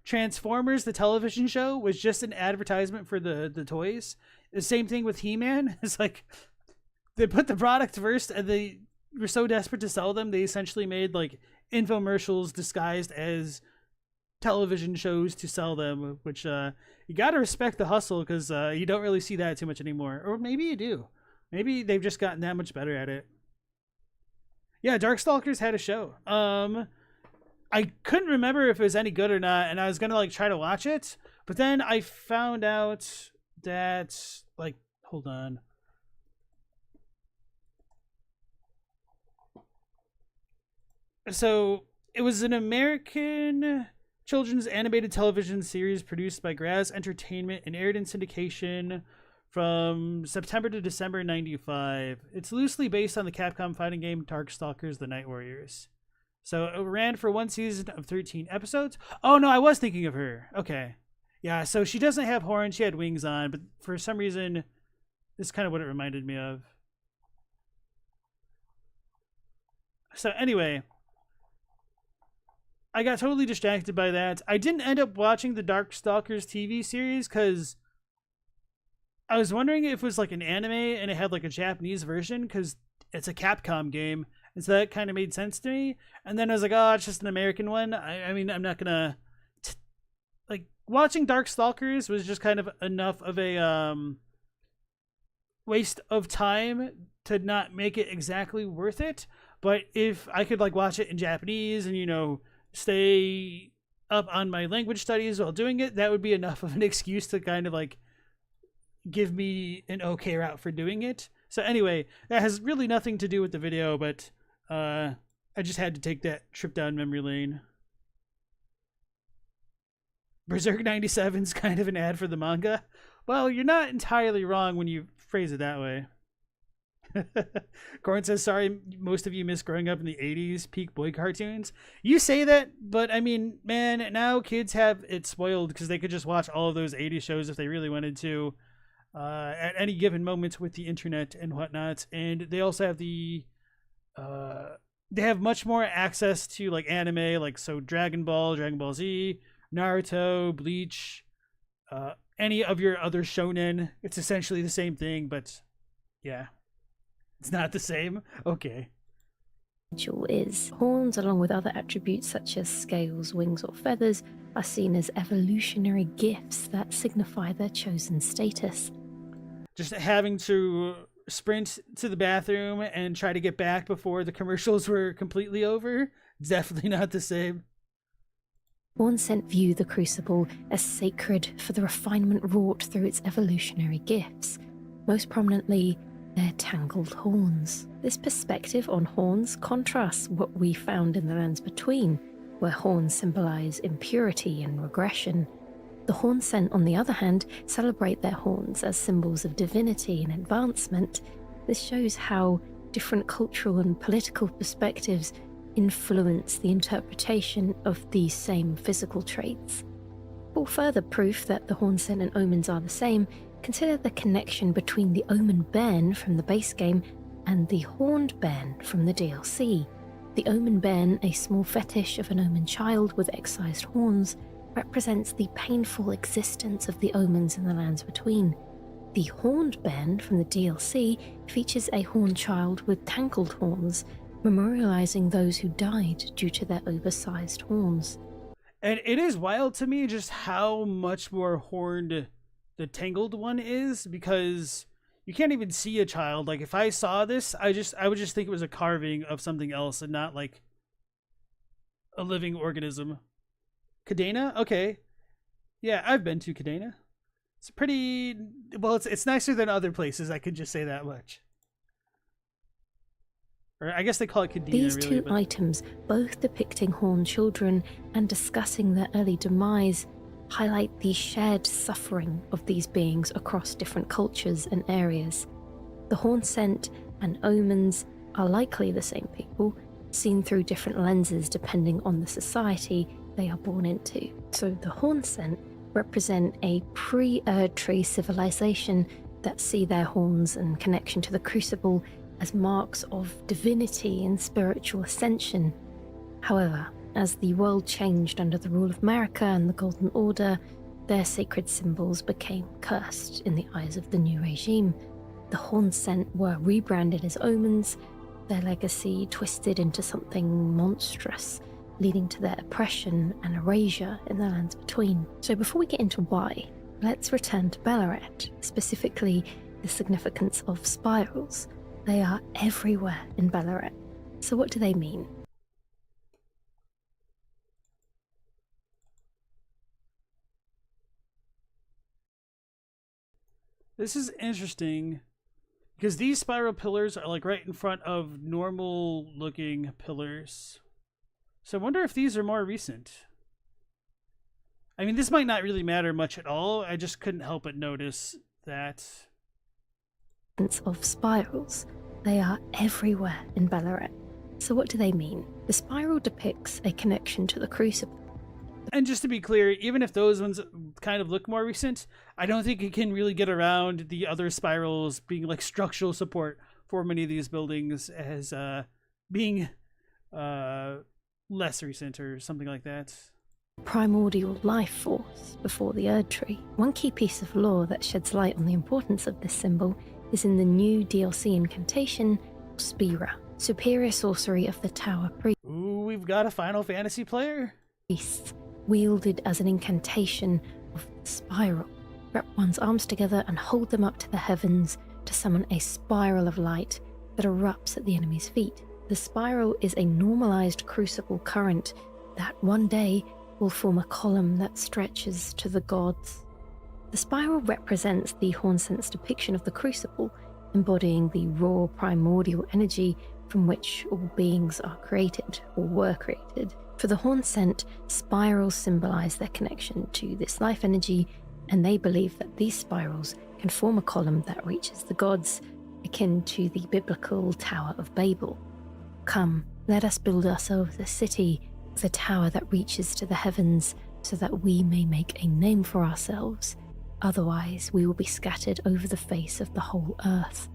Transformers, the television show, was just an advertisement for the toys. The same thing with He-Man. It's like they put the product first and they were so desperate to sell them, they essentially made like infomercials disguised as television shows to sell them, which you gotta respect the hustle, because you don't really see that too much anymore. Or maybe you do. Maybe they've just gotten that much better at it. Yeah, Darkstalkers had a show. I couldn't remember if it was any good or not, and I was gonna like try to watch it, but then I found out that like, hold on. So it was an American children's animated television series produced by Graz Entertainment and aired in syndication from September to December 95. It's loosely based on the Capcom fighting game Darkstalkers: The Night Warriors. So it ran for one season of 13 episodes. Oh no, I was thinking of her. Okay. Yeah, so she doesn't have horns, she had wings on, but for some reason, this is kind of what it reminded me of. So anyway, I got totally distracted by that. I didn't end up watching the Darkstalkers TV series because I was wondering if it was like an anime and it had like a Japanese version, because it's a Capcom game. And so that kind of made sense to me. And then I was like, oh, it's just an American one. I mean, I'm not going to... Like, watching Darkstalkers was just kind of enough of a waste of time to not make it exactly worth it. But if I could like watch it in Japanese and, you know, stay up on my language studies while doing it, that would be enough of an excuse to kind of like give me an okay route for doing it. So anyway, that has really nothing to do with the video, but I just had to take that trip down memory lane. Berserk 97 is kind of an ad for the manga. Well, you're not entirely wrong when you phrase it that way. Corn says, sorry, most of you missed growing up in the 80s peak boy cartoons. You say that, but I mean, man, now kids have it spoiled because they could just watch all of those 80s shows if they really wanted to at any given moment with the internet and whatnot. And they also have they have much more access to like anime, like so Dragon Ball, Dragon Ball Z, Naruto, Bleach, any of your other shonen. It's essentially the same thing, but yeah, it's not the same. Okay. Is horns, along with other attributes such as scales, wings, or feathers, are seen as evolutionary gifts that signify their chosen status. Just having to sprint to the bathroom and try to get back before the commercials were completely over, definitely not the same. Hornsent view the crucible as sacred for the refinement wrought through its evolutionary gifts, most prominently their tangled horns. This perspective on horns contrasts what we found in the lands between, where horns symbolize impurity and regression. The Hornsent, on the other hand, celebrate their horns as symbols of divinity and advancement. This shows how different cultural and political perspectives influence the interpretation of these same physical traits. For further proof that the Hornsent and omens are the same, consider the connection between the omen bairn from the base game and the horned bairn from the DLC. The omen bairn, a small fetish of an omen child with excised horns, represents the painful existence of the omens in the lands between. The Horned Band from the DLC features a horned child with tangled horns, memorializing those who died due to their oversized horns. And it is wild to me just how much more horned the tangled one is, because you can't even see a child. Like, if I saw this, I would just think it was a carving of something else and not like a living organism. Cadena? Okay. Yeah, I've been to Cadena. It's pretty well, it's nicer than other places, I could just say that much. Or I guess they call it Cadena. These really, two items, both depicting horned children and discussing their early demise, highlight the shared suffering of these beings across different cultures and areas. The Hornsent and omens are likely the same people, seen through different lenses depending on the society they are born into. So the Hornsent represent a pre-Erdtree civilization that see their horns and connection to the Crucible as marks of divinity and spiritual ascension. However, as the world changed under the rule of America and the Golden Order, their sacred symbols became cursed in the eyes of the new regime. The Hornsent were rebranded as omens, their legacy twisted into something monstrous, leading to their oppression and erasure in the lands between. So before we get into why, let's return to Ballarat, specifically the significance of spirals. They are everywhere in Ballarat. So what do they mean? This is interesting because these spiral pillars are like right in front of normal looking pillars. So I wonder if these are more recent. I mean, this might not really matter much at all. I just couldn't help but notice that. Of spirals. They are everywhere in Ballarat. So what do they mean? The spiral depicts a connection to the Crucible. And just to be clear, even if those ones kind of look more recent, I don't think it can really get around the other spirals being like structural support for many of these buildings as being less recent or something like that. Primordial life force before the Erdtree. One key piece of lore that sheds light on the importance of this symbol is in the new DLC incantation, Spira, superior sorcery of the Tower Priest. Ooh, we've got a Final Fantasy player? Priests, wielded as an incantation of the spiral. Wrap one's arms together and hold them up to the heavens to summon a spiral of light that erupts at the enemy's feet. The spiral is a normalized crucible current that one day will form a column that stretches to the gods. The spiral represents the Hornsent's depiction of the crucible, embodying the raw primordial energy from which all beings are created or were created. For the Hornsent, spirals symbolize their connection to this life energy, and they believe that these spirals can form a column that reaches the gods, akin to the biblical Tower of Babel. Come, let us build ourselves a city with a tower that reaches to the heavens, so that we may make a name for ourselves. Otherwise, we will be scattered over the face of the whole earth.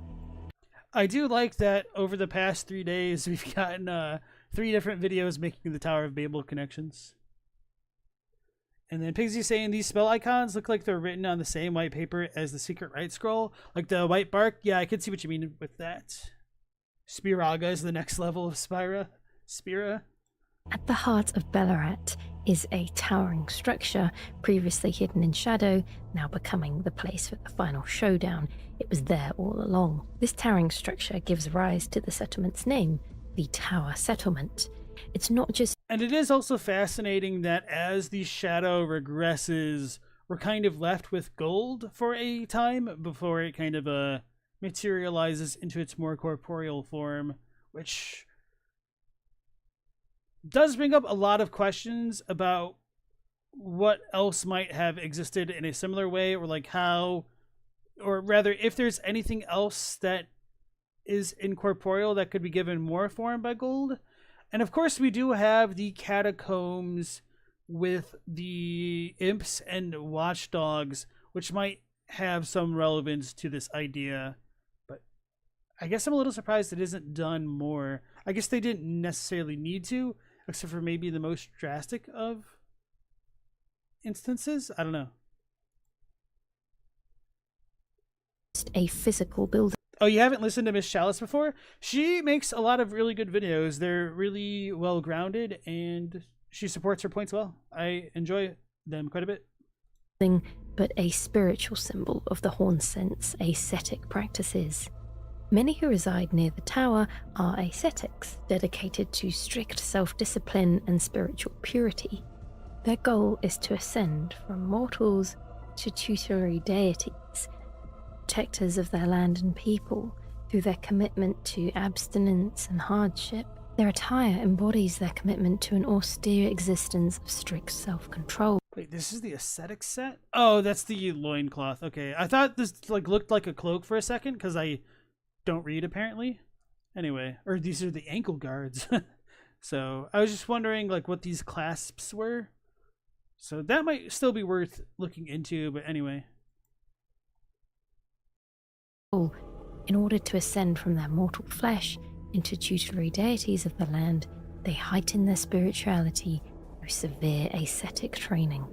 I do like that over the past 3 days, we've gotten 3 different videos making the Tower of Babel connections. And then Pigsy's saying these spell icons look like they're written on the same white paper as the Secret Rite Scroll. Like the white bark. Yeah, I can see what you mean with that. Spiraga is the next level of Spira. At the heart of Ballarat is a towering structure previously hidden in shadow, now becoming the place for the final showdown. It was there all along. This towering structure gives rise to the settlement's name, the Tower Settlement. It's not just... And it is also fascinating that as the shadow regresses, we're kind of left with gold for a time before it kind of materializes into its more corporeal form, which does bring up a lot of questions about what else might have existed in a similar way, or like how, or rather if there's anything else that is incorporeal that could be given more form by gold. And of course we do have the catacombs with the imps and watchdogs, which might have some relevance to this idea. But I guess I'm a little surprised it isn't done more. I guess they didn't necessarily need to, except for maybe the most drastic of instances. I don't know. A physical building. Oh, you haven't listened to Miss Chalice before? She makes a lot of really good videos. They're really well grounded, and she supports her points well. I enjoy them quite a bit. But a spiritual symbol of the Hornsent's ascetic practices. Many who reside near the tower are ascetics, dedicated to strict self-discipline and spiritual purity. Their goal is to ascend from mortals to tutelary deities, protectors of their land and people, through their commitment to abstinence and hardship. Their attire embodies their commitment to an austere existence of strict self-control. Wait, this is the ascetic set? Oh, that's the loincloth. Okay, I thought this looked like a cloak for a second because I don't read apparently. Anyway, or these are the ankle guards. So I was just wondering what these clasps were. So that might still be worth looking into, but anyway. In order to ascend from their mortal flesh into tutelary deities of the land, they heighten their spirituality through severe ascetic training.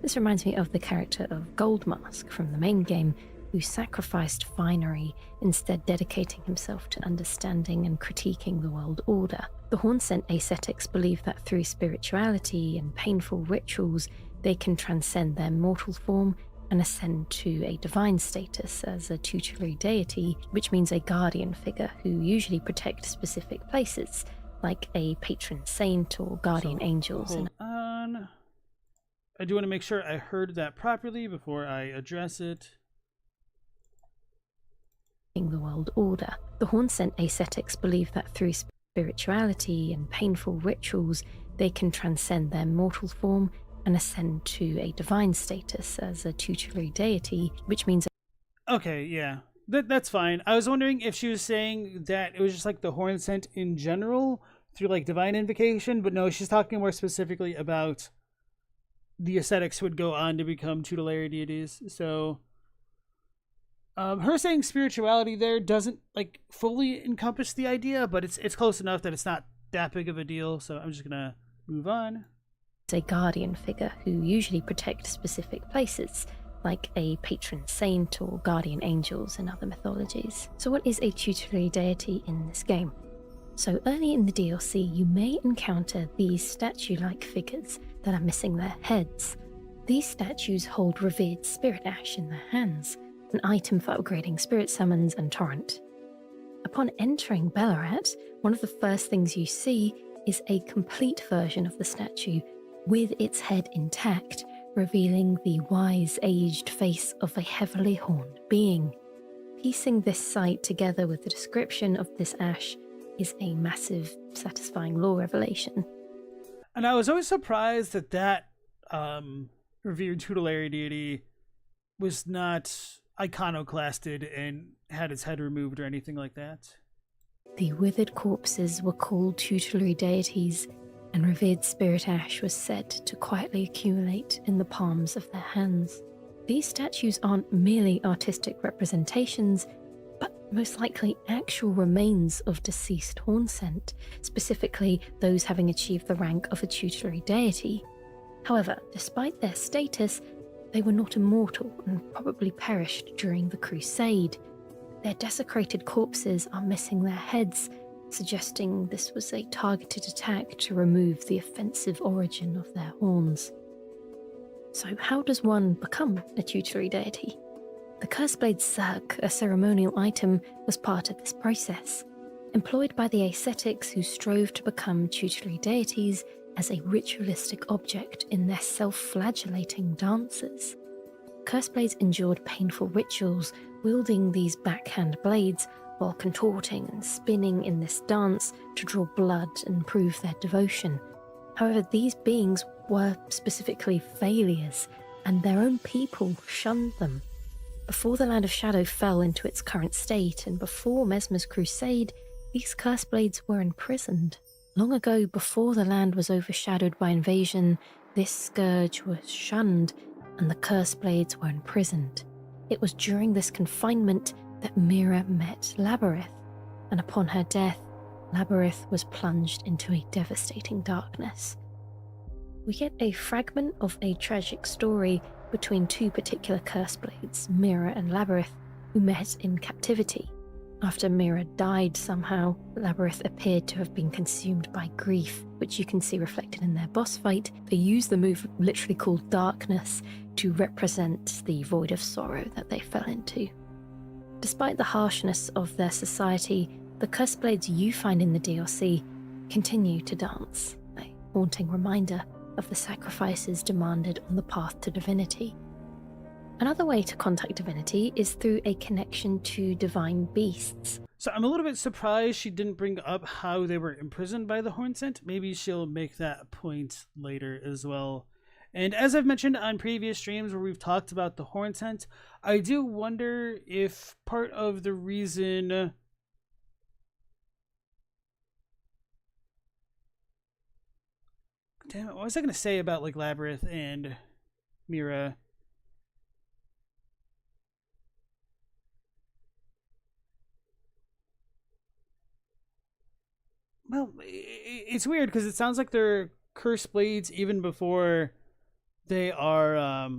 This reminds me of the character of Goldmask from the main game, who sacrificed finery, instead dedicating himself to understanding and critiquing the world order. The Hornsent ascetics believe that through spirituality and painful rituals, they can transcend their mortal form and ascend to a divine status as a tutelary deity, which means a guardian figure who usually protect specific places, like a patron saint or guardian angels. Hold on. I do want to make sure I heard that properly before I address it. The world order. The Hornsent ascetics believe that through spirituality and painful rituals, they can transcend their mortal form and ascend to a divine status as a tutelary deity, which means... Okay, yeah. That's fine. I was wondering if she was saying that it was just the Hornsent in general through divine invocation, but no, she's talking more specifically about the ascetics who would go on to become tutelary deities. So her saying spirituality there doesn't fully encompass the idea, but it's close enough that it's not that big of a deal. So I'm just gonna move on. A guardian figure who usually protect specific places, like a patron saint or guardian angels in other mythologies. So what is a tutelary deity in this game? So early in the DLC, you may encounter these statue-like figures that are missing their heads. These statues hold revered spirit ash in their hands, an item for upgrading spirit summons and torrent. Upon entering Ballarat, one of the first things you see is a complete version of the statue with its head intact, revealing the wise, aged face of a heavily horned being. Piecing this sight together with the description of this ash is a massive, satisfying lore revelation. And I was always surprised that revered tutelary deity was not iconoclasted and had its head removed or anything like that. The withered corpses were called tutelary deities, and revered spirit ash was said to quietly accumulate in the palms of their hands. These statues aren't merely artistic representations, but most likely actual remains of deceased Hornsent, specifically those having achieved the rank of a tutelary deity. However, despite their status, they were not immortal and probably perished during the Crusade. Their desecrated corpses are missing their heads, suggesting this was a targeted attack to remove the offensive origin of their horns. So how does one become a tutelary deity? The Curseblade Cirque, a ceremonial item, was part of this process, employed by the ascetics who strove to become tutelary deities as a ritualistic object in their self-flagellating dances. Curseblades endured painful rituals, wielding these backhand blades while contorting and spinning in this dance to draw blood and prove their devotion. However, these beings were specifically failures, and their own people shunned them. Before the Land of Shadow fell into its current state, and before Mesmer's crusade, these Curseblades were imprisoned. Long ago, before the land was overshadowed by invasion, this scourge was shunned, and the Curseblades were imprisoned. It was during this confinement that Mira met Labyrinth, and upon her death, Labyrinth was plunged into a devastating darkness. we get a fragment of a tragic story between two particular curse blades, Mira and Labyrinth, who met in captivity. After Mira died somehow, Labyrinth appeared to have been consumed by grief, which you can see reflected in their boss fight. They use the move literally called Darkness to represent the void of sorrow that they fell into. Despite the harshness of their society, the curse blades you find in the DLC continue to dance, a haunting reminder of the sacrifices demanded on the path to divinity. Another way to contact divinity is through a connection to divine beasts. So I'm a little bit surprised she didn't bring up how they were imprisoned by the Hornsent. Maybe she'll make that point later as well. And as I've mentioned on previous streams where we've talked about the Hornsent, I do wonder if part of the reason... Damn it, what was I going to say about like Labyrinth and Mira? Well, it's weird because it sounds like they're cursed blades even before they are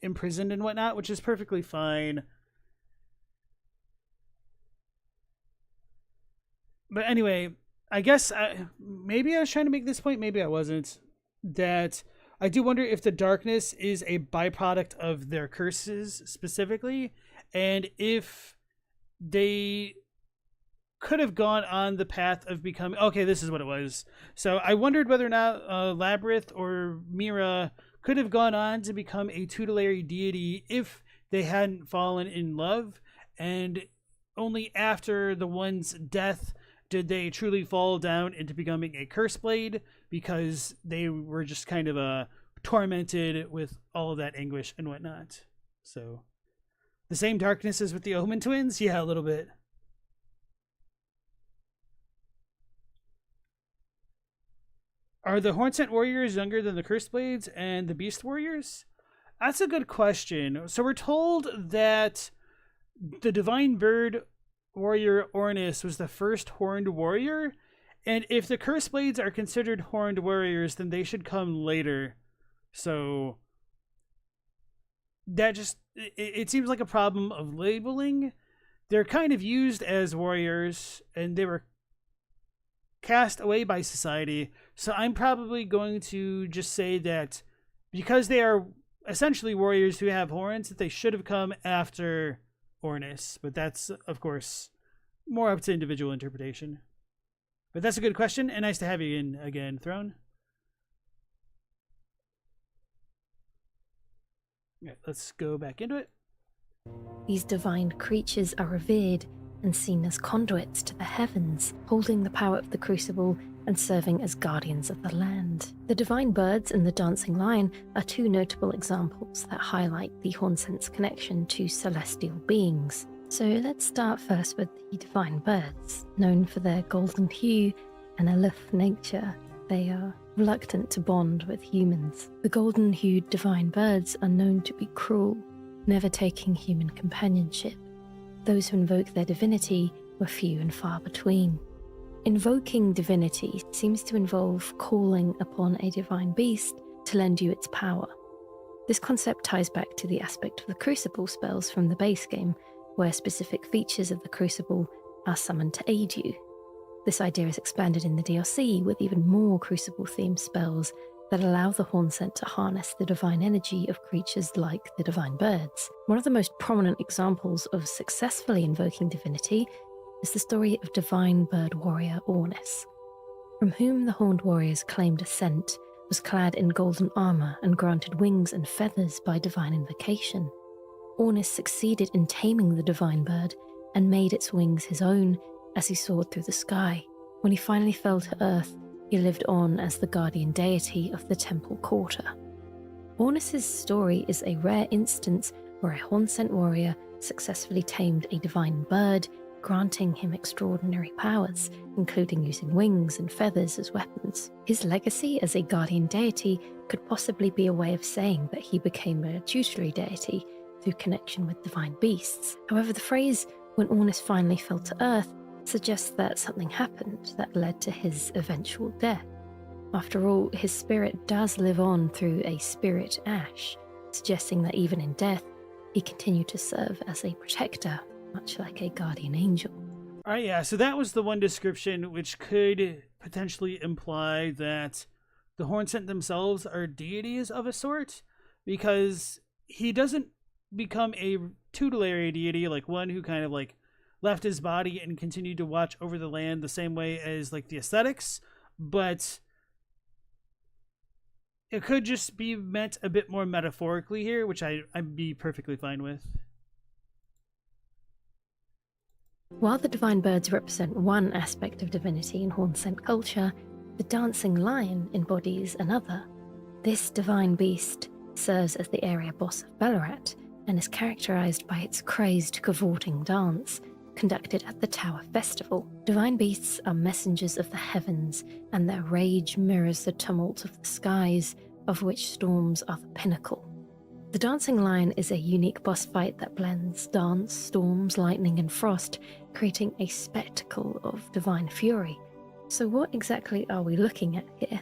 imprisoned and whatnot, which is perfectly fine. But anyway, I guess maybe I was trying to make this point, maybe I wasn't, that I do wonder if the darkness is a byproduct of their curses specifically, and if they could have gone on the path of becoming... Okay, this is what it was. So I wondered whether or not Labyrinth or Mira could have gone on to become a tutelary deity if they hadn't fallen in love, and only after the one's death did they truly fall down into becoming a curse blade, because they were just kind of tormented with all of that anguish and whatnot. So the same darkness as with the Omen twins? Yeah, a little bit. Are the Hornsent warriors younger than the Cursed Blades and the Beast warriors? That's a good question. So we're told that the Divine Bird warrior Ornis was the first horned warrior, and if the Cursed Blades are considered horned warriors, then they should come later. So that just, it seems like a problem of labeling. They're kind of used as warriors, and they were cast away by society. So I'm probably going to just say that because they are essentially warriors who have horns, that they should have come after Ornis. But that's, of course, more up to individual interpretation. But that's a good question, and nice to have you in again, Throne. Yeah, let's go back into it. These divine creatures are revered and seen as conduits to the heavens, holding the power of the Crucible and serving as guardians of the land. The divine birds and the dancing lion are two notable examples that highlight the Hornsent's connection to celestial beings. So let's start first with the divine birds. Known for their golden hue and aloof nature, they are reluctant to bond with humans. The golden-hued divine birds are known to be cruel, never taking human companionship. Those who invoke their divinity were few and far between. Invoking divinity seems to involve calling upon a divine beast to lend you its power. This concept ties back to the aspect of the Crucible spells from the base game, where specific features of the Crucible are summoned to aid you. This idea is expanded in the DLC with even more Crucible-themed spells that allow the Hornsent to harness the divine energy of creatures like the divine birds. One of the most prominent examples of successfully invoking divinity is the story of divine bird warrior Ornis, from whom the horned warriors claimed ascent, was clad in golden armor and granted wings and feathers by divine invocation. Ornis succeeded in taming the divine bird and made its wings his own as he soared through the sky. When he finally fell to earth, he lived on as the guardian deity of the temple quarter. Ornis's story is a rare instance where a Hornsent warrior successfully tamed a divine bird, granting him extraordinary powers, including using wings and feathers as weapons. His legacy as a guardian deity could possibly be a way of saying that he became a tutelary deity through connection with divine beasts. However, the phrase, "when Ornis finally fell to earth," suggests that something happened that led to his eventual death. After all, his spirit does live on through a spirit ash, suggesting that even in death, he continued to serve as a protector, much like a guardian angel. Alright, yeah, so that was the one description which could potentially imply that the Hornsent themselves are deities of a sort, because he doesn't become a tutelary deity, like one who kind of like left his body and continued to watch over the land the same way as like the ascetics, but it could just be meant a bit more metaphorically here, which I'd be perfectly fine with. While the divine birds represent one aspect of divinity in Hornsent culture, the dancing lion embodies another. This divine beast serves as the area boss of Ballarat and is characterized by its crazed, cavorting dance, conducted at the Tower Festival. Divine beasts are messengers of the heavens, and their rage mirrors the tumult of the skies, of which storms are the pinnacle. The Dancing Lion is a unique boss fight that blends dance, storms, lightning, and frost, creating a spectacle of divine fury. So what exactly are we looking at here?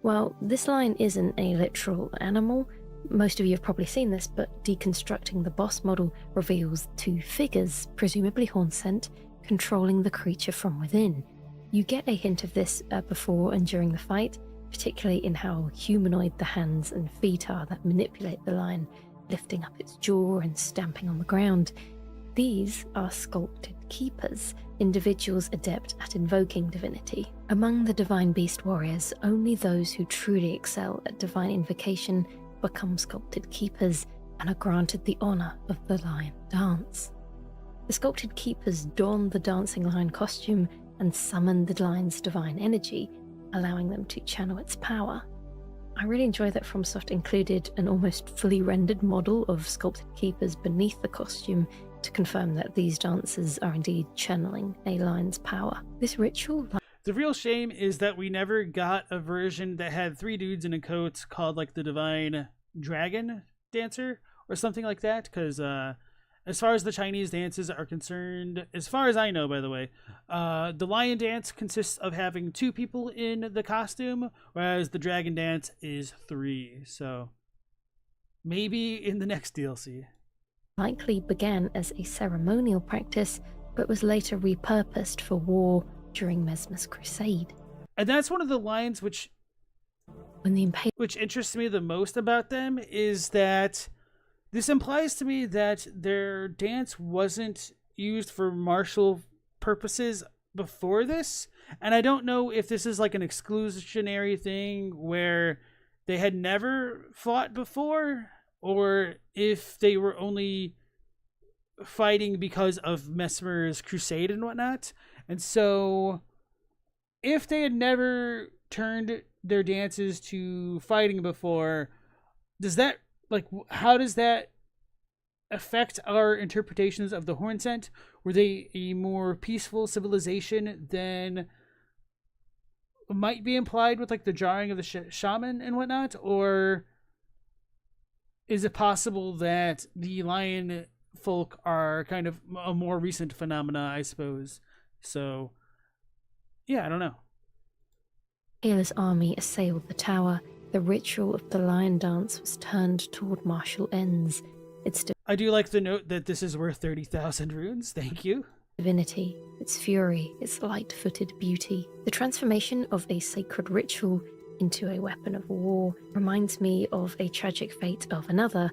Well, this lion isn't a literal animal. Most of you have probably seen this, but deconstructing the boss model reveals two figures, presumably Hornsent, controlling the creature from within. You get a hint of this before and during the fight, particularly in how humanoid the hands and feet are that manipulate the lion, lifting up its jaw and stamping on the ground. These are sculpted keepers, individuals adept at invoking divinity. Among the divine beast warriors, only those who truly excel at divine invocation become sculpted keepers and are granted the honor of the lion dance. The sculpted keepers don the dancing lion costume and summon the lion's divine energy, allowing them to channel its power. I really enjoy that FromSoft included an almost fully rendered model of sculpted keepers beneath the costume to confirm that these dancers are indeed channeling a lion's power. This ritual... The real shame is that we never got a version that had 3 dudes in a coat called like the Divine Dragon Dancer or something like that, because as far as the Chinese dances are concerned, as far as I know, by the way, the lion dance consists of having 2 people in the costume, whereas the dragon dance is 3. So maybe in the next DLC. Likely began as a ceremonial practice, but was later repurposed for war during Mesmer's crusade. And that's one of the lines which interests me the most about them, is that this implies to me that their dance wasn't used for martial purposes before this. And I don't know if this is like an exclusionary thing where they had never fought before, or if they were only fighting because of Mesmer's crusade and whatnot. And so if they had never turned their dances to fighting before, does that, like, how does that affect our interpretations of the Hornsent? Were they a more peaceful civilization than might be implied with like the jarring of the shaman and whatnot? Or is it possible that the lion folk are kind of a more recent phenomena, I suppose? So yeah, I don't know. Ayla's army assailed the tower. The ritual of the lion dance was turned toward martial ends. I do like the note that this is worth 30,000 runes. Thank you. Divinity, its fury, its light-footed beauty. The transformation of a sacred ritual into a weapon of war reminds me of a tragic fate of another,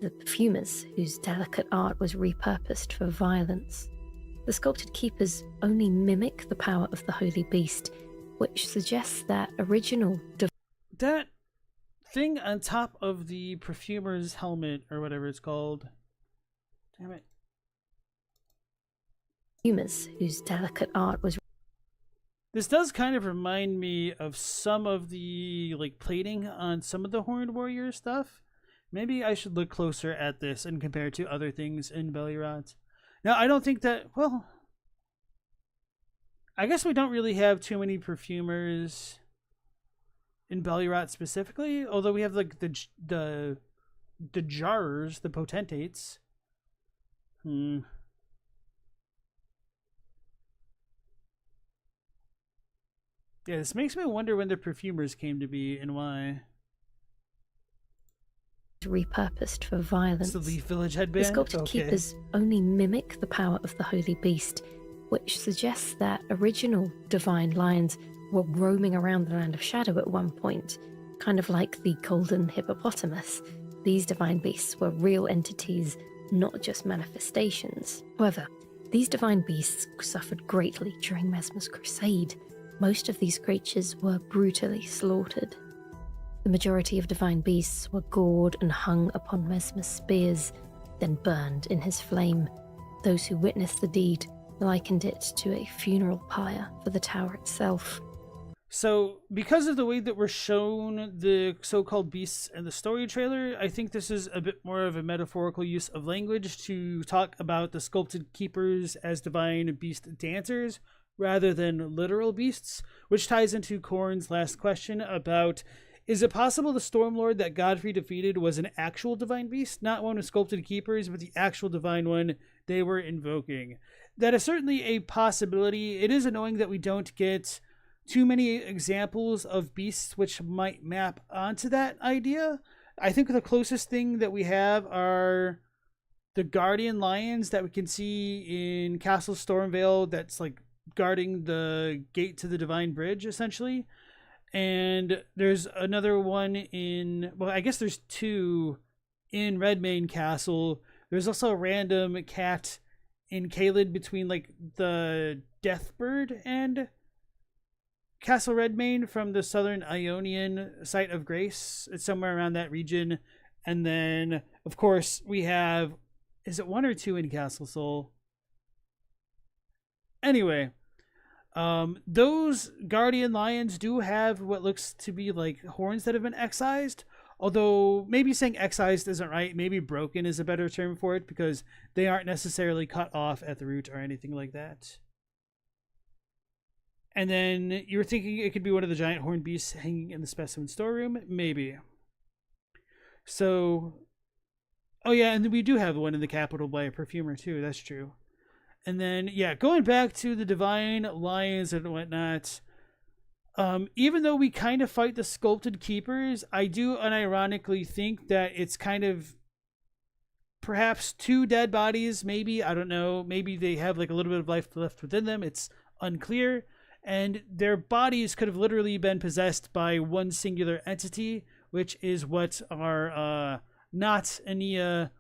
the perfumers, whose delicate art was repurposed for violence. The sculpted keepers only mimic the power of the holy beast, which suggests that original... That thing on top of the perfumer's helmet, or whatever it's called. Damn it. Perfumers, whose delicate art was... This does kind of remind me of some of the like plating on some of the Horned Warrior stuff. Maybe I should look closer at this and compare it to other things in Bellirat. Now, I don't think that, well, I guess we don't really have too many perfumers in Bellirat specifically, although we have like the jarrers, the potentates. Yeah, this makes me wonder when the perfumers came to be and why. Repurposed for violence. It's the Leaf Village The headband? sculpted Okay. keepers only mimic the power of the holy beast, which suggests that original divine lions were roaming around the land of shadow at one point, kind of like the golden hippopotamus. These divine beasts were real entities, not just manifestations. However, these divine beasts suffered greatly during Mesmer's crusade. Most of these creatures were brutally slaughtered. The majority of divine beasts were gored and hung upon Mesmer's spears, then burned in his flame. Those who witnessed the deed likened it to a funeral pyre for the tower itself. So, because of the way that we're shown the so-called beasts in the story trailer, I think this is a bit more of a metaphorical use of language to talk about the sculpted keepers as divine beast dancers rather than literal beasts, which ties into Korn's last question about, is it possible the Stormlord that Godfrey defeated was an actual divine beast, not one with sculpted keepers, but the actual divine one they were invoking? That is certainly a possibility. It is annoying that we don't get too many examples of beasts which might map onto that idea. I think the closest thing that we have are the guardian lions that we can see in Castle Stormvale, that's like guarding the gate to the Divine Bridge, essentially. And there's another one in, well, I guess there's two in Redmane Castle. There's also a random cat in Caelid between like the Deathbird and Castle Redmane from the Southern Ionian Site of Grace. It's somewhere around that region. And then, of course, we have, is it one or two in Castle Soul? Anyway, those guardian lions do have what looks to be like horns that have been excised. Although maybe saying excised isn't right. Maybe broken is a better term for it, because they aren't necessarily cut off at the root or anything like that. And then you were thinking it could be one of the giant horned beasts hanging in the specimen storeroom? Maybe. So, oh yeah, and then we do have one in the capital by a perfumer too, that's true. And then, yeah, going back to the divine lions and whatnot, even though we kind of fight the sculpted keepers, I do unironically think that it's kind of perhaps two dead bodies, maybe, I don't know, maybe they have like a little bit of life left within them, it's unclear. And their bodies could have literally been possessed by one singular entity, which is what our not Ania,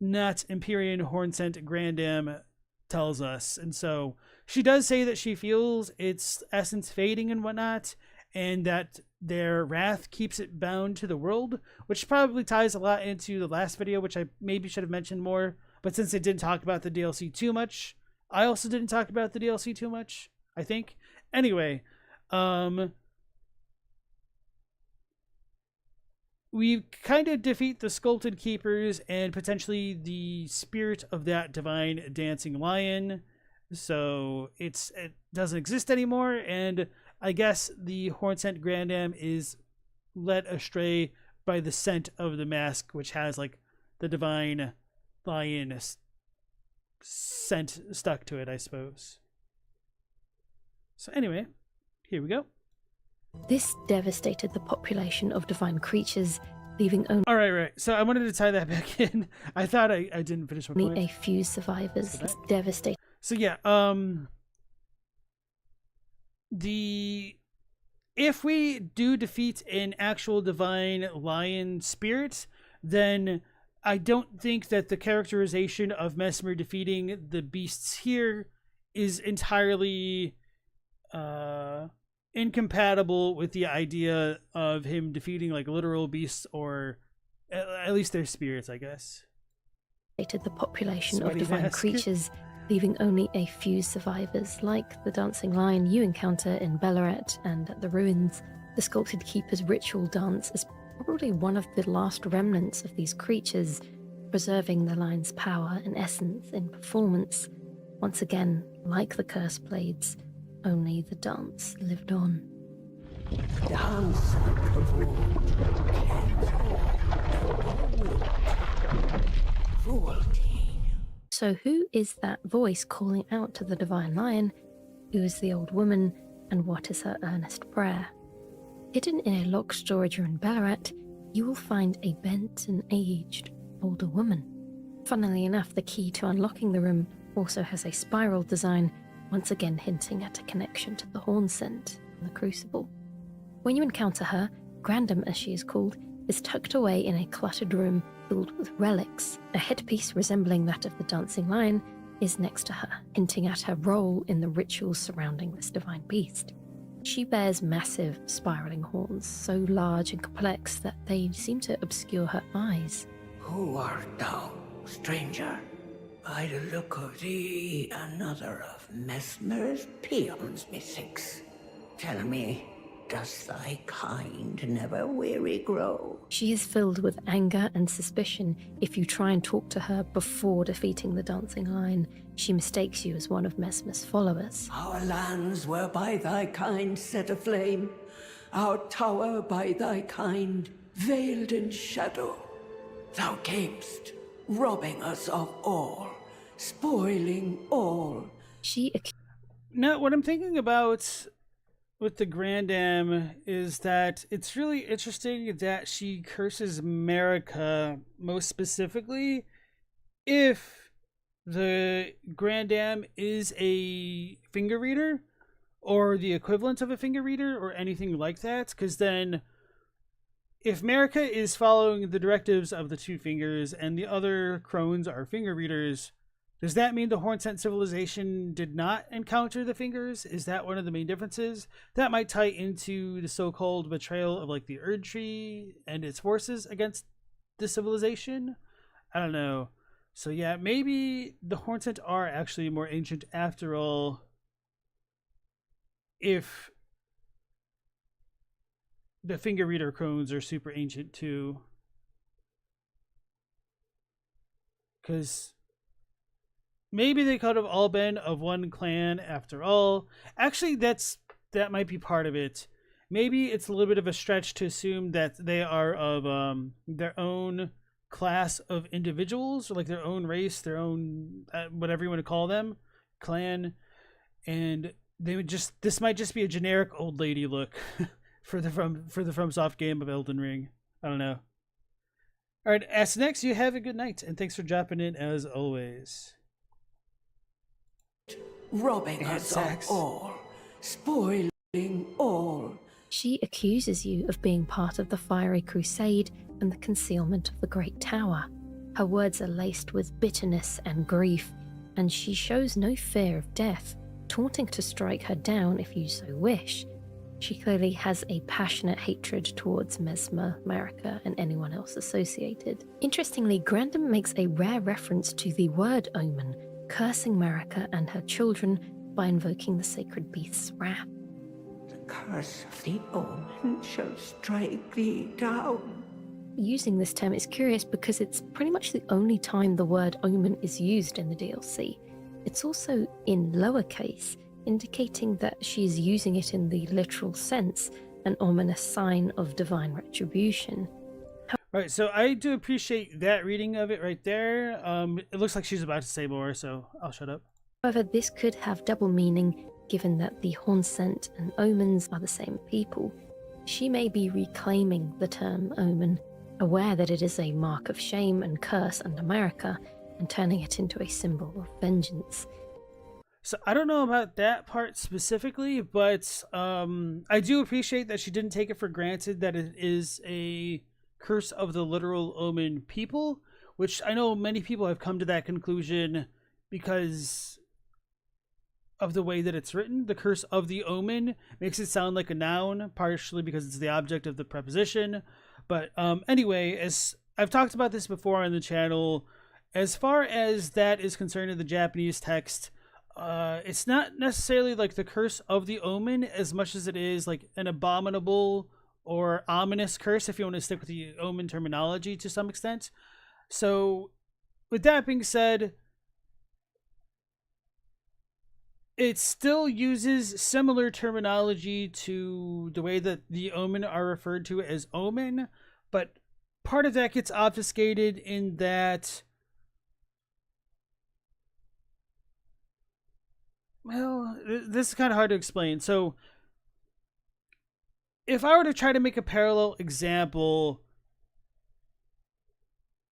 not Empyrean Hornsent Grandam tells us. And so she does say that she feels its essence fading and whatnot, and that their wrath keeps it bound to the world, which probably ties a lot into the last video, which I maybe should have mentioned more. But since I didn't talk about the DLC too much, I also didn't talk about the DLC too much, I think. Anyway, we kind of defeat the sculpted keepers and potentially the spirit of that divine dancing lion. So it doesn't exist anymore, and I guess the Hornsent Grandam is led astray by the scent of the mask, which has like the divine lion scent stuck to it, I suppose. So anyway, here we go. This devastated the population of divine creatures, leaving only Right. So I wanted to tie that back in. I thought I didn't finish my point. a few survivors. This devastated. So yeah, if we do defeat an actual divine lion spirit, then I don't think that the characterization of Mesmer defeating the beasts here is entirely incompatible with the idea of him defeating like literal beasts, or at least their spirits, I guess. The population Sweaty of divine mask. creatures, leaving only a few survivors, like the dancing lion you encounter in Bellaret and at the ruins. The sculpted keeper's ritual dance is probably one of the last remnants of these creatures, preserving the lion's power and essence in performance. Once again, like the curse blades, only the dance lived on. Dance cruelty. So who is that voice calling out to the divine lion? Who is the old woman? and what is her earnest prayer. Hidden in a locked storage room in Ballarat, you will find a bent and aged older woman. Funnily enough, the key to unlocking the room also has a spiral design, once again hinting at a connection to the Hornsent and the Crucible. When you encounter her, Grandam, as she is called, is tucked away in a cluttered room filled with relics. A headpiece resembling that of the dancing lion is next to her, hinting at her role in the rituals surrounding this divine beast. She bears massive, spiraling horns, so large and complex that they seem to obscure her eyes. Who art thou, stranger? By the look of thee, another of Mesmer's peons, methinks. Tell me, does thy kind never weary grow? She is filled with anger and suspicion. If you try and talk to her before defeating the dancing lion, she mistakes you as one of Mesmer's followers. Our lands were by thy kind set aflame, our tower by thy kind veiled in shadow. Thou camest, robbing us of all, spoiling all. Now, what I'm thinking about with the Grandam is that it's really interesting that she curses America most specifically if the Grandam is a finger reader or the equivalent of a finger reader or anything like that, because then if America is following the directives of the Two Fingers and the other crones are finger readers, does that mean the Hornsent civilization did not encounter the fingers? Is that one of the main differences? That might tie into the so-called betrayal of like the Erdtree and its forces against the civilization. I don't know. So yeah, maybe the Hornsent are actually more ancient after all, if the finger reader crones are super ancient too. Because maybe they could have all been of one clan after all. Actually, that might be part of it. Maybe it's a little bit of a stretch to assume that they are of their own class of individuals, or like their own race, their own whatever you want to call them, clan, and they would this might just be a generic old lady look for the FromSoft game of Elden Ring. I don't know. All right, as next, you have a good night, and thanks for dropping in as always. Robbing us of all, spoiling all. She accuses you of being part of the fiery crusade and the concealment of the Great Tower. Her words are laced with bitterness and grief, and she shows no fear of death, taunting to strike her down if you so wish. She clearly has a passionate hatred towards Mesmer, America, and anyone else associated. Interestingly, Grandam makes a rare reference to the word omen, cursing Marika and her children by invoking the sacred beast's wrath. The curse of the omen shall strike thee down. Using this term is curious because it's pretty much the only time the word omen is used in the DLC. It's also in lowercase, indicating that she's using it in the literal sense, an ominous sign of divine retribution. Right, so I do appreciate that reading of it right there. It looks like she's about to say more, so I'll shut up. However, this could have double meaning, given that the Hornsent and omens are the same people. She may be reclaiming the term omen, aware that it is a mark of shame and curse under America, and turning it into a symbol of vengeance. So I don't know about that part specifically, but I do appreciate that she didn't take it for granted that it is a curse of the literal omen people, which I know many people have come to that conclusion because of the way that it's written. The curse of the omen makes it sound like a noun, partially because it's the object of the preposition. But anyway, as I've talked about this before on the channel, as far as that is concerned in the Japanese text, it's not necessarily like the curse of the omen as much as it is like an abominable or ominous curse, if you want to stick with the omen terminology to some extent. So with that being said, it still uses similar terminology to the way that the omen are referred to as omen, but part of that gets obfuscated in that, well, this is kind of hard to explain. So if I were to try to make a parallel example,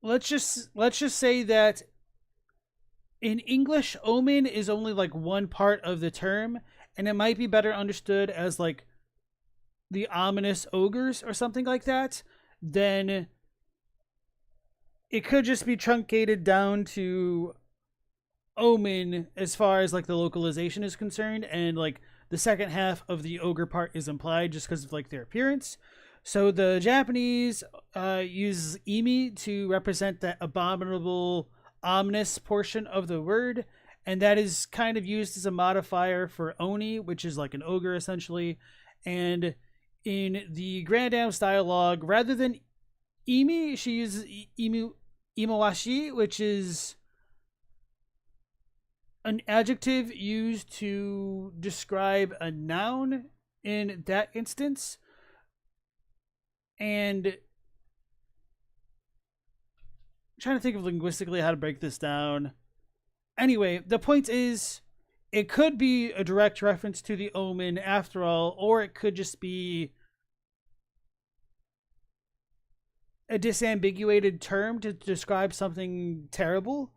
let's just say that in English, omen is only like one part of the term, and it might be better understood as like the ominous ogres or something like that, then it could just be truncated down to omen as far as like the localization is concerned, and like the second half of the ogre part is implied just because of like their appearance. So the Japanese use imi to represent that abominable, ominous portion of the word, and that is kind of used as a modifier for oni, which is like an ogre essentially. And in the Grand Dame's dialogue, rather than imi, she uses imawashi, which is an adjective used to describe a noun in that instance. And I'm trying to think of linguistically how to break this down. Anyway, the point is, it could be a direct reference to the omen after all, or it could just be a disambiguated term to describe something terrible.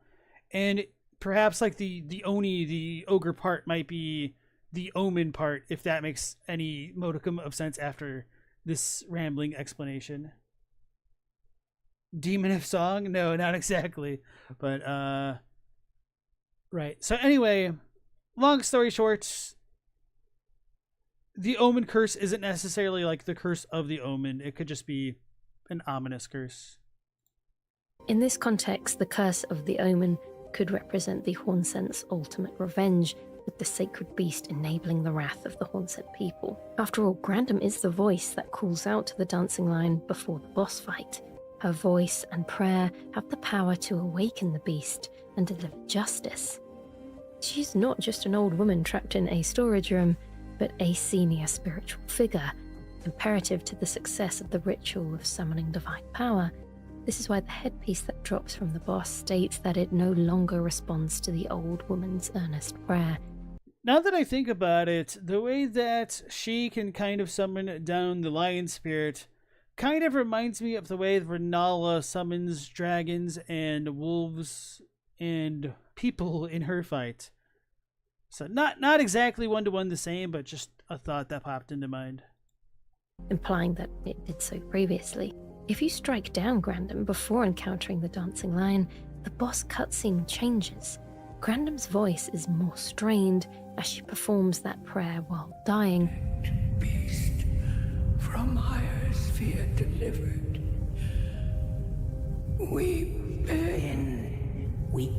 And perhaps like the oni, the ogre part, might be the omen part, if that makes any modicum of sense after this rambling explanation. Demon of Song? No, not exactly. But, right. So anyway, long story short, the omen curse isn't necessarily like the curse of the omen. It could just be an ominous curse. In this context, the curse of the omen could represent the Hornsent's ultimate revenge, with the sacred beast enabling the wrath of the Hornsent people. After all, Grandam is the voice that calls out to the dancing lion before the boss fight. Her voice and prayer have the power to awaken the beast and deliver justice. She's not just an old woman trapped in a storage room, but a senior spiritual figure, imperative to the success of the ritual of summoning divine power. This is why the headpiece that drops from the boss states that it no longer responds to the old woman's earnest prayer. Now that I think about it, the way that she can kind of summon down the lion spirit kind of reminds me of the way Renala summons dragons and wolves and people in her fight. So not exactly one-to-one the same, but just a thought that popped into mind. Implying that it did so previously. If you strike down Grandam before encountering the dancing lion, the boss cutscene changes. Grandam's voice is more strained as she performs that prayer while dying. Beast, from higher sphere delivered, we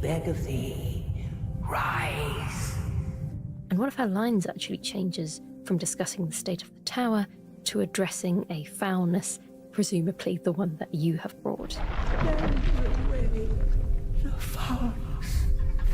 beg of thee, rise. And one of her lines actually changes from discussing the state of the tower to addressing a foulness, presumably the one that you have brought. Bend away the foulness,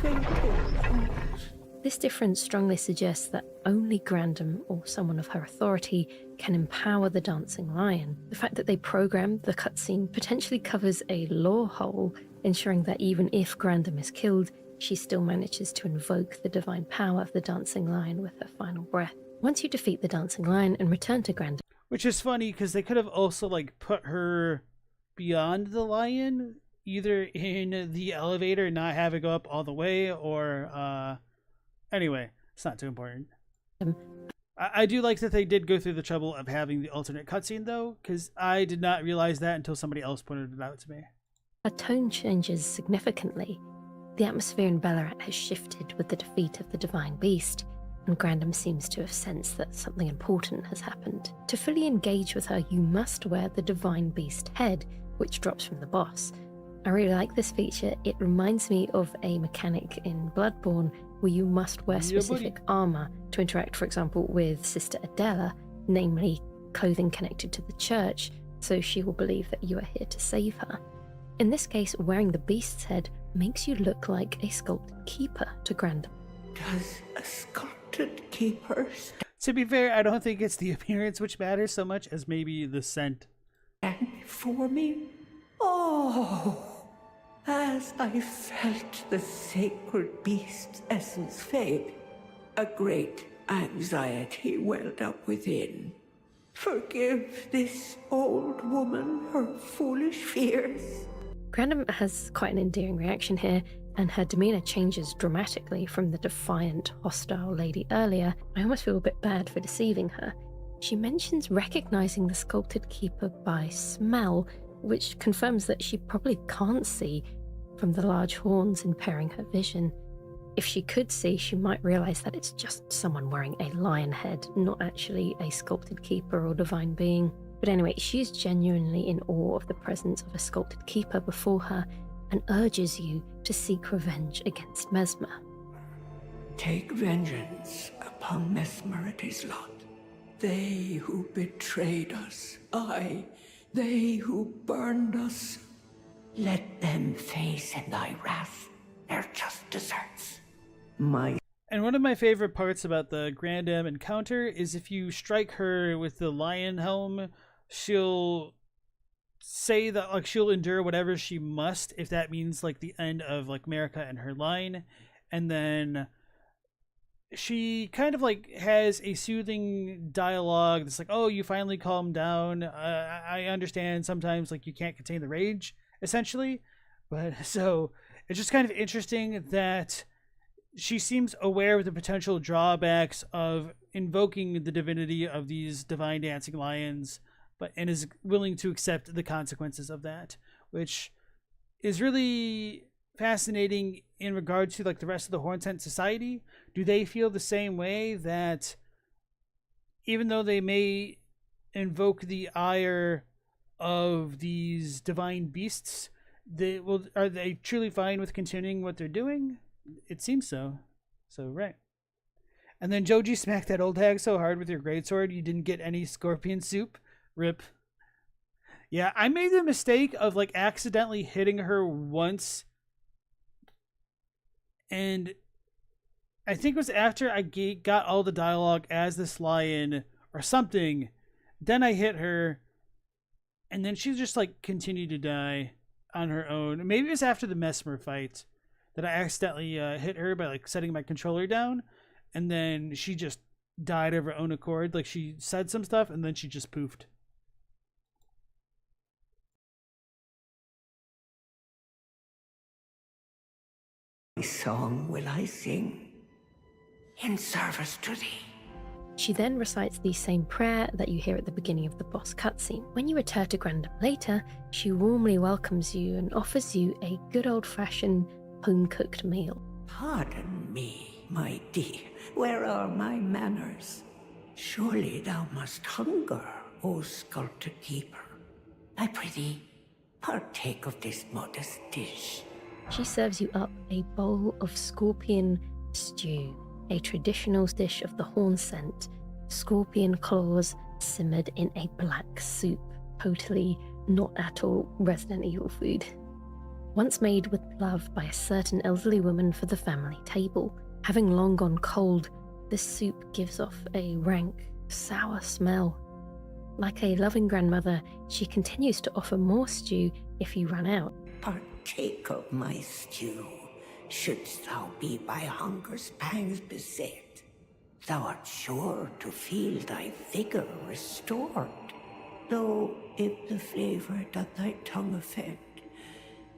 fatal foes. This difference strongly suggests that only Grandam or someone of her authority can empower the dancing lion. The fact that they programmed the cutscene potentially covers a lore hole, ensuring that even if Grandam is killed, she still manages to invoke the divine power of the dancing lion with her final breath. Once you defeat the dancing lion and return to Grandam... Which is funny, because they could have also like put her beyond the lion, either in the elevator and not have it go up all the way, or anyway, it's not too important. I do like that they did go through the trouble of having the alternate cutscene though, because I did not realize that until somebody else pointed it out to me. Her tone changes significantly. The atmosphere in Ballarat has shifted with the defeat of the divine beast, and Grandam seems to have sensed that something important has happened. To fully engage with her, you must wear the divine beast head, which drops from the boss. I really like this feature. It reminds me of a mechanic in Bloodborne where you must wear specific armor to interact, for example, with Sister Adela, namely clothing connected to the church, so she will believe that you are here to save her. In this case, wearing the beast's head makes you look like a sculpted keeper to Grandam. Does a sculpted keeper To be fair, I don't think it's the appearance which matters so much as maybe the scent. stand before me? Oh, as I felt the sacred beast's essence fade, a great anxiety welled up within. Forgive this old woman her foolish fears. Grandam has quite an endearing reaction here, and her demeanour changes dramatically from the defiant, hostile lady earlier. I almost feel a bit bad for deceiving her. She mentions recognising the sculpted keeper by smell, which confirms that she probably can't see from the large horns impairing her vision. If she could see, she might realise that it's just someone wearing a lion head, not actually a sculpted keeper or divine being. But anyway, she's genuinely in awe of the presence of a sculpted keeper before her and urges you to seek revenge against Mesmer. Take vengeance upon Mesmer at his lot. They who betrayed us, aye, they who burned us. Let them face in thy wrath their just deserts. And one of my favorite parts about the Grandam encounter is if you strike her with the lion helm, she'll say that like she'll endure whatever she must if that means like the end of like Marika and her line. And then she kind of like has a soothing dialogue that's like, oh, you finally calmed down. I understand sometimes like you can't contain the rage, essentially. But so it's just kind of interesting that she seems aware of the potential drawbacks of invoking the divinity of these divine dancing lions, and is willing to accept the consequences of that, which is really fascinating in regard to like the rest of the Hornsent society. Do they feel the same way, that even though they may invoke the ire of these divine beasts, are they truly fine with continuing what they're doing? It seems so. So, right. And then Joji smacked that old hag so hard with your greatsword you didn't get any scorpion soup. Rip. Yeah, I made the mistake of like accidentally hitting her once. And I think it was after I got all the dialogue as this lion or something. Then I hit her. And then she just like continued to die on her own. Maybe it was after the Mesmer fight that I accidentally hit her by like setting my controller down, and then she just died of her own accord. Like she said some stuff and then she just poofed. Song will I sing in service to thee. She then recites the same prayer that you hear at the beginning of the boss cutscene. When you return to Grandam later, she warmly welcomes you and offers you a good old-fashioned home-cooked meal. Pardon me, my dear, where are my manners? Surely thou must hunger, O sculpted keeper. I prithee, partake of this modest dish. She serves you up a bowl of scorpion stew, a traditional dish of the Hornsent, scorpion claws simmered in a black soup, totally not at all Resident Evil food. Once made with love by a certain elderly woman for the family table. Having long gone cold, this soup gives off a rank, sour smell. Like a loving grandmother, she continues to offer more stew if you run out. Partake of my stew, shouldst thou be by hunger's pangs beset. Thou art sure to feel thy vigour restored. Though if the flavour doth thy tongue offend,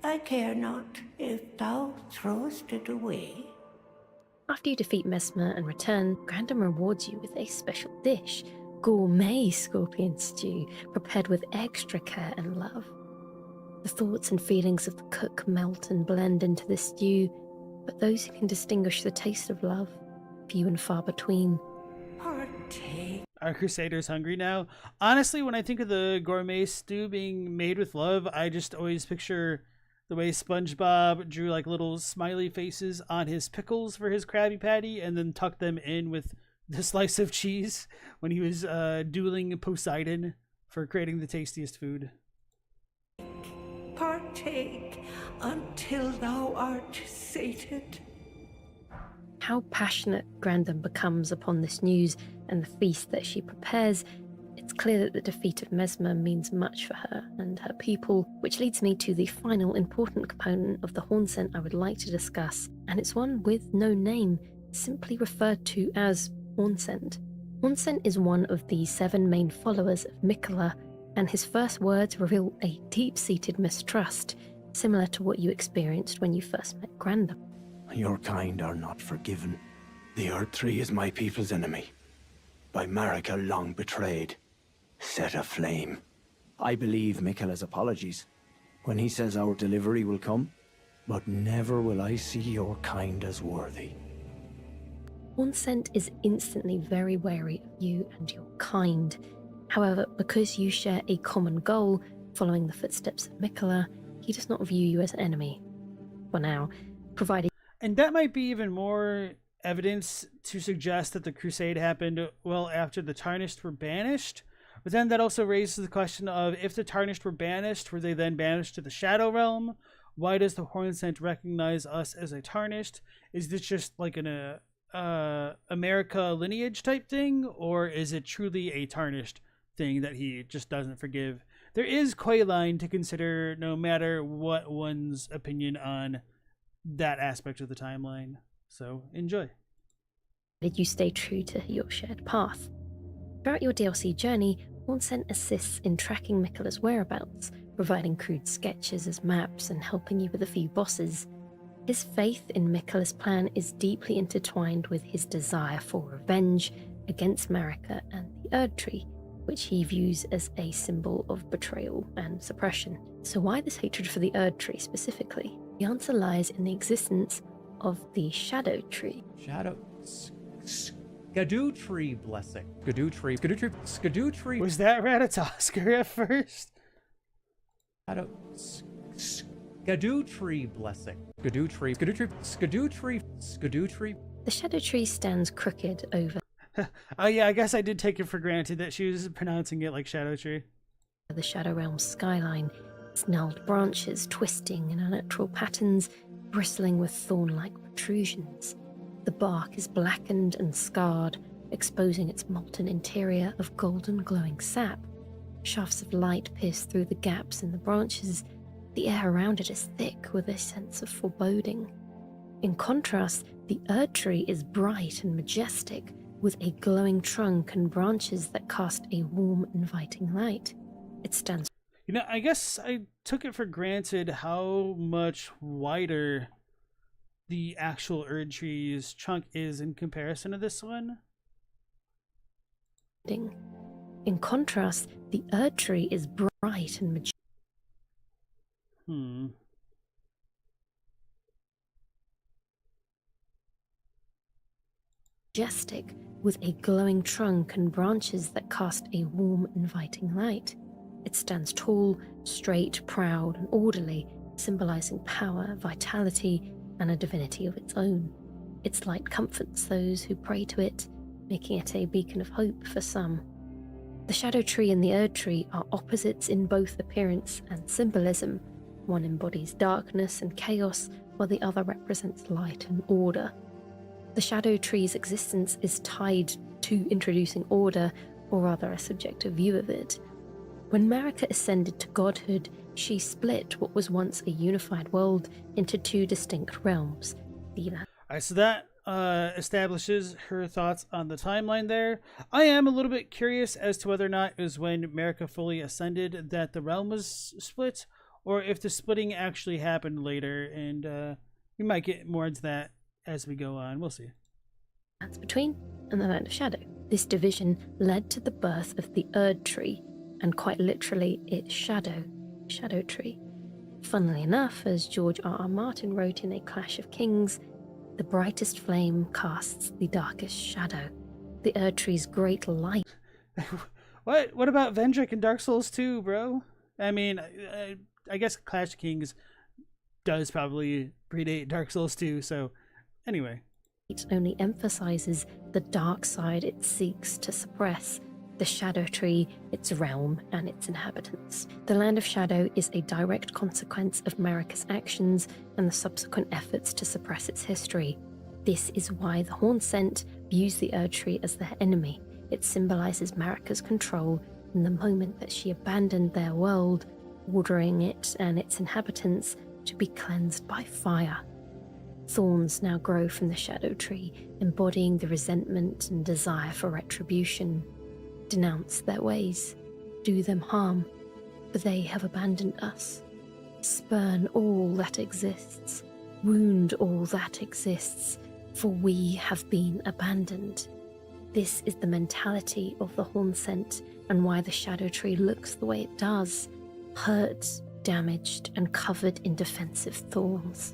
I care not if thou throwest it away. After you defeat Mesmer and return, Grandam rewards you with a special dish, gourmet scorpion stew, prepared with extra care and love. The thoughts and feelings of the cook melt and blend into the stew, but those who can distinguish the taste of love, few and far between. Partake. Are Crusaders hungry now? Honestly, when I think of the gourmet stew being made with love, I just always picture the way SpongeBob drew like little smiley faces on his pickles for his Krabby Patty and then tucked them in with the slice of cheese when he was dueling Poseidon for creating the tastiest food. Partake until thou art sated. How passionate Grandam becomes upon this news and the feast that she prepares. It's clear that the defeat of Mesmer means much for her and her people, which leads me to the final important component of the Hornsent I would like to discuss, and it's one with no name, simply referred to as Hornsent. Hornsent is one of the 7 main followers of Mikola, and his first words reveal a deep-seated mistrust, similar to what you experienced when you first met Granda. Your kind are not forgiven. The Erdtree is my people's enemy. By Marika long betrayed. Set aflame. I believe Mikola's apologies when he says our delivery will come, but never will I see your kind as worthy. Hornsent is instantly very wary of you and your kind. However, because you share a common goal, following the footsteps of Mikola, he does not view you as an enemy. For now, provided... And that might be even more evidence to suggest that the crusade happened well after the Tarnished were banished. But then that also raises the question of, if the Tarnished were banished, were they then banished to the Shadow Realm? Why does the Hornsent recognize us as a Tarnished? Is this just like an America lineage type thing, or is it truly a Tarnished thing that he just doesn't forgive? There is Quayline to consider, no matter what one's opinion on that aspect of the timeline. So enjoy. Did you stay true to your shared path? Throughout your DLC journey, Hornsent assists in tracking Mikola's whereabouts, providing crude sketches as maps and helping you with a few bosses. His faith in Mikola's plan is deeply intertwined with his desire for revenge against Marika and the Erdtree, which he views as a symbol of betrayal and suppression. So why this hatred for the Erdtree specifically? The answer lies in the existence of the Shadow Tree. Skadoo Tree blessing. Skadoo Tree. Was that Ratatosker at first? Skadoo Tree blessing. Skadoo Tree. The Shadow Tree stands crooked over Oh yeah, I guess I did take it for granted that she was pronouncing it like Shadow Tree. the Shadow Realm's skyline, its gnarled branches twisting in unnatural patterns, bristling with thorn-like protrusions. The bark is blackened and scarred, exposing its molten interior of golden glowing sap. Shafts of light pierce through the gaps in the branches. The air around it is thick with a sense of foreboding. In contrast, the Erdtree is bright and majestic, with a glowing trunk and branches that cast a warm, inviting light. It stands... You know, I guess I took it for granted how much wider the actual Erdtree's trunk is in comparison to this one. In contrast, the Erdtree is bright and majestic, with a glowing trunk and branches that cast a warm, inviting light. It stands tall, straight, proud, and orderly, symbolizing power, vitality, and a divinity of its own. Its light comforts those who pray to it, making it a beacon of hope for some. The Shadow Tree and the Erdtree are opposites in both appearance and symbolism. One embodies darkness and chaos, while the other represents light and order. The Shadow Tree's existence is tied to introducing order, or rather a subjective view of it. When Marika ascended to godhood, she split what was once a unified world into 2 distinct realms. Alright, so that establishes her thoughts on the timeline there. I am a little bit curious as to whether or not it was when Marika fully ascended that the realm was split, or if the splitting actually happened later, and we might get more into that as we go on. We'll see. That's between and the Land of Shadow. This division led to the birth of the Erdtree, and quite literally its shadow, Shadow Tree. Funnily enough, as George R.R. Martin wrote in A Clash of Kings, the brightest flame casts the darkest shadow. The Erdtree's great light. What about Vendrick in Dark Souls 2, bro? I mean, I guess Clash of Kings does probably predate Dark Souls 2, so anyway. It only emphasizes the dark side it seeks to suppress, the Shadow Tree, its realm, and its inhabitants. The Land of Shadow is a direct consequence of Marika's actions and the subsequent efforts to suppress its history. This is why the Hornsent views the Erdtree as their enemy. It symbolizes Marika's control in the moment that she abandoned their world, ordering it and its inhabitants to be cleansed by fire. Thorns now grow from the shadow tree, embodying the resentment and desire for retribution. Denounce their ways, do them harm, for they have abandoned us. Spurn all that exists, wound all that exists, for we have been abandoned. This is the mentality of the Hornsent and why the shadow tree looks the way it does, hurt, damaged, and covered in defensive thorns.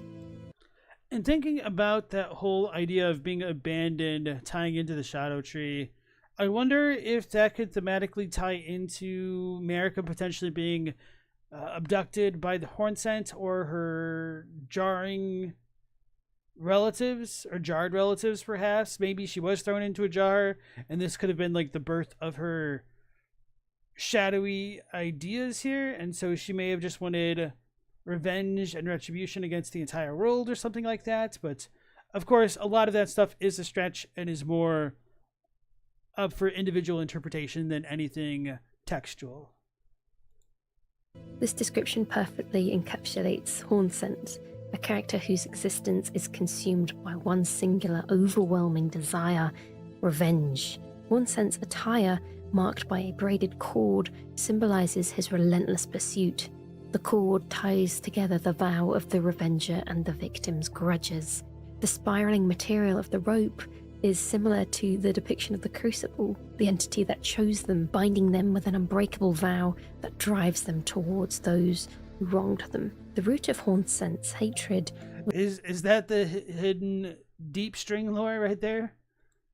And thinking about that whole idea of being abandoned tying into the shadow tree, I wonder if that could thematically tie into Marika potentially being abducted by the Hornsent or her jarring relatives, or jarred relatives perhaps. Maybe she was thrown into a jar and this could have been like the birth of her shadowy ideas here, and so she may have just wanted revenge and retribution against the entire world or something like that. But of course, a lot of that stuff is a stretch and is more up for individual interpretation than anything textual. This description perfectly encapsulates Hornsent, a character whose existence is consumed by one singular, overwhelming desire: revenge. Hornsent's attire, marked by a braided cord, symbolizes his relentless pursuit. The cord ties together the vow of the revenger and the victim's grudges. The spiraling material of the rope is similar to the depiction of the Crucible, the entity that chose them, binding them with an unbreakable vow that drives them towards those who wronged them. The root of Hornsent's hatred Is that the hidden deep string lore right there?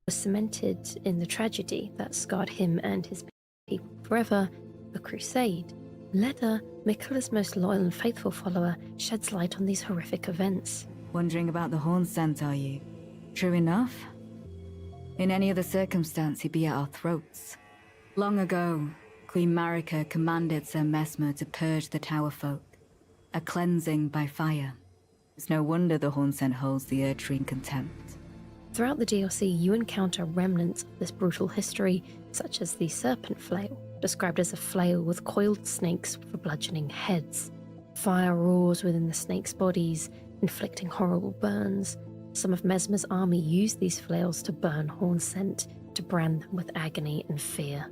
was cemented in the tragedy that scarred him and his people forever, the Crusade. Leda, Miquella's most loyal and faithful follower, sheds light on these horrific events. Wondering about the Hornsent, are you? True enough. In any other circumstance, he'd be at our throats. Long ago, Queen Marika commanded Sir Mesmer to purge the Tower folk, a cleansing by fire. It's no wonder the Hornsent holds the Erdtree in contempt. Throughout the DLC, you encounter remnants of this brutal history, such as the Serpent Flail, described as a flail with coiled snakes for bludgeoning heads. Fire roars within the snakes' bodies, inflicting horrible burns. Some of Mesmer's army used these flails to burn Hornsent, to brand them with agony and fear.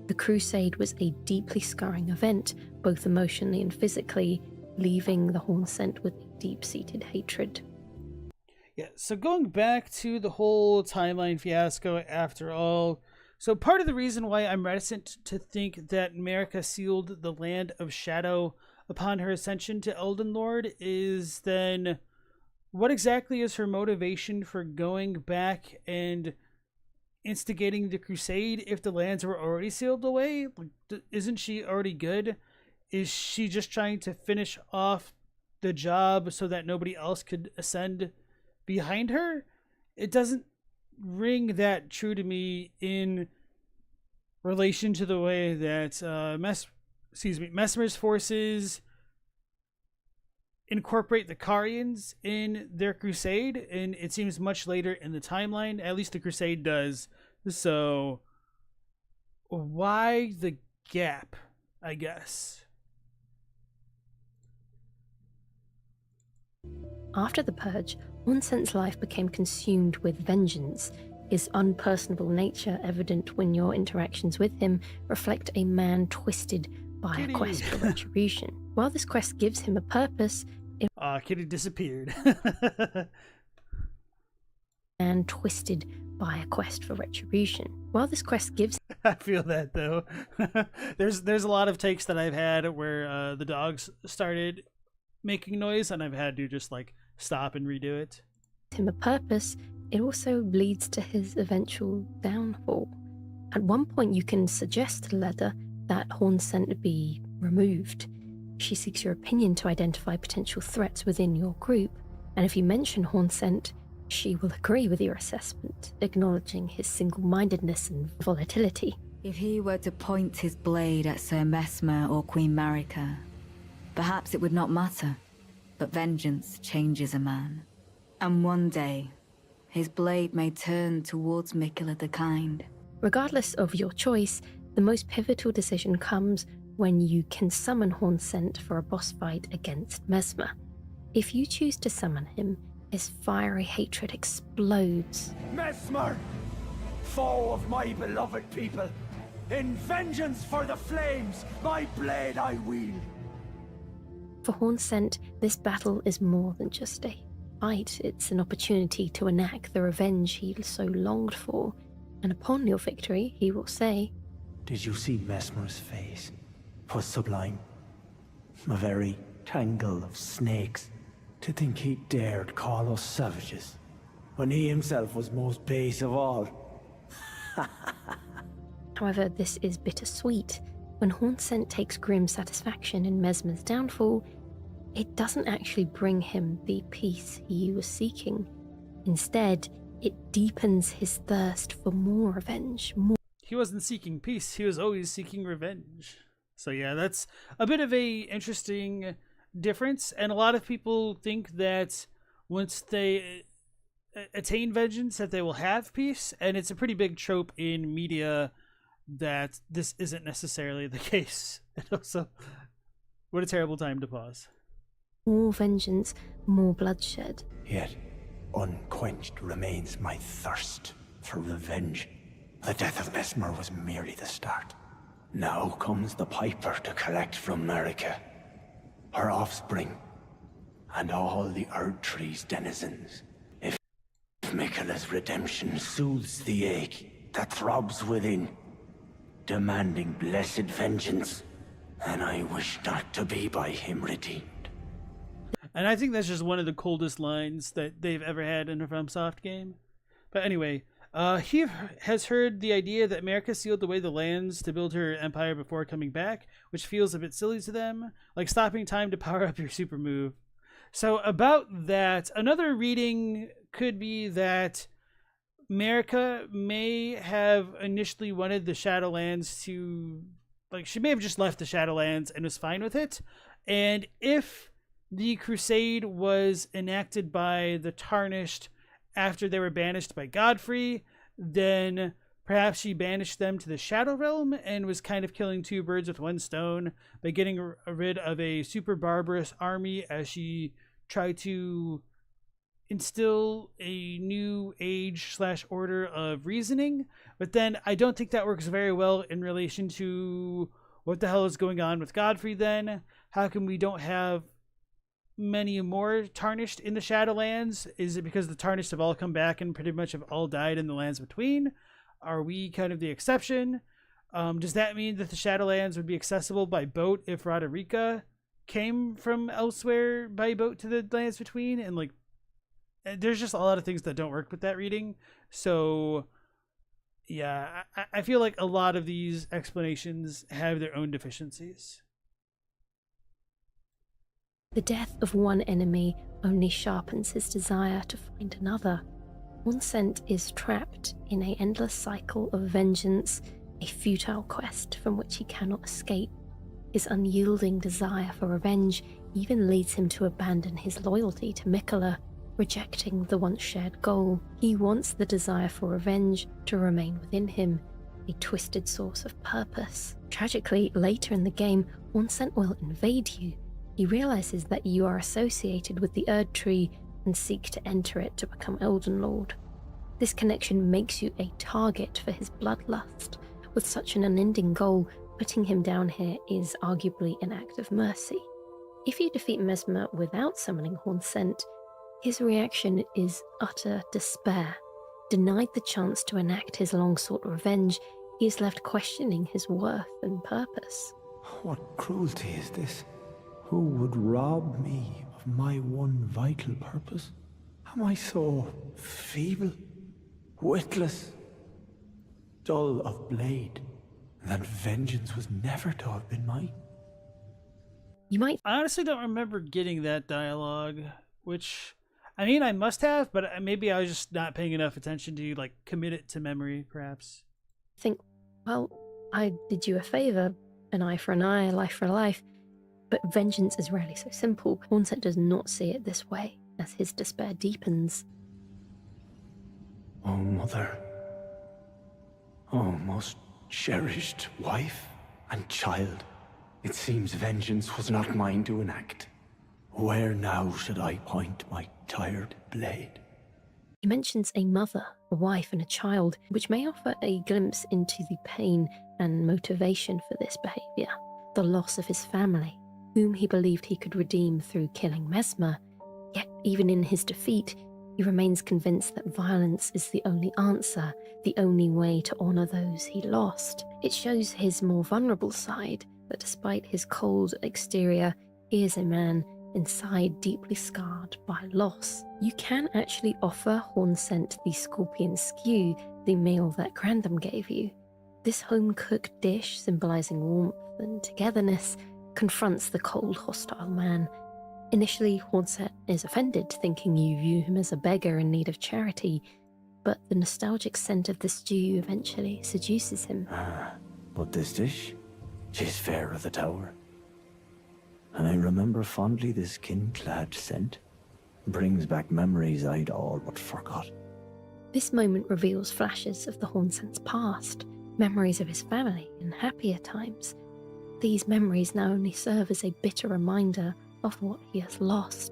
The Crusade was a deeply scarring event, both emotionally and physically, leaving the Hornsent with deep-seated hatred. Yeah, so going back to the whole timeline fiasco after all, so part of the reason why I'm reticent to think that Marika sealed the Land of Shadow upon her ascension to Elden Lord is then what exactly is her motivation for going back and instigating the Crusade if the lands were already sealed away? Like, isn't she already good? Is she just trying to finish off the job so that nobody else could ascend behind her? It doesn't ring that true to me in relation to the way that Mesmer's forces incorporate the Carians in their crusade, and it seems much later in the timeline. At least the crusade does. So why the gap, I guess? After the Purge, Hornsent's life became consumed with vengeance, his unpersonable nature evident when your interactions with him reflect a man twisted by Kitty. a quest for retribution. While this quest gives him a purpose, Kitty disappeared. and twisted by a quest for retribution. While this quest gives I feel that though. There's a lot of takes that I've had where the dogs started making noise and I've had to just like stop and redo it. him a purpose, it also leads to his eventual downfall. At one point you can suggest to Leda that Hornsent be removed. She seeks your opinion to identify potential threats within your group, and if you mention Hornsent, she will agree with your assessment, acknowledging his single-mindedness and volatility. If he were to point his blade at Sir Mesmer or Queen Marika, perhaps it would not matter, but vengeance changes a man. And one day, his blade may turn towards Miquella the Kind. Regardless of your choice, the most pivotal decision comes when you can summon Hornsent for a boss fight against Mesmer. If you choose to summon him, His fiery hatred explodes. Mesmer! Foe of my beloved people! In vengeance for the flames, my blade I wield! For Hornsent, this battle is more than just a fight. It's an opportunity to enact the revenge he so longed for. And upon your victory, he will say, Did you see Mesmer's face? 'Twas sublime. A very tangle of snakes. To think he dared call us savages, when he himself was most base of all. However, this is bittersweet. When Hornsent takes grim satisfaction in Mesmer's downfall, it doesn't actually bring him the peace he was seeking. Instead, it deepens his thirst for more revenge. He wasn't seeking peace, he was always seeking revenge. So yeah, that's a bit of a interesting difference, and a lot of people think that once they attain vengeance that they will have peace, and it's a pretty big trope in media that this isn't necessarily the case. And also, what a terrible time to pause. More vengeance, more bloodshed. Yet, unquenched remains my thirst for revenge. The death of Mesmer was merely the start. Now comes the Piper to collect from America, her offspring, and all the Erdtree's denizens. If Miquella's redemption soothes the ache that throbs within, demanding blessed vengeance, then I wish not to be by him redeemed. And I think that's just one of the coldest lines that they've ever had in a FromSoft game. But anyway, he has heard the idea that America sealed away the lands to build her empire before coming back, which feels a bit silly to them, like stopping time to power up your super move. So about that, another reading could be that America may have initially wanted the Shadowlands to, like, she may have just left the Shadowlands and was fine with it. And if the Crusade was enacted by the Tarnished after they were banished by Godfrey, then perhaps she banished them to the Shadow Realm and was kind of killing two birds with one stone by getting rid of a super barbarous army as she tried to instill a new age / order of reasoning. But then I don't think that works very well in relation to what the hell is going on with Godfrey then. How come we don't have many more Tarnished in the Shadowlands? Is it because the Tarnished have all come back and pretty much have all died in the lands between? Are we kind of the exception? Does that mean that the Shadowlands would be accessible by boat if Roderica came from elsewhere by boat to the lands between? And like, there's just a lot of things that don't work with that reading. So yeah, I feel like a lot of these explanations have their own deficiencies. The death of one enemy only sharpens his desire to find another. Hornsent is trapped in an endless cycle of vengeance, a futile quest from which he cannot escape. His unyielding desire for revenge even leads him to abandon his loyalty to Miquella, rejecting the once shared goal. He wants the desire for revenge to remain within him, a twisted source of purpose. Tragically, later in the game, Hornsent will invade you. He realizes that you are associated with the Erdtree and seek to enter it to become Elden Lord. This connection makes you a target for his bloodlust. With such an unending goal, putting him down here is arguably an act of mercy. If you defeat Mesmer without summoning Hornsent, his reaction is utter despair. Denied the chance to enact his long-sought revenge, he is left questioning his worth and purpose. What cruelty is this? Who would rob me of my one vital purpose? Am I so feeble, witless, dull of blade, that vengeance was never to have been mine? You might I honestly don't remember getting that dialogue, which, I mean, I must have, but maybe I was just not paying enough attention to, like, commit it to memory, perhaps. think, well, I did you a favor, an eye for an eye, a life for a life. But vengeance is rarely so simple. Hornsent does not see it this way, as his despair deepens. Oh, mother. Oh, most cherished wife and child. It seems vengeance was not mine to enact. Where now should I point my tired blade? He mentions a mother, a wife, and a child, which may offer a glimpse into the pain and motivation for this behaviour. The loss of his family, whom he believed he could redeem through killing Mesmer, yet even in his defeat, he remains convinced that violence is the only answer, the only way to honour those he lost. It shows his more vulnerable side, that despite his cold exterior, he is a man inside deeply scarred by loss. You can actually offer Hornsent the scorpion skew, the meal that Grandam gave you. This home-cooked dish, symbolising warmth and togetherness, confronts the cold, hostile man. Initially, Hornsent is offended, thinking you view him as a beggar in need of charity, but the nostalgic scent of the stew eventually seduces him. But this dish, 'tis fair of the tower. And I remember fondly this kin-clad scent. Brings back memories I'd all but forgot. This moment reveals flashes of the Hornsent's past, memories of his family and happier times. These memories now only serve as a bitter reminder of what he has lost.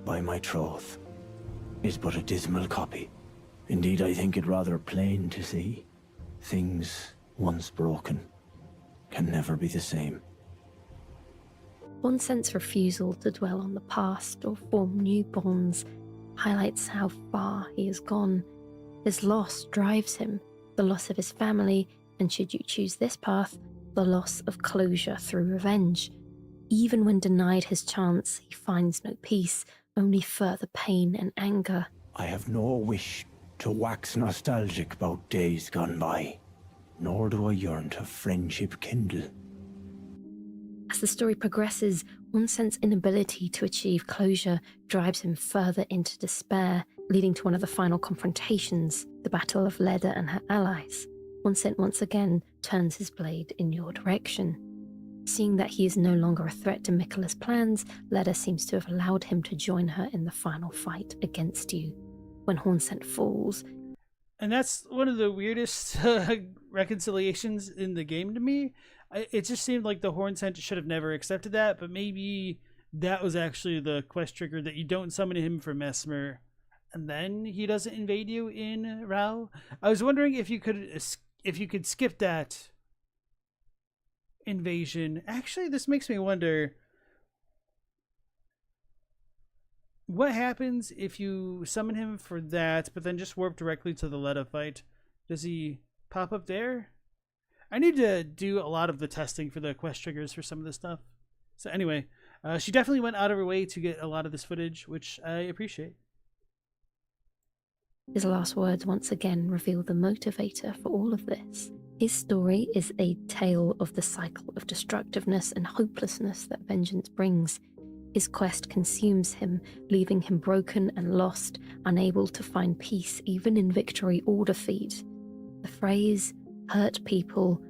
By my troth, is but a dismal copy. Indeed, I think it rather plain to see. Things once broken can never be the same. Hornsent's refusal to dwell on the past or form new bonds highlights how far he has gone. His loss drives him, the loss of his family, and should you choose this path, the loss of closure through revenge. Even when denied his chance, he finds no peace, only further pain and anger. I have no wish to wax nostalgic about days gone by, nor do I yearn to friendship kindle. As the story progresses, Hornsent's inability to achieve closure drives him further into despair, leading to one of the final confrontations, the Battle of Leda and her allies. Hornsent once again turns his blade in your direction. Seeing that he is no longer a threat to Miquella's plans, Leda seems to have allowed him to join her in the final fight against you. When Hornsent falls... And that's one of the weirdest reconciliations in the game to me. It just seemed like the Hornsent should have never accepted that, but maybe that was actually the quest trigger, that you don't summon him for Mesmer, and then he doesn't invade you in Rao. I was wondering if you could skip that invasion. Actually, this makes me wonder, what happens if you summon him for that, but then just warp directly to the Leda fight? Does he pop up there? I need to do a lot of the testing for the quest triggers for some of this stuff. So anyway, she definitely went out of her way to get a lot of this footage, which I appreciate. His last words once again reveal the motivator for all of this. His story is a tale of the cycle of destructiveness and hopelessness that vengeance brings. His quest consumes him, leaving him broken and lost, unable to find peace even in victory or defeat. The phrase, hurt people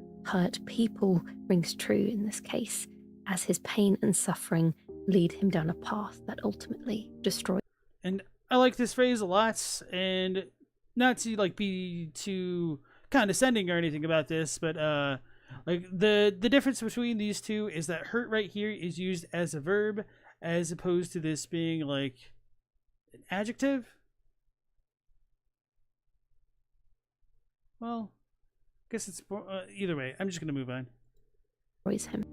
rings true in this case, as his pain and suffering lead him down a path that ultimately destroys. And I like this phrase a lot, and not to be too condescending or anything about this, but the difference between these two is that hurt right here is used as a verb, as opposed to this being like an adjective. Well, I guess it's either way. I'm just gonna move on. Him.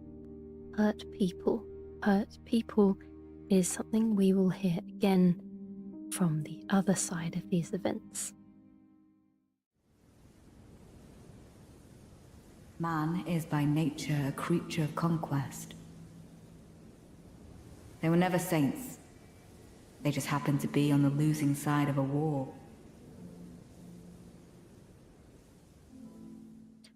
Hurt people is something we will hear again from the other side of these events. Man is by nature a creature of conquest. They were never saints. They just happened to be on the losing side of a war.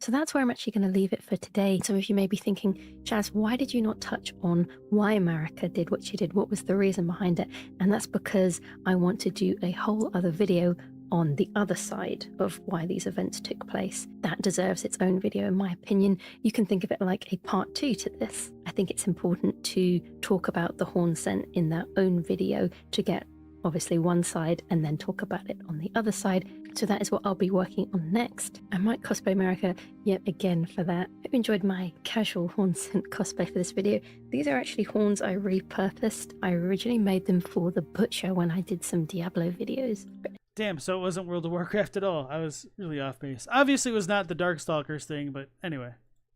So that's where I'm actually going to leave it for today. Some of you may be thinking, Chaz, why did you not touch on why America did what she did? What was the reason behind it? And that's because I want to do a whole other video on the other side of why these events took place. That deserves its own video, in my opinion. You can think of it like a part 2 to this. I think it's important to talk about the Hornsent in their own video to get obviously one side and then talk about it on the other side. So that is what I'll be working on next. I might cosplay America yet again for that. Hope you enjoyed my casual Hornsent cosplay for this video. These are actually horns I repurposed. I originally made them for the Butcher when I did some Diablo videos. Damn, so it wasn't World of Warcraft at all. I was really off base. Obviously it was not the Darkstalkers thing, but anyway.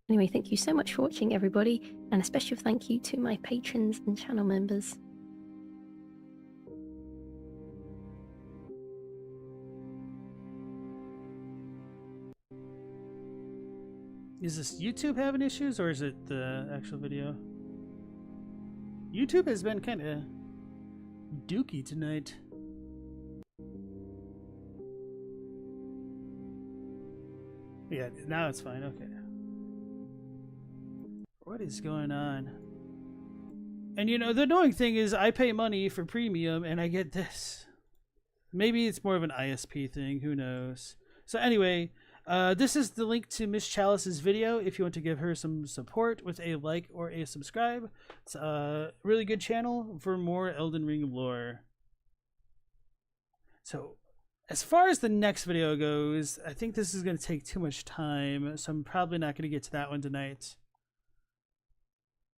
Anyway, thank you so much for watching, everybody, and a special thank you to my patrons and channel members. Is this YouTube having issues, or is it the actual video? YouTube has been kind of dookie tonight. Yeah, now it's fine. Okay. What is going on? And you know, the annoying thing is I pay money for premium and I get this. Maybe it's more of an ISP thing. Who knows? So anyway, this is the link to Miss Chalice's video if you want to give her some support with a like or a subscribe. It's a really good channel for more Elden Ring lore. So as far as the next video goes, I think this is going to take too much time, so I'm probably not going to get to that one tonight.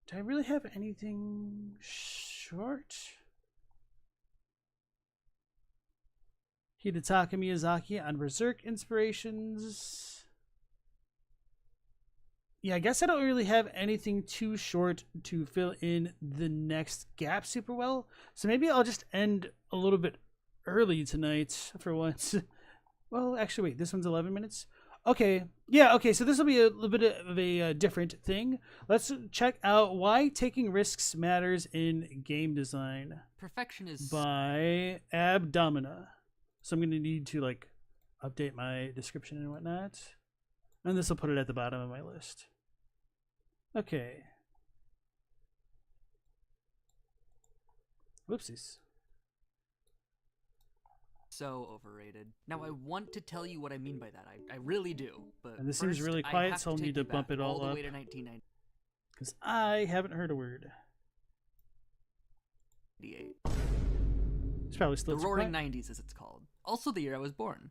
Do I really have anything short? Hidetaka Miyazaki on Berserk inspirations. Yeah, I guess I don't really have anything too short to fill in the next gap super well. So maybe I'll just end a little bit early tonight for once. Well, actually, wait, this one's 11 minutes. Okay, yeah, okay, so this will be a little bit of a different thing. Let's check out why taking risks matters in game design. Perfection is by Abdomina. So I'm going to need to like update my description and whatnot. And this will put it at the bottom of my list. Okay. Whoopsies. so overrated. Now I want to tell you what I mean by that. I really do. But And this seems first, really I quiet, have so I'll take need you to bump back it all the up. way to 1998. Because I haven't heard a word. It's probably still The too Roaring quiet. 90s, as it's called. Also the year I was born.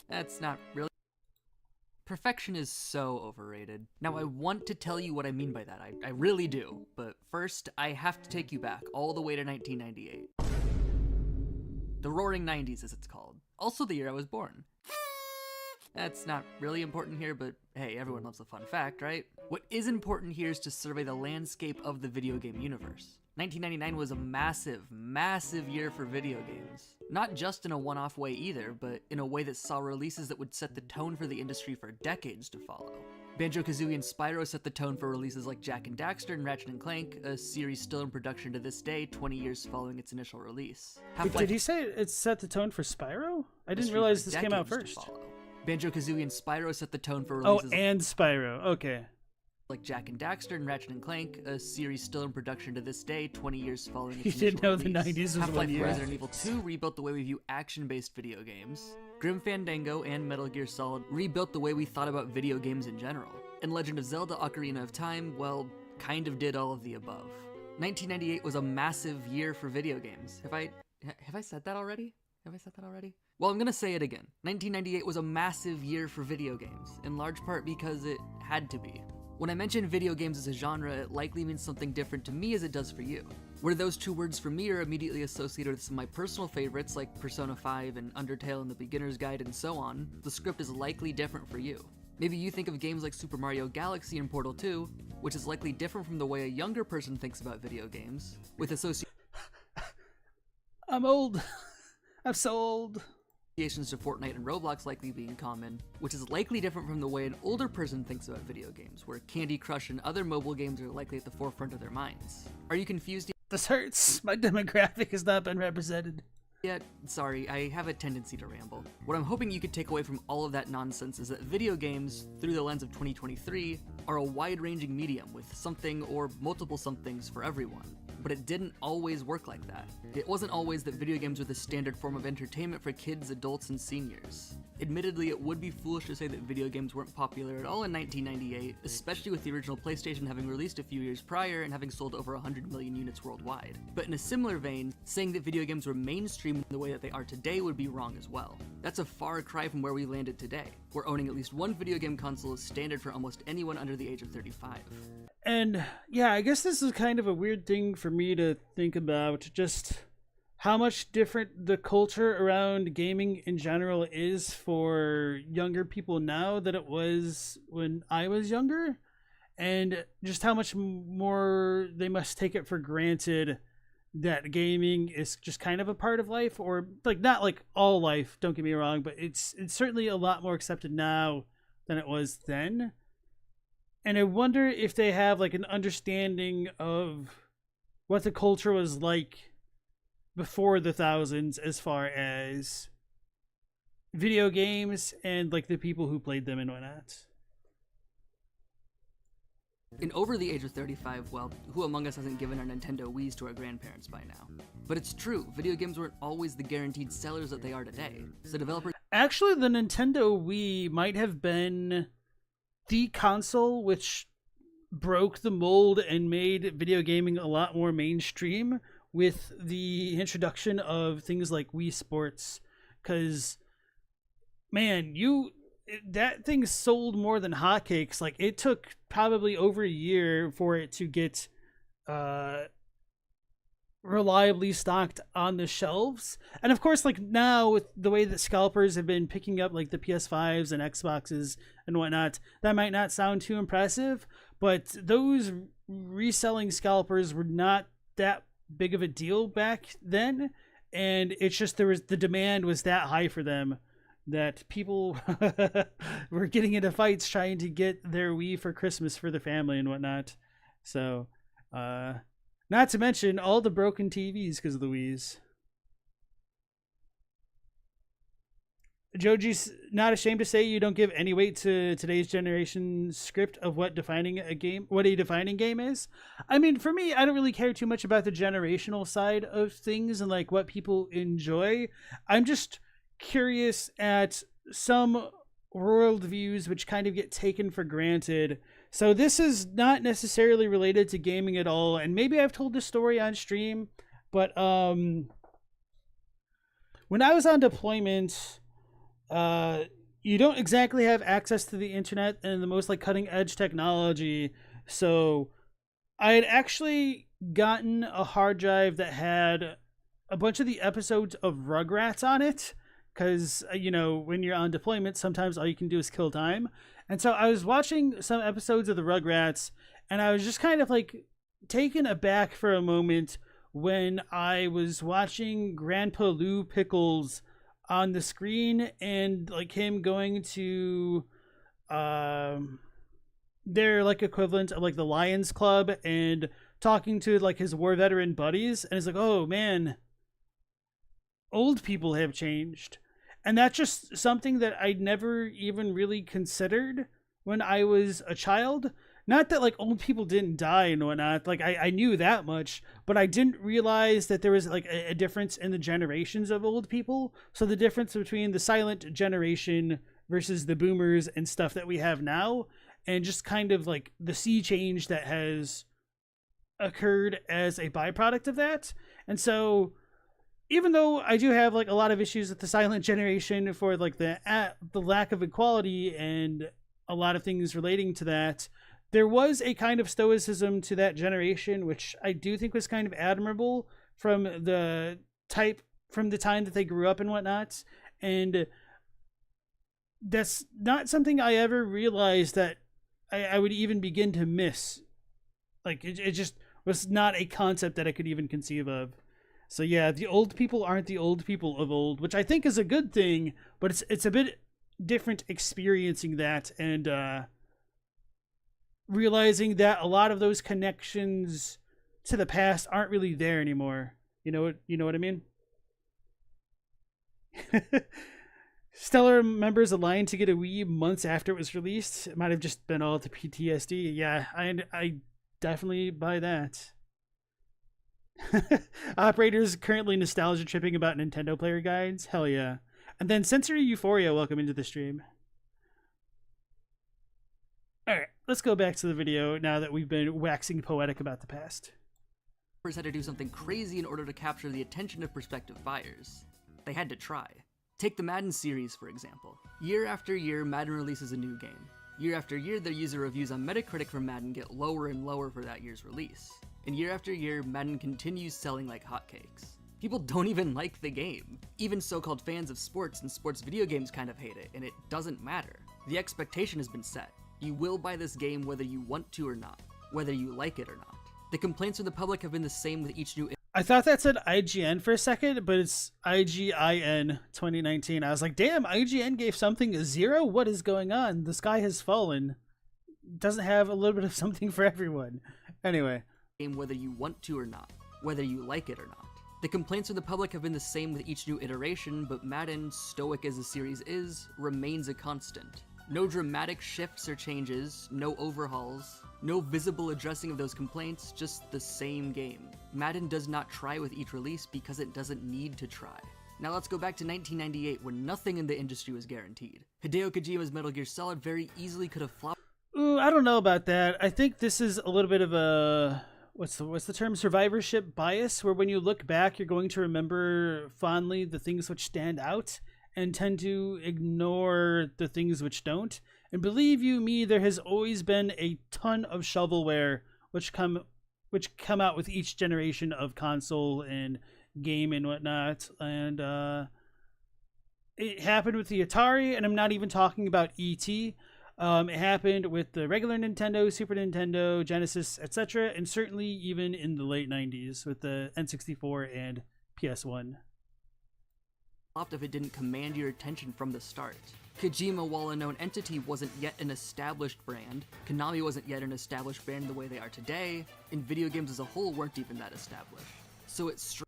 That's not really... Perfection is so overrated. Now I want to tell you what I mean by that. I really do. But first, I have to take you back all the way to 1998. The Roaring 90s, as it's called. Also the year I was born. That's not really important here, but hey, everyone loves a fun fact, right? What is important here is to survey the landscape of the video game universe. 1999 was a massive, massive year for video games. Not just in a one-off way either, but in a way that saw releases that would set the tone for the industry for decades to follow. Banjo-Kazooie and Spyro set the tone for releases like Jak and Daxter and Ratchet & Clank, a series still in production to this day, 20 years following its initial release. Wait, did he say it set the tone for Spyro? I didn't realize this came out first. Banjo-Kazooie and Spyro set the tone for Oh, releases and Spyro. Okay. like Jak and Daxter and Ratchet & Clank, a series still in production to this day, 20 years following its You initial didn't know the release. 90s was 1 Half-Life year. Resident Evil 2 rebuilt the way we view action-based video games. Grim Fandango and Metal Gear Solid rebuilt the way we thought about video games in general. And Legend of Zelda Ocarina of Time, well, kind of did all of the above. 1998 was a massive year for video games. Have I said that already? Have I said that already? Well, I'm gonna say it again. 1998 was a massive year for video games, in large part because it had to be. When I mention video games as a genre, it likely means something different to me as it does for you. Where those two words for me are immediately associated with some of my personal favorites like Persona 5 and Undertale and the Beginner's Guide and so on, the script is likely different for you. Maybe you think of games like Super Mario Galaxy and Portal 2, which is likely different from the way a younger person thinks about video games, with associations I'm old. I'm so old. to Fortnite and Roblox likely being common, which is likely different from the way an older person thinks about video games, where Candy Crush and other mobile games are likely at the forefront of their minds. Are you confused This hurts. My demographic has not been represented. yet? Sorry, I have a tendency to ramble. What I'm hoping you could take away from all of that nonsense is that video games, through the lens of 2023, are a wide-ranging medium with something or multiple somethings for everyone. But it didn't always work like that. It wasn't always that video games were the standard form of entertainment for kids, adults, and seniors. Admittedly, it would be foolish to say that video games weren't popular at all in 1998, especially with the original PlayStation having released a few years prior and having sold over 100 million units worldwide. But in a similar vein, saying that video games were mainstream in the way that they are today would be wrong as well. That's a far cry from where we landed today, where owning at least one video game console is standard for almost anyone under the age of 35. And yeah, I guess this is kind of a weird thing for me to think about, just how much different the culture around gaming in general is for younger people now than it was when I was younger, and just how much more they must take it for granted that gaming is just kind of a part of life, or like not like all life, don't get me wrong, but it's certainly a lot more accepted now than it was then. And I wonder if they have like an understanding of what the culture was like before the thousands as far as video games and like the people who played them and whatnot. And over the age of 35, well, who among us hasn't given our Nintendo Wiis to our grandparents by now? But it's true, video games weren't always the guaranteed sellers that they are today. So developers... Actually, the Nintendo Wii might have been the console which broke the mold and made video gaming a lot more mainstream with the introduction of things like Wii Sports. Because, man, that thing sold more than hotcakes. Like, it took probably over a year for it to get reliably stocked on the shelves. And of course, like now with the way that scalpers have been picking up like the PS5s and Xboxes and whatnot, that might not sound too impressive, but those reselling scalpers were not that big of a deal back then. And it's just the demand was that high for them that people were getting into fights trying to get their Wii for Christmas for the family and whatnot. So, not to mention all the broken TVs because of the Wiis. Joji's not ashamed to say you don't give any weight to today's generation script of what a defining game is. I mean, for me, I don't really care too much about the generational side of things and like what people enjoy. I'm just curious at some worldviews which kind of get taken for granted. So this is not necessarily related to gaming at all, and maybe I've told this story on stream, but when I was on deployment, you don't exactly have access to the internet and the most like cutting edge technology. So I had actually gotten a hard drive that had a bunch of the episodes of Rugrats on it, because you know, when you're on deployment, sometimes all you can do is kill time. And so I was watching some episodes of the Rugrats, and I was just kind of like taken aback for a moment when I was watching Grandpa Lou Pickles on the screen, and like him going to their like equivalent of like the Lions Club and talking to like his war veteran buddies, and it's like, oh man, old people have changed. And that's just something that I'd never even really considered when I was a child. Not that like old people didn't die and whatnot, like I knew that much, but I didn't realize that there was like a difference in the generations of old people. So the difference between the silent generation versus the boomers and stuff that we have now, and just kind of like the sea change that has occurred as a byproduct of that. And so even though I do have like a lot of issues with the silent generation for like the lack of equality and a lot of things relating to that, there was a kind of stoicism to that generation, which I do think was kind of admirable from the time that they grew up and whatnot. And that's not something I ever realized that I would even begin to miss. Like it just was not a concept that I could even conceive of. So yeah, the old people aren't the old people of old, which I think is a good thing, but it's a bit different experiencing that and realizing that a lot of those connections to the past aren't really there anymore. You know what I mean? Stellar members aligned to get a Wii months after it was released. It might have just been all the PTSD. Yeah, I definitely buy that. Operators currently nostalgia tripping about Nintendo player guides. Hell yeah. And then Sensory Euphoria, welcome into the stream. All right, let's go back to the video now that we've been waxing poetic about the past. Had to do something crazy in order to capture the attention of prospective buyers. They had to try. Take the Madden series, for example. Year after year, Madden releases a new game. Year after year, their user reviews on Metacritic for Madden get lower and lower for that year's release. And year after year, Madden continues selling like hotcakes. People don't even like the game. Even so-called fans of sports and sports video games kind of hate it, and it doesn't matter. The expectation has been set. You will buy this game whether you want to or not, whether you like it or not. The complaints from the public have been the same with each new... I thought that said IGN for a second, but it's IGIN 2019. I was like, damn, IGN gave something a 0? What is going on? The sky has fallen. Doesn't have a little bit of something for everyone. Anyway. Game whether you want to or not, whether you like it or not. The complaints from the public have been the same with each new iteration, but Madden, stoic as the series is, remains a constant. No dramatic shifts or changes, no overhauls, no visible addressing of those complaints, just the same game. Madden does not try with each release because it doesn't need to try. Now let's go back to 1998 when nothing in the industry was guaranteed. Hideo Kojima's Metal Gear Solid very easily could have flopped. Ooh, I don't know about that. I think this is a little bit of a... What's the term? Survivorship bias, where when you look back, you're going to remember fondly the things which stand out and tend to ignore the things which don't. And believe you me, there has always been a ton of shovelware which come out with each generation of console and game and whatnot. And it happened with the Atari, and I'm not even talking about E.T. It happened with the regular Nintendo, Super Nintendo, Genesis, etc., and certainly even in the late 90s with the N64 and PS1. If it didn't command your attention from the start. Kojima, while a known entity, wasn't yet an established brand. Konami wasn't yet an established brand the way they are today, and video games as a whole weren't even that established. So it's...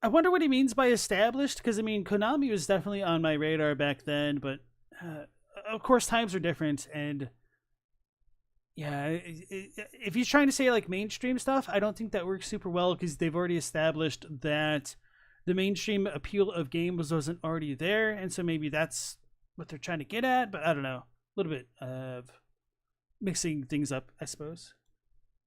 I wonder what he means by established, because I mean, Konami was definitely on my radar back then, but of course times are different, and yeah, if he's trying to say like mainstream stuff, I don't think that works super well because they've already established that the mainstream appeal of games wasn't already there, and so maybe that's what they're trying to get at, but I don't know. A little bit of mixing things up, I suppose.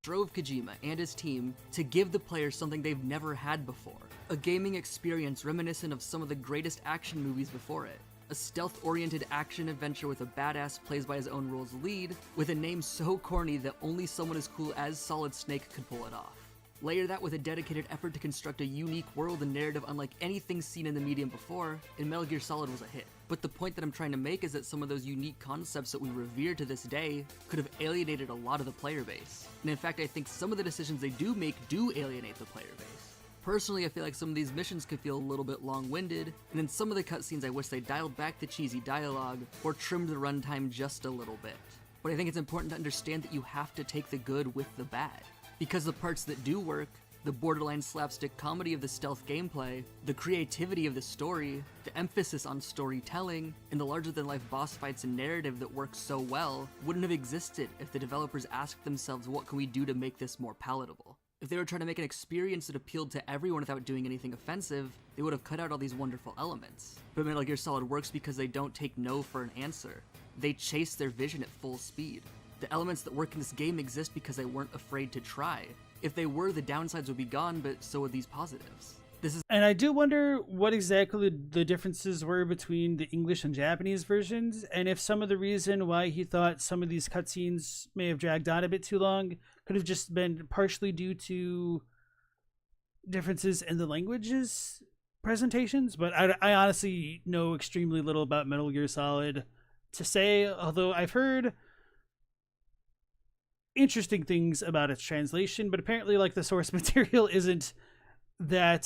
Drove Kojima and his team to give the players something they've never had before. A gaming experience reminiscent of some of the greatest action movies before it. A stealth-oriented action-adventure with a badass plays by his own rules lead, with a name so corny that only someone as cool as Solid Snake could pull it off. Layer that with a dedicated effort to construct a unique world and narrative unlike anything seen in the medium before, and Metal Gear Solid was a hit. But the point that I'm trying to make is that some of those unique concepts that we revere to this day could have alienated a lot of the player base. And in fact, I think some of the decisions they do make do alienate the player base. Personally, I feel like some of these missions could feel a little bit long-winded, and in some of the cutscenes I wish they dialed back the cheesy dialogue, or trimmed the runtime just a little bit. But I think it's important to understand that you have to take the good with the bad. Because the parts that do work, the borderline slapstick comedy of the stealth gameplay, the creativity of the story, the emphasis on storytelling, and the larger-than-life boss fights and narrative that work so well, wouldn't have existed if the developers asked themselves, what can we do to make this more palatable? If they were trying to make an experience that appealed to everyone without doing anything offensive, they would have cut out all these wonderful elements. But Metal Gear Solid works because they don't take no for an answer. They chase their vision at full speed. The elements that work in this game exist because they weren't afraid to try. If they were, the downsides would be gone, but so would these positives. And I do wonder what exactly the differences were between the English and Japanese versions, and if some of the reason why he thought some of these cutscenes may have dragged on a bit too long could have just been partially due to differences in the languages presentations. But I honestly know extremely little about Metal Gear Solid to say, although I've heard interesting things about its translation, but apparently like the source material isn't that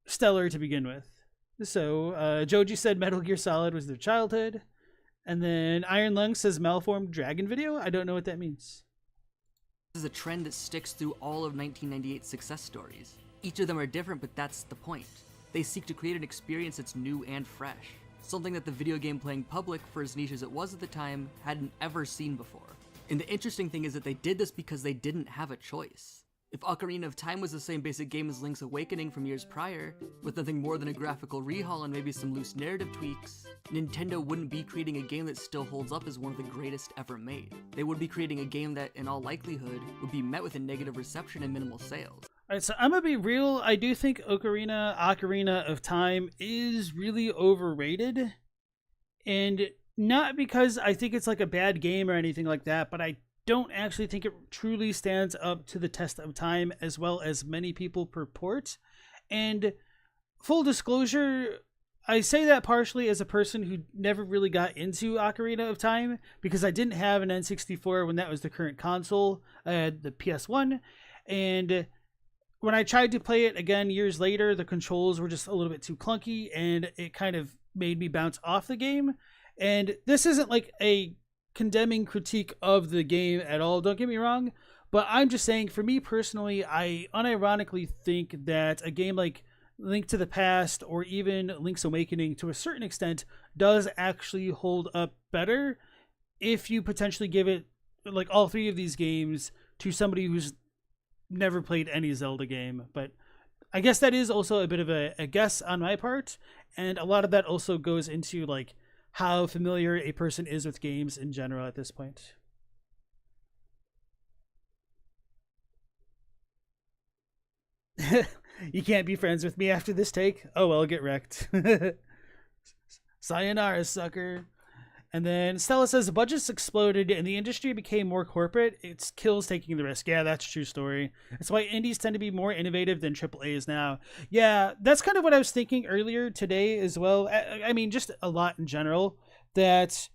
stellar to begin with. So Joji said Metal Gear Solid was their childhood, and then Iron Lung says malformed dragon video. I don't know what that means. This is a trend that sticks through all of 1998's success stories. Each of them are different, but that's the point. They seek to create an experience that's new and fresh, something that the video game playing public, for as niche as it was at the time, hadn't ever seen before. And the interesting thing is that they did this because they didn't have a choice. If Ocarina of Time was the same basic game as Link's Awakening from years prior, with nothing more than a graphical rehaul and maybe some loose narrative tweaks, Nintendo wouldn't be creating a game that still holds up as one of the greatest ever made. They would be creating a game that, in all likelihood, would be met with a negative reception and minimal sales. Alright, so I'm gonna be real. I do think Ocarina of Time is really overrated. And not because I think it's like a bad game or anything like that, but I don't actually think it truly stands up to the test of time as well as many people purport. And full disclosure, I say that partially as a person who never really got into Ocarina of Time because I didn't have an N64 when that was the current console. I had the PS1, and when I tried to play it again years later, the controls were just a little bit too clunky, and it kind of made me bounce off the game. And this isn't like a condemning critique of the game at all, don't get me wrong, but I'm just saying, for me personally, I unironically think that a game like Link to the Past or even Link's Awakening to a certain extent does actually hold up better if you potentially give it, like all three of these games, to somebody who's never played any Zelda game. But I guess that is also a bit of a guess on my part, and a lot of that also goes into like how familiar a person is with games in general at this point. You can't be friends with me after this take? Oh well, get wrecked. Sayonara, sucker. And then Stella says, budgets exploded and the industry became more corporate. It's kills taking the risk. Yeah, that's a true story. That's why indies tend to be more innovative than AAAs now. Yeah, that's kind of what I was thinking earlier today as well. I mean, just a lot in general. That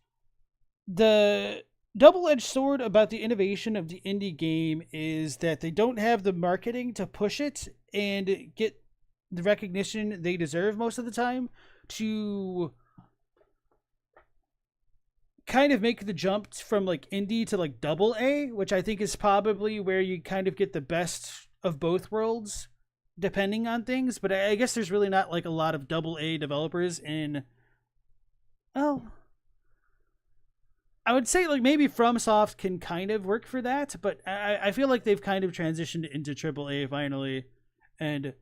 the double-edged sword about the innovation of the indie game is that they don't have the marketing to push it and get the recognition they deserve most of the time to kind of make the jump from like indie to like double A, which I think is probably where you kind of get the best of both worlds depending on things. But I guess there's really not like a lot of double A developers in, well, I would say like maybe FromSoft can kind of work for that, but I feel like they've kind of transitioned into triple A finally. And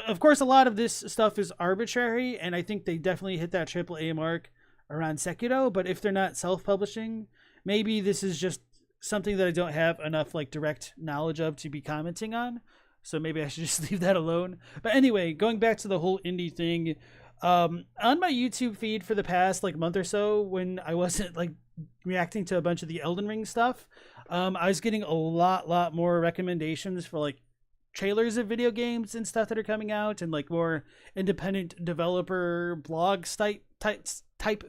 of course a lot of this stuff is arbitrary, and I think they definitely hit that triple A mark around Sekiro, but if they're not self-publishing, maybe this is just something that I don't have enough like direct knowledge of to be commenting on, so maybe I should just leave that alone. But anyway, going back to the whole indie thing, on my YouTube feed for the past like month or so, when I wasn't like reacting to a bunch of the Elden Ring stuff, I was getting a lot more recommendations for like trailers of video games and stuff that are coming out, and like more independent developer blog type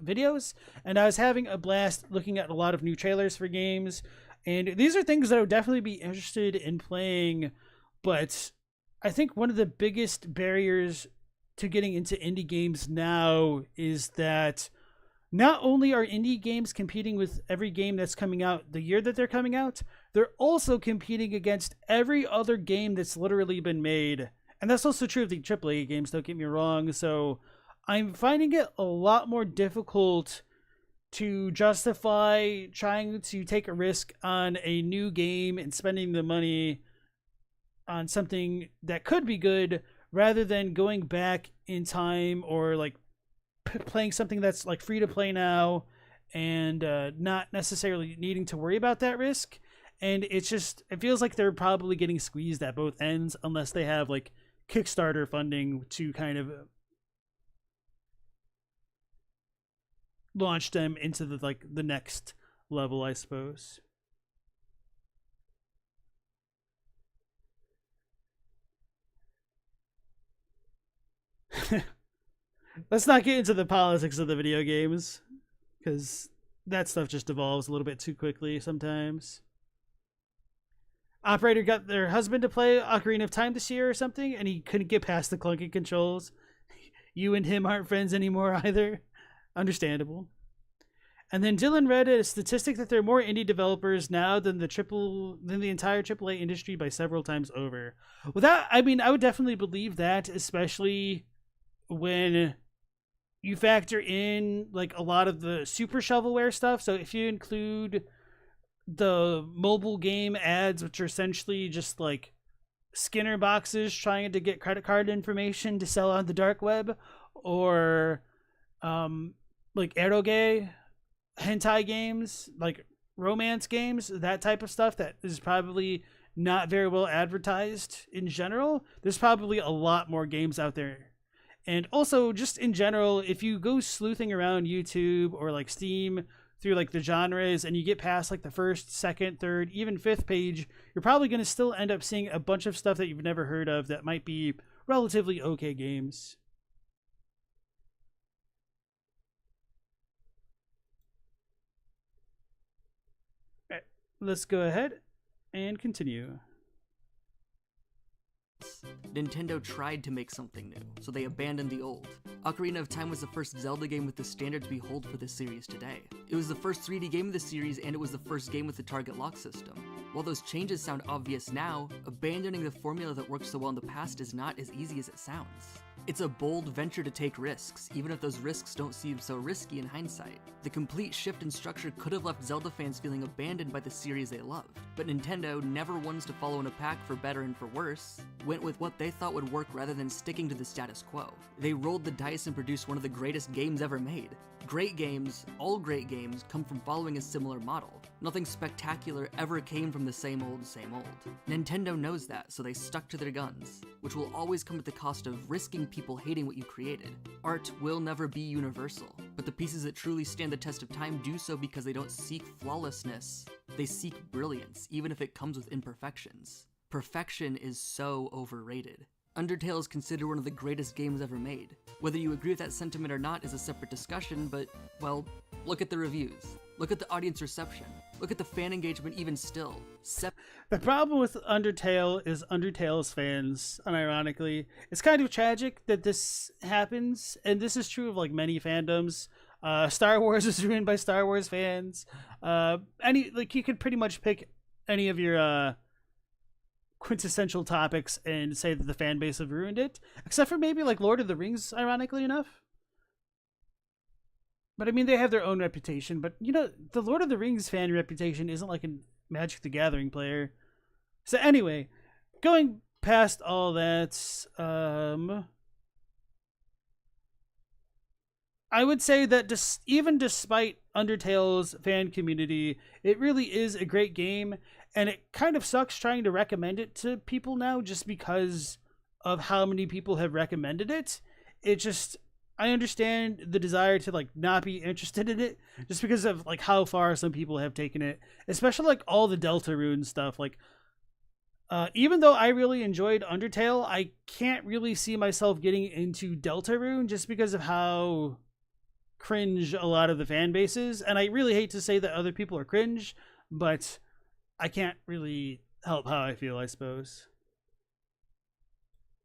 videos. And I was having a blast looking at a lot of new trailers for games, and these are things that I would definitely be interested in playing. But I think one of the biggest barriers to getting into indie games now is that not only are indie games competing with every game that's coming out the year that they're coming out, they're also competing against every other game that's literally been made. And that's also true of the AAA games, don't get me wrong. So I'm finding it a lot more difficult to justify trying to take a risk on a new game and spending the money on something that could be good, rather than going back in time or like playing something that's like free to play now and not necessarily needing to worry about that risk. And it's just, it feels like they're probably getting squeezed at both ends unless they have like Kickstarter funding to kind of launch them into the like the next level, I suppose. Let's not get into the politics of the video games, because that stuff just evolves a little bit too quickly sometimes. Operator got their husband to play Ocarina of Time this year or something, and he couldn't get past the clunky controls. You and him aren't friends anymore either. Understandable. And then Dylan read a statistic that there are more indie developers now than the entire AAA industry by several times over. Well, that, I mean, I would definitely believe that, especially when you factor in like a lot of the super shovelware stuff. So if you include the mobile game ads, which are essentially just like Skinner boxes trying to get credit card information to sell on the dark web, or like eroge, hentai games, like romance games, that type of stuff that is probably not very well advertised in general. There's probably a lot more games out there. And also, just in general, if you go sleuthing around YouTube or like Steam through like the genres and you get past like the first, second, third, even fifth page, you're probably going to still end up seeing a bunch of stuff that you've never heard of that might be relatively okay games. All right, let's go ahead and continue. Nintendo tried to make something new, so they abandoned the old. Ocarina of Time was the first Zelda game with the standards we hold for this series today. It was the first 3D game of the series, and it was the first game with the target lock system. While those changes sound obvious now, abandoning the formula that worked so well in the past is not as easy as it sounds. It's a bold venture to take risks, even if those risks don't seem so risky in hindsight. The complete shift in structure could have left Zelda fans feeling abandoned by the series they loved, but Nintendo, never ones to follow in a pack for better and for worse, went with what they thought would work rather than sticking to the status quo. They rolled the dice and produced one of the greatest games ever made. Great games, all great games, come from following a similar model. Nothing spectacular ever came from the same old, same old. Nintendo knows that, so they stuck to their guns, which will always come at the cost of risking people hating what you created. Art will never be universal, but the pieces that truly stand the test of time do so because they don't seek flawlessness. They seek brilliance, even if it comes with imperfections. Perfection is so overrated. Undertale is considered one of the greatest games ever made. Whether you agree with that sentiment or not is a separate discussion, but, well, look at the reviews. Look at the audience reception. Look at the fan engagement even still. The problem with Undertale is Undertale's fans, unironically. It's kind of tragic that this happens, and this is true of like many fandoms. Star Wars is ruined by Star Wars fans. You could pretty much pick any of your quintessential topics and say that the fan base have ruined it, except for maybe like Lord of the Rings, ironically enough. But I mean, they have their own reputation, but you know, the Lord of the Rings fan reputation isn't like a Magic the Gathering player. So anyway, going past all that, I would say that even despite Undertale's fan community, it really is a great game, and it kind of sucks trying to recommend it to people now just because of how many people have recommended it. I understand the desire to like not be interested in it just because of like how far some people have taken it, especially like all the Deltarune stuff. Like, even though I really enjoyed Undertale, I can't really see myself getting into Deltarune just because of how cringe a lot of the fan base is. And I really hate to say that other people are cringe, but I can't really help how I feel, I suppose.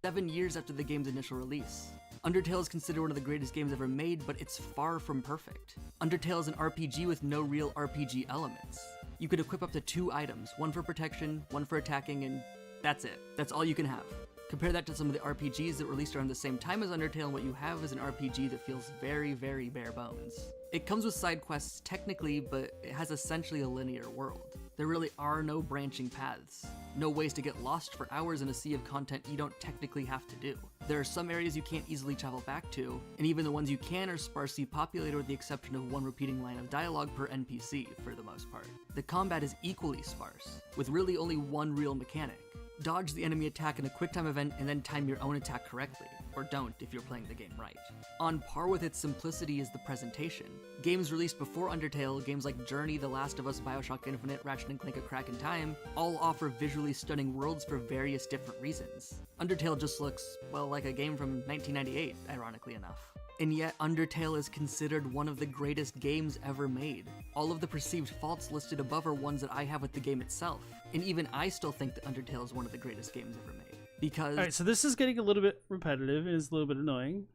7 years after the game's initial release. Undertale is considered one of the greatest games ever made, but it's far from perfect. Undertale is an RPG with no real RPG elements. You could equip up to 2 items, one for protection, one for attacking, and that's it. That's all you can have. Compare that to some of the RPGs that released around the same time as Undertale, and what you have is an RPG that feels very, very bare bones. It comes with side quests technically, but it has essentially a linear world. There really are no branching paths. No ways to get lost for hours in a sea of content you don't technically have to do. There are some areas you can't easily travel back to, and even the ones you can are sparsely populated with the exception of one repeating line of dialogue per NPC for the most part. The combat is equally sparse, with really only one real mechanic. Dodge the enemy attack in a quick time event and then time your own attack correctly, or don't if you're playing the game right. On par with its simplicity is the presentation. Games released before Undertale, games like Journey, The Last of Us, Bioshock Infinite, Ratchet & Clank: A Crack in Time, all offer visually stunning worlds for various different reasons. Undertale just looks, well, like a game from 1998, ironically enough. And yet, Undertale is considered one of the greatest games ever made. All of the perceived faults listed above are ones that I have with the game itself, and even I still think that Undertale is one of the greatest games ever made. Because... Alright, so this is getting a little bit repetitive, and it's a little bit annoying.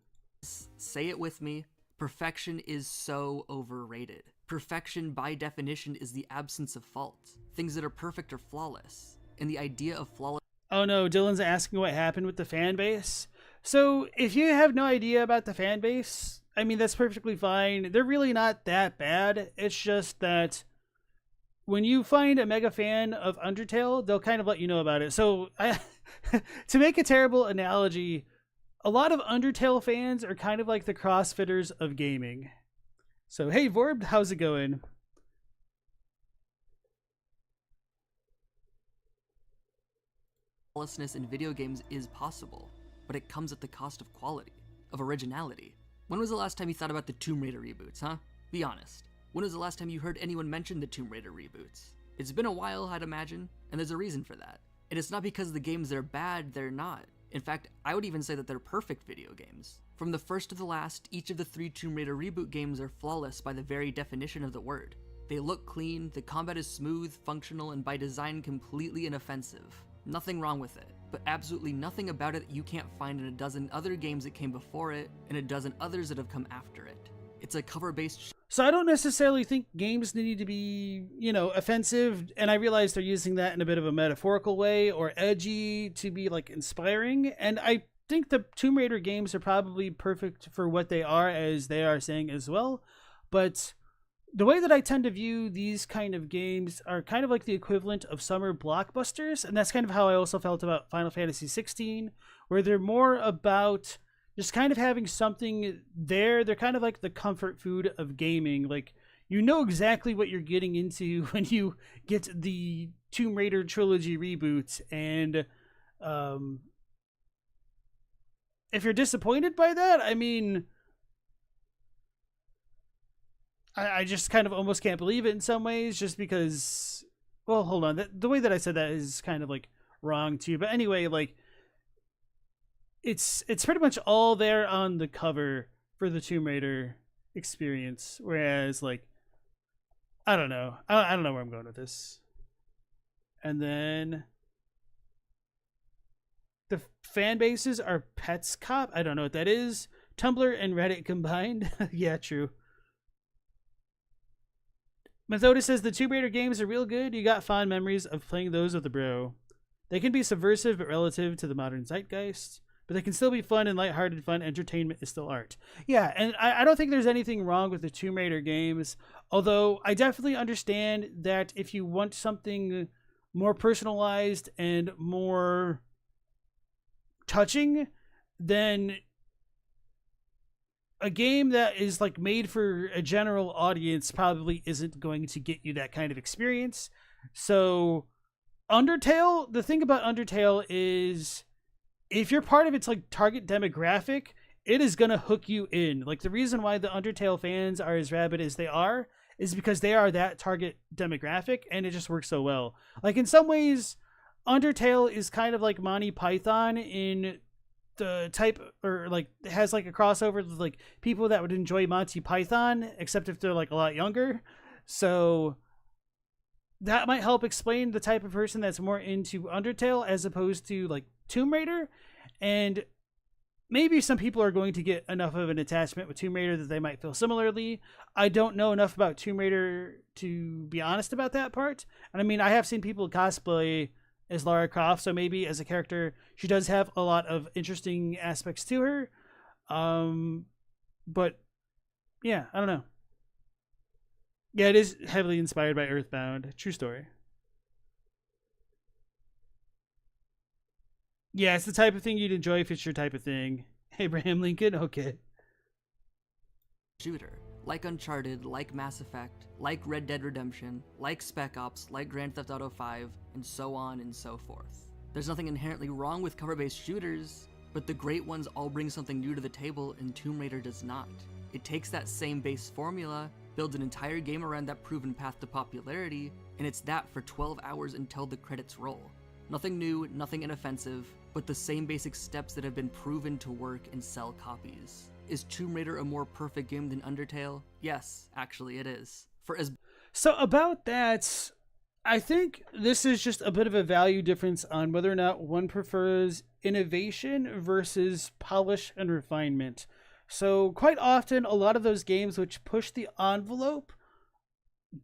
Say it with me. Perfection is so overrated. Perfection, by definition, is the absence of fault. Things that are perfect are flawless. And the idea of flawless... Oh no, Dylan's asking what happened with the fan base. So, if you have no idea about the fan base, I mean, that's perfectly fine. They're really not that bad. It's just that when you find a mega fan of Undertale, they'll kind of let you know about it. So to make a terrible analogy, a lot of Undertale fans are kind of like the CrossFitters of gaming. So, hey, Vorb, how's it going? Lawlessness in video games is possible, but it comes at the cost of quality, of originality. When was the last time you thought about the Tomb Raider reboots, huh? Be honest. When was the last time you heard anyone mention the Tomb Raider reboots? It's been a while, I'd imagine, and there's a reason for that. And it's not because the games are bad, they're not. In fact, I would even say that they're perfect video games. From the first to the last, each of the 3 Tomb Raider reboot games are flawless by the very definition of the word. They look clean, the combat is smooth, functional, and by design completely inoffensive. Nothing wrong with it, but absolutely nothing about it that you can't find in a dozen other games that came before it, and a dozen others that have come after it. It's a cover-based So I don't necessarily think games need to be, offensive, and I realize they're using that in a bit of a metaphorical way, or edgy to be, like, inspiring, and I think the Tomb Raider games are probably perfect for what they are, as they are saying as well, but the way that I tend to view these kind of games are kind of like the equivalent of summer blockbusters, and that's kind of how I also felt about Final Fantasy 16, where they're more about just kind of having something there. They're kind of like the comfort food of gaming. Like, you know exactly what you're getting into when you get the Tomb Raider trilogy reboot, and if you're disappointed by that, I mean, I just kind of almost can't believe it in some ways, just because, well, hold on, the way that I said that is kind of like wrong too, but anyway, like, it's pretty much all there on the cover for the Tomb Raider experience, whereas, like, I don't know where I'm going with this. And then the fan bases are Pets Cop. I don't know what that is. Tumblr and Reddit combined. Yeah, true. Methodist says the Tomb Raider games are real good. You got fond memories of playing those with the bro. They can be subversive but relative to the modern zeitgeist, but they can still be fun and lighthearted fun. Entertainment is still art. Yeah, and I don't think there's anything wrong with the Tomb Raider games, although I definitely understand that if you want something more personalized and more touching, then a game that is like made for a general audience probably isn't going to get you that kind of experience. So Undertale, the thing about Undertale is if you're part of its like target demographic, it is going to hook you in. Like, the reason why the Undertale fans are as rabid as they are is because they are that target demographic, and it just works so well. Like, in some ways, Undertale is kind of like Monty Python in the type, or like it has like a crossover with like people that would enjoy Monty Python, except if they're like a lot younger. So that might help explain the type of person that's more into Undertale as opposed to like Tomb Raider. And maybe some people are going to get enough of an attachment with Tomb Raider that they might feel similarly. I don't know enough about Tomb Raider to be honest about that part. And I mean, I have seen people cosplay as Lara Croft, so maybe as a character she does have a lot of interesting aspects to her. But yeah, I don't know. Yeah, it is heavily inspired by Earthbound. True story. Yeah, it's the type of thing you'd enjoy if it's your type of thing. Abraham Lincoln? Okay. Shooter. Like Uncharted, like Mass Effect, like Red Dead Redemption, like Spec Ops, like Grand Theft Auto 5, and so on and so forth. There's nothing inherently wrong with cover-based shooters, but the great ones all bring something new to the table, and Tomb Raider does not. It takes that same base formula, builds an entire game around that proven path to popularity, and it's that for 12 hours until the credits roll. Nothing new, nothing inoffensive, but the same basic steps that have been proven to work and sell copies. Is Tomb Raider a more perfect game than Undertale? Yes, actually it is. So about that, I think this is just a bit of a value difference on whether or not one prefers innovation versus polish and refinement. So quite often, a lot of those games which push the envelope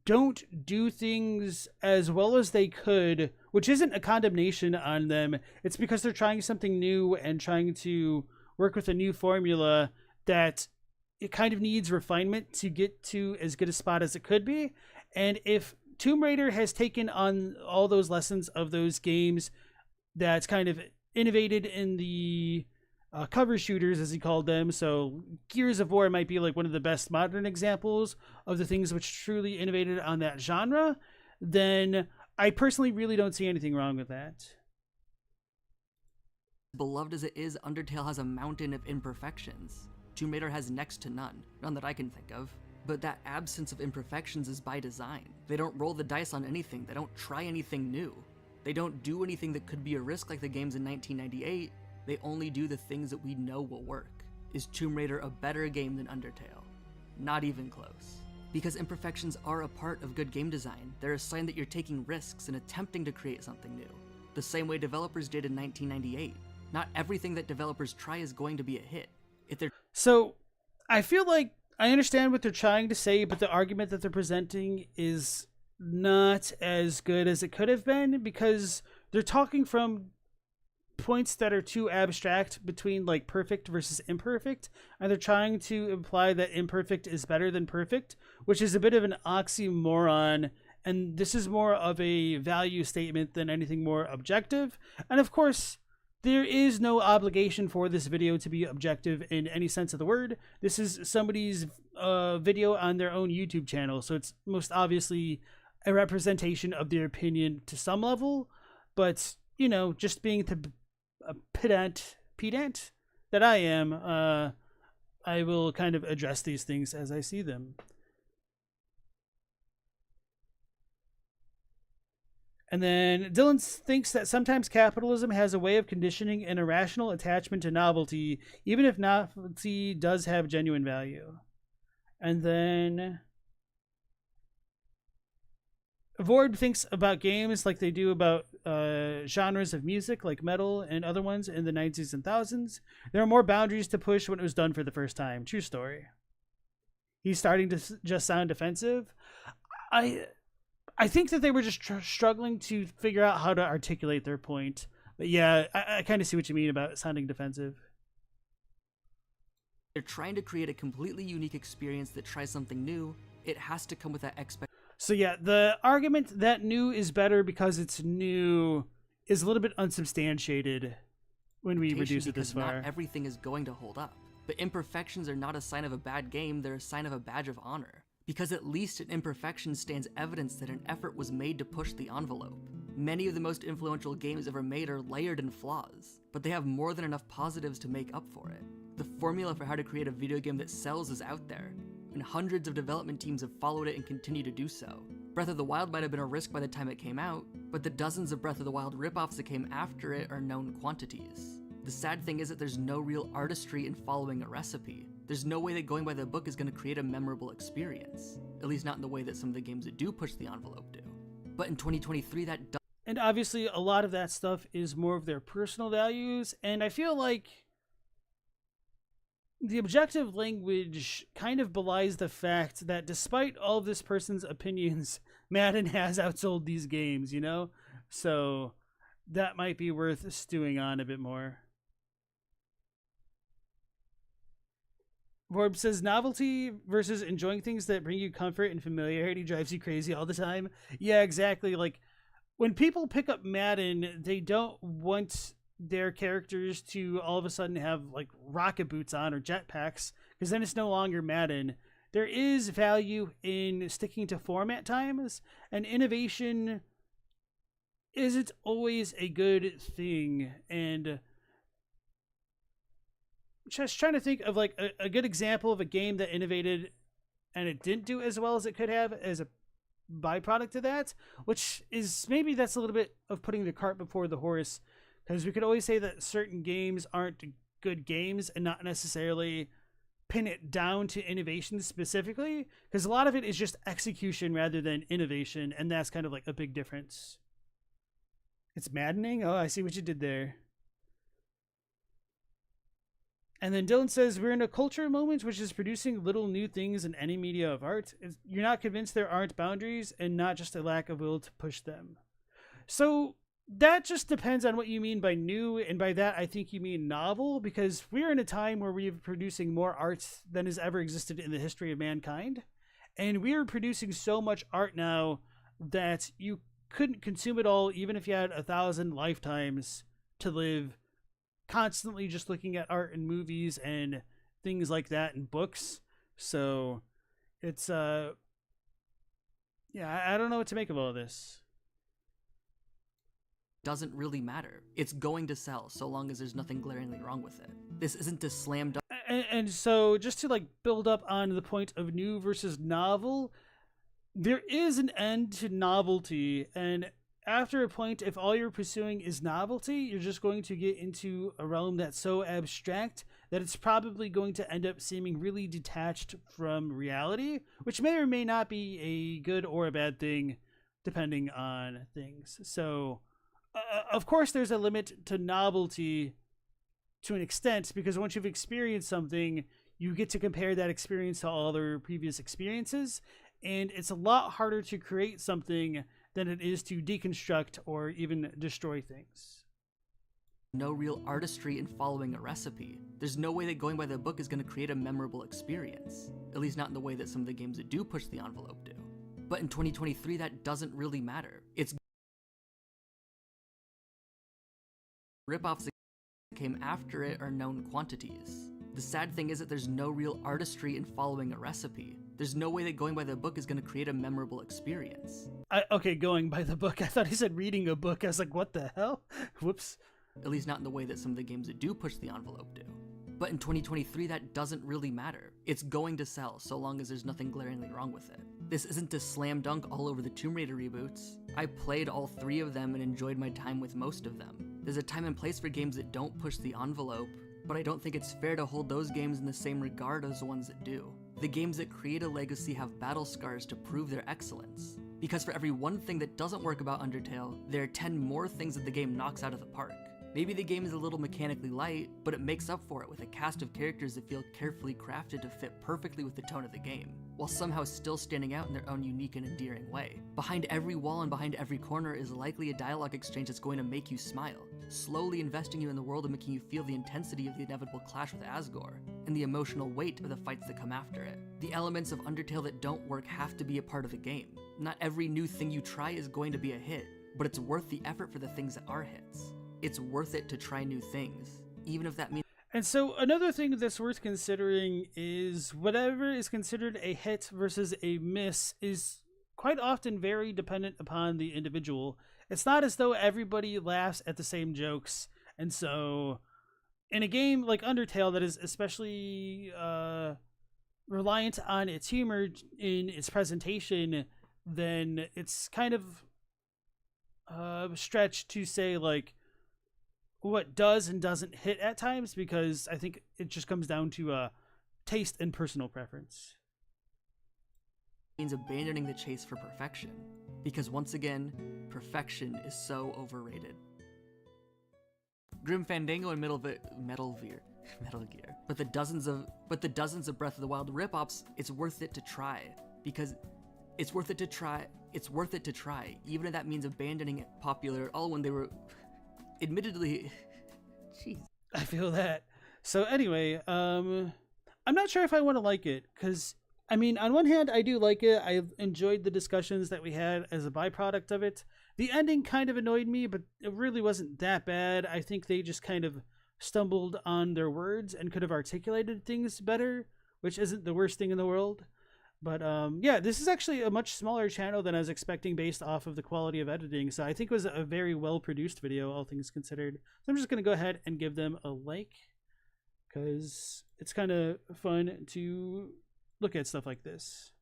don't do things as well as they could, which isn't a condemnation on them. It's because they're trying something new and trying to work with a new formula that it kind of needs refinement to get to as good a spot as it could be. And if Tomb Raider has taken on all those lessons of those games that's kind of innovated in the cover shooters, as he called them. So Gears of War might be like one of the best modern examples of the things which truly innovated on that genre. Then I personally really don't see anything wrong with that. Beloved as it is, Undertale has a mountain of imperfections. Tomb Raider has next to none that I can think of. But that absence of imperfections is by design. They don't roll the dice on anything, they don't try anything new. They don't do anything that could be a risk like the games in 1998, they only do the things that we know will work. Is Tomb Raider a better game than Undertale? Not even close. Because imperfections are a part of good game design. They're a sign that you're taking risks and attempting to create something new. The same way developers did in 1998. Not everything that developers try is going to be a hit. So, I feel like I understand what they're trying to say, but the argument that they're presenting is not as good as it could have been, because they're talking from points that are too abstract between like perfect versus imperfect, and they're trying to imply that imperfect is better than perfect, which is a bit of an oxymoron, and this is more of a value statement than anything more objective. And of course, there is no obligation for this video to be objective in any sense of the word. This is somebody's video on their own YouTube channel, so it's most obviously a representation of their opinion to some level. But, you know, just being a pedant that I am, I will kind of address these things as I see them. And then Dylan thinks that sometimes capitalism has a way of conditioning an irrational attachment to novelty, even if novelty does have genuine value. And then Vord thinks about games like they do about genres of music, like metal and other ones in the 90s and 1000s. There are more boundaries to push when it was done for the first time. True story. He's starting to just sound defensive. I think that they were just struggling to figure out how to articulate their point. But yeah, I kind of see what you mean about sounding defensive. They're trying to create a completely unique experience that tries something new. It has to come with that expectation. So yeah, the argument that new is better because it's new is a little bit unsubstantiated when we reduce it this far. Not everything is going to hold up. But imperfections are not a sign of a bad game, they're a sign of a badge of honor. Because at least an imperfection stands evidence that an effort was made to push the envelope. Many of the most influential games ever made are layered in flaws, but they have more than enough positives to make up for it. The formula for how to create a video game that sells is out there, and hundreds of development teams have followed it and continue to do so. Breath of the Wild might have been a risk by the time it came out, but the dozens of Breath of the Wild ripoffs that came after it are known quantities. The sad thing is that there's no real artistry in following a recipe. There's no way that going by the book is going to create a memorable experience. At least not in the way that some of the games that do push the envelope do. But in 2023 that does. And obviously a lot of that stuff is more of their personal values, and I feel like the objective language kind of belies the fact that despite all of this person's opinions, Madden has outsold these games, you know? So that might be worth stewing on a bit more. Vorb says novelty versus enjoying things that bring you comfort and familiarity drives you crazy all the time. Yeah, exactly. Like when people pick up Madden, they don't want their characters to all of a sudden have like rocket boots on or jetpacks, because then it's no longer Madden. There is value in sticking to form at times, and innovation isn't always a good thing. And just trying to think of like a good example of a game that innovated and it didn't do as well as it could have as a byproduct of that, which is maybe that's a little bit of putting the cart before the horse, because we could always say that certain games aren't good games and not necessarily pin it down to innovation specifically, because a lot of it is just execution rather than innovation, and that's kind of like a big difference. It's maddening. Oh, I see what you did there. And then Dylan says, we're in a culture moment which is producing little new things in any media of art. You're not convinced there aren't boundaries and not just a lack of will to push them. So that just depends on what you mean by new, and by that I think you mean novel, because we're in a time where we're producing more art than has ever existed in the history of mankind. And we're producing so much art now that you couldn't consume it all, even if you had 1,000 lifetimes to live, constantly just looking at art and movies and things like that and books. So it's I don't know what to make of all this. Doesn't really matter. It's going to sell so long as there's nothing glaringly wrong with it. This isn't a slam dunk. And so just to like build up on the point of new versus novel, there is an end to novelty, and after a point, if all you're pursuing is novelty, you're just going to get into a realm that's so abstract that it's probably going to end up seeming really detached from reality, which may or may not be a good or a bad thing, depending on things. So, of course, there's a limit to novelty to an extent, because once you've experienced something, you get to compare that experience to all other previous experiences, and it's a lot harder to create something than it is to deconstruct or even destroy things. No real artistry in following a recipe. There's no way that going by the book is going to create a memorable experience. At least not in the way that some of the games that do push the envelope do. But in 2023, that doesn't really matter. It's ripoffs that came after it are known quantities. The sad thing is that there's no real artistry in following a recipe. There's no way that going by the book is going to create a memorable experience. Okay, going by the book. I thought he said reading a book. I was like, what the hell? Whoops. At least not in the way that some of the games that do push the envelope do. But in 2023, that doesn't really matter. It's going to sell so long as there's nothing glaringly wrong with it. This isn't a slam dunk all over the Tomb Raider reboots. I played all 3 of them and enjoyed my time with most of them. There's a time and place for games that don't push the envelope, but I don't think it's fair to hold those games in the same regard as the ones that do. The games that create a legacy have battle scars to prove their excellence. Because for every one thing that doesn't work about Undertale, there are 10 more things that the game knocks out of the park. Maybe the game is a little mechanically light, but it makes up for it with a cast of characters that feel carefully crafted to fit perfectly with the tone of the game, while somehow still standing out in their own unique and endearing way. Behind every wall and behind every corner is likely a dialogue exchange that's going to make you smile, slowly investing you in the world and making you feel the intensity of the inevitable clash with Asgore, and the emotional weight of the fights that come after it. The elements of Undertale that don't work have to be a part of the game. Not every new thing you try is going to be a hit, but it's worth the effort for the things that are hits. It's worth it to try new things, even if that means... And so another thing that's worth considering is whatever is considered a hit versus a miss is quite often very dependent upon the individual. It's not as though everybody laughs at the same jokes. And so in a game like Undertale that is especially reliant on its humor in its presentation, then it's kind of stretched to say like what does and doesn't hit at times, because I think it just comes down to taste and personal preference. Means abandoning the chase for perfection, because once again, perfection is so overrated. Grim Fandango and Metal Gear, but the dozens of Breath of the Wild rip-offs, it's worth it to try, because it's worth it to try, even if that means abandoning it popular all when they were admittedly, jeez. I feel that. So anyway, I'm not sure if I want to like it, because, I mean, on one hand, I do like it. I enjoyed the discussions that we had as a byproduct of it. The ending kind of annoyed me, but it really wasn't that bad. I think they just kind of stumbled on their words and could have articulated things better, which isn't the worst thing in the world. But yeah, this is actually a much smaller channel than I was expecting based off of the quality of editing. So I think it was a very well-produced video, all things considered. So I'm just going to go ahead and give them a like, because it's kind of fun to look at stuff like this.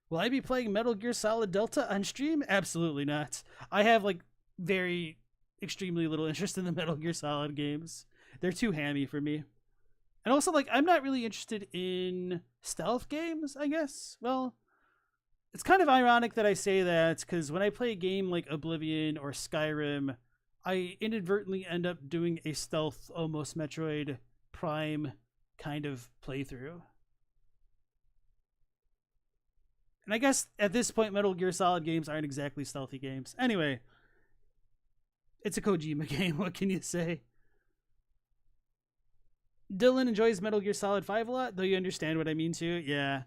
Will I be playing Metal Gear Solid Delta on stream? Absolutely not. I have like very extremely little interest in the Metal Gear Solid games. They're too hammy for me. And also, like, I'm not really interested in stealth games, I guess. Well, it's kind of ironic that I say that, because when I play a game like Oblivion or Skyrim, I inadvertently end up doing a stealth, almost Metroid Prime kind of playthrough. And I guess at this point, Metal Gear Solid games aren't exactly stealthy games. Anyway, it's a Kojima game. What can you say? Dylan enjoys Metal Gear Solid 5 a lot, though you understand what I mean too. Yeah.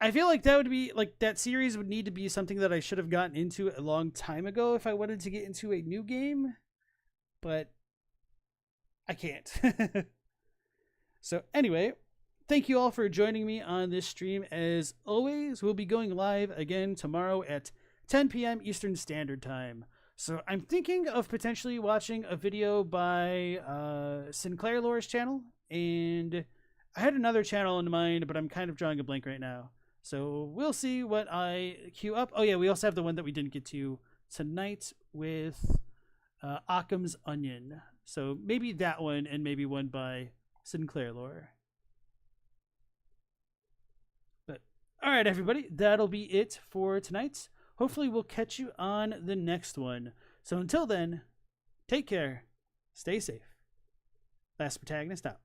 I feel like that would be like that series would need to be something that I should have gotten into a long time ago if I wanted to get into a new game, but I can't. So anyway, thank you all for joining me on this stream. As always, we'll be going live again tomorrow at 10 p.m. Eastern Standard Time. So I'm thinking of potentially watching a video by Sinclair Lore's channel, and I had another channel in mind, but I'm kind of drawing a blank right now. So we'll see what I queue up. Oh yeah, we also have the one that we didn't get to tonight with Occam's Onion. So maybe that one, and maybe one by Sinclair Lore. But all right, everybody, that'll be it for tonight. Hopefully we'll catch you on the next one. So until then, take care, stay safe. Last Protagonist out.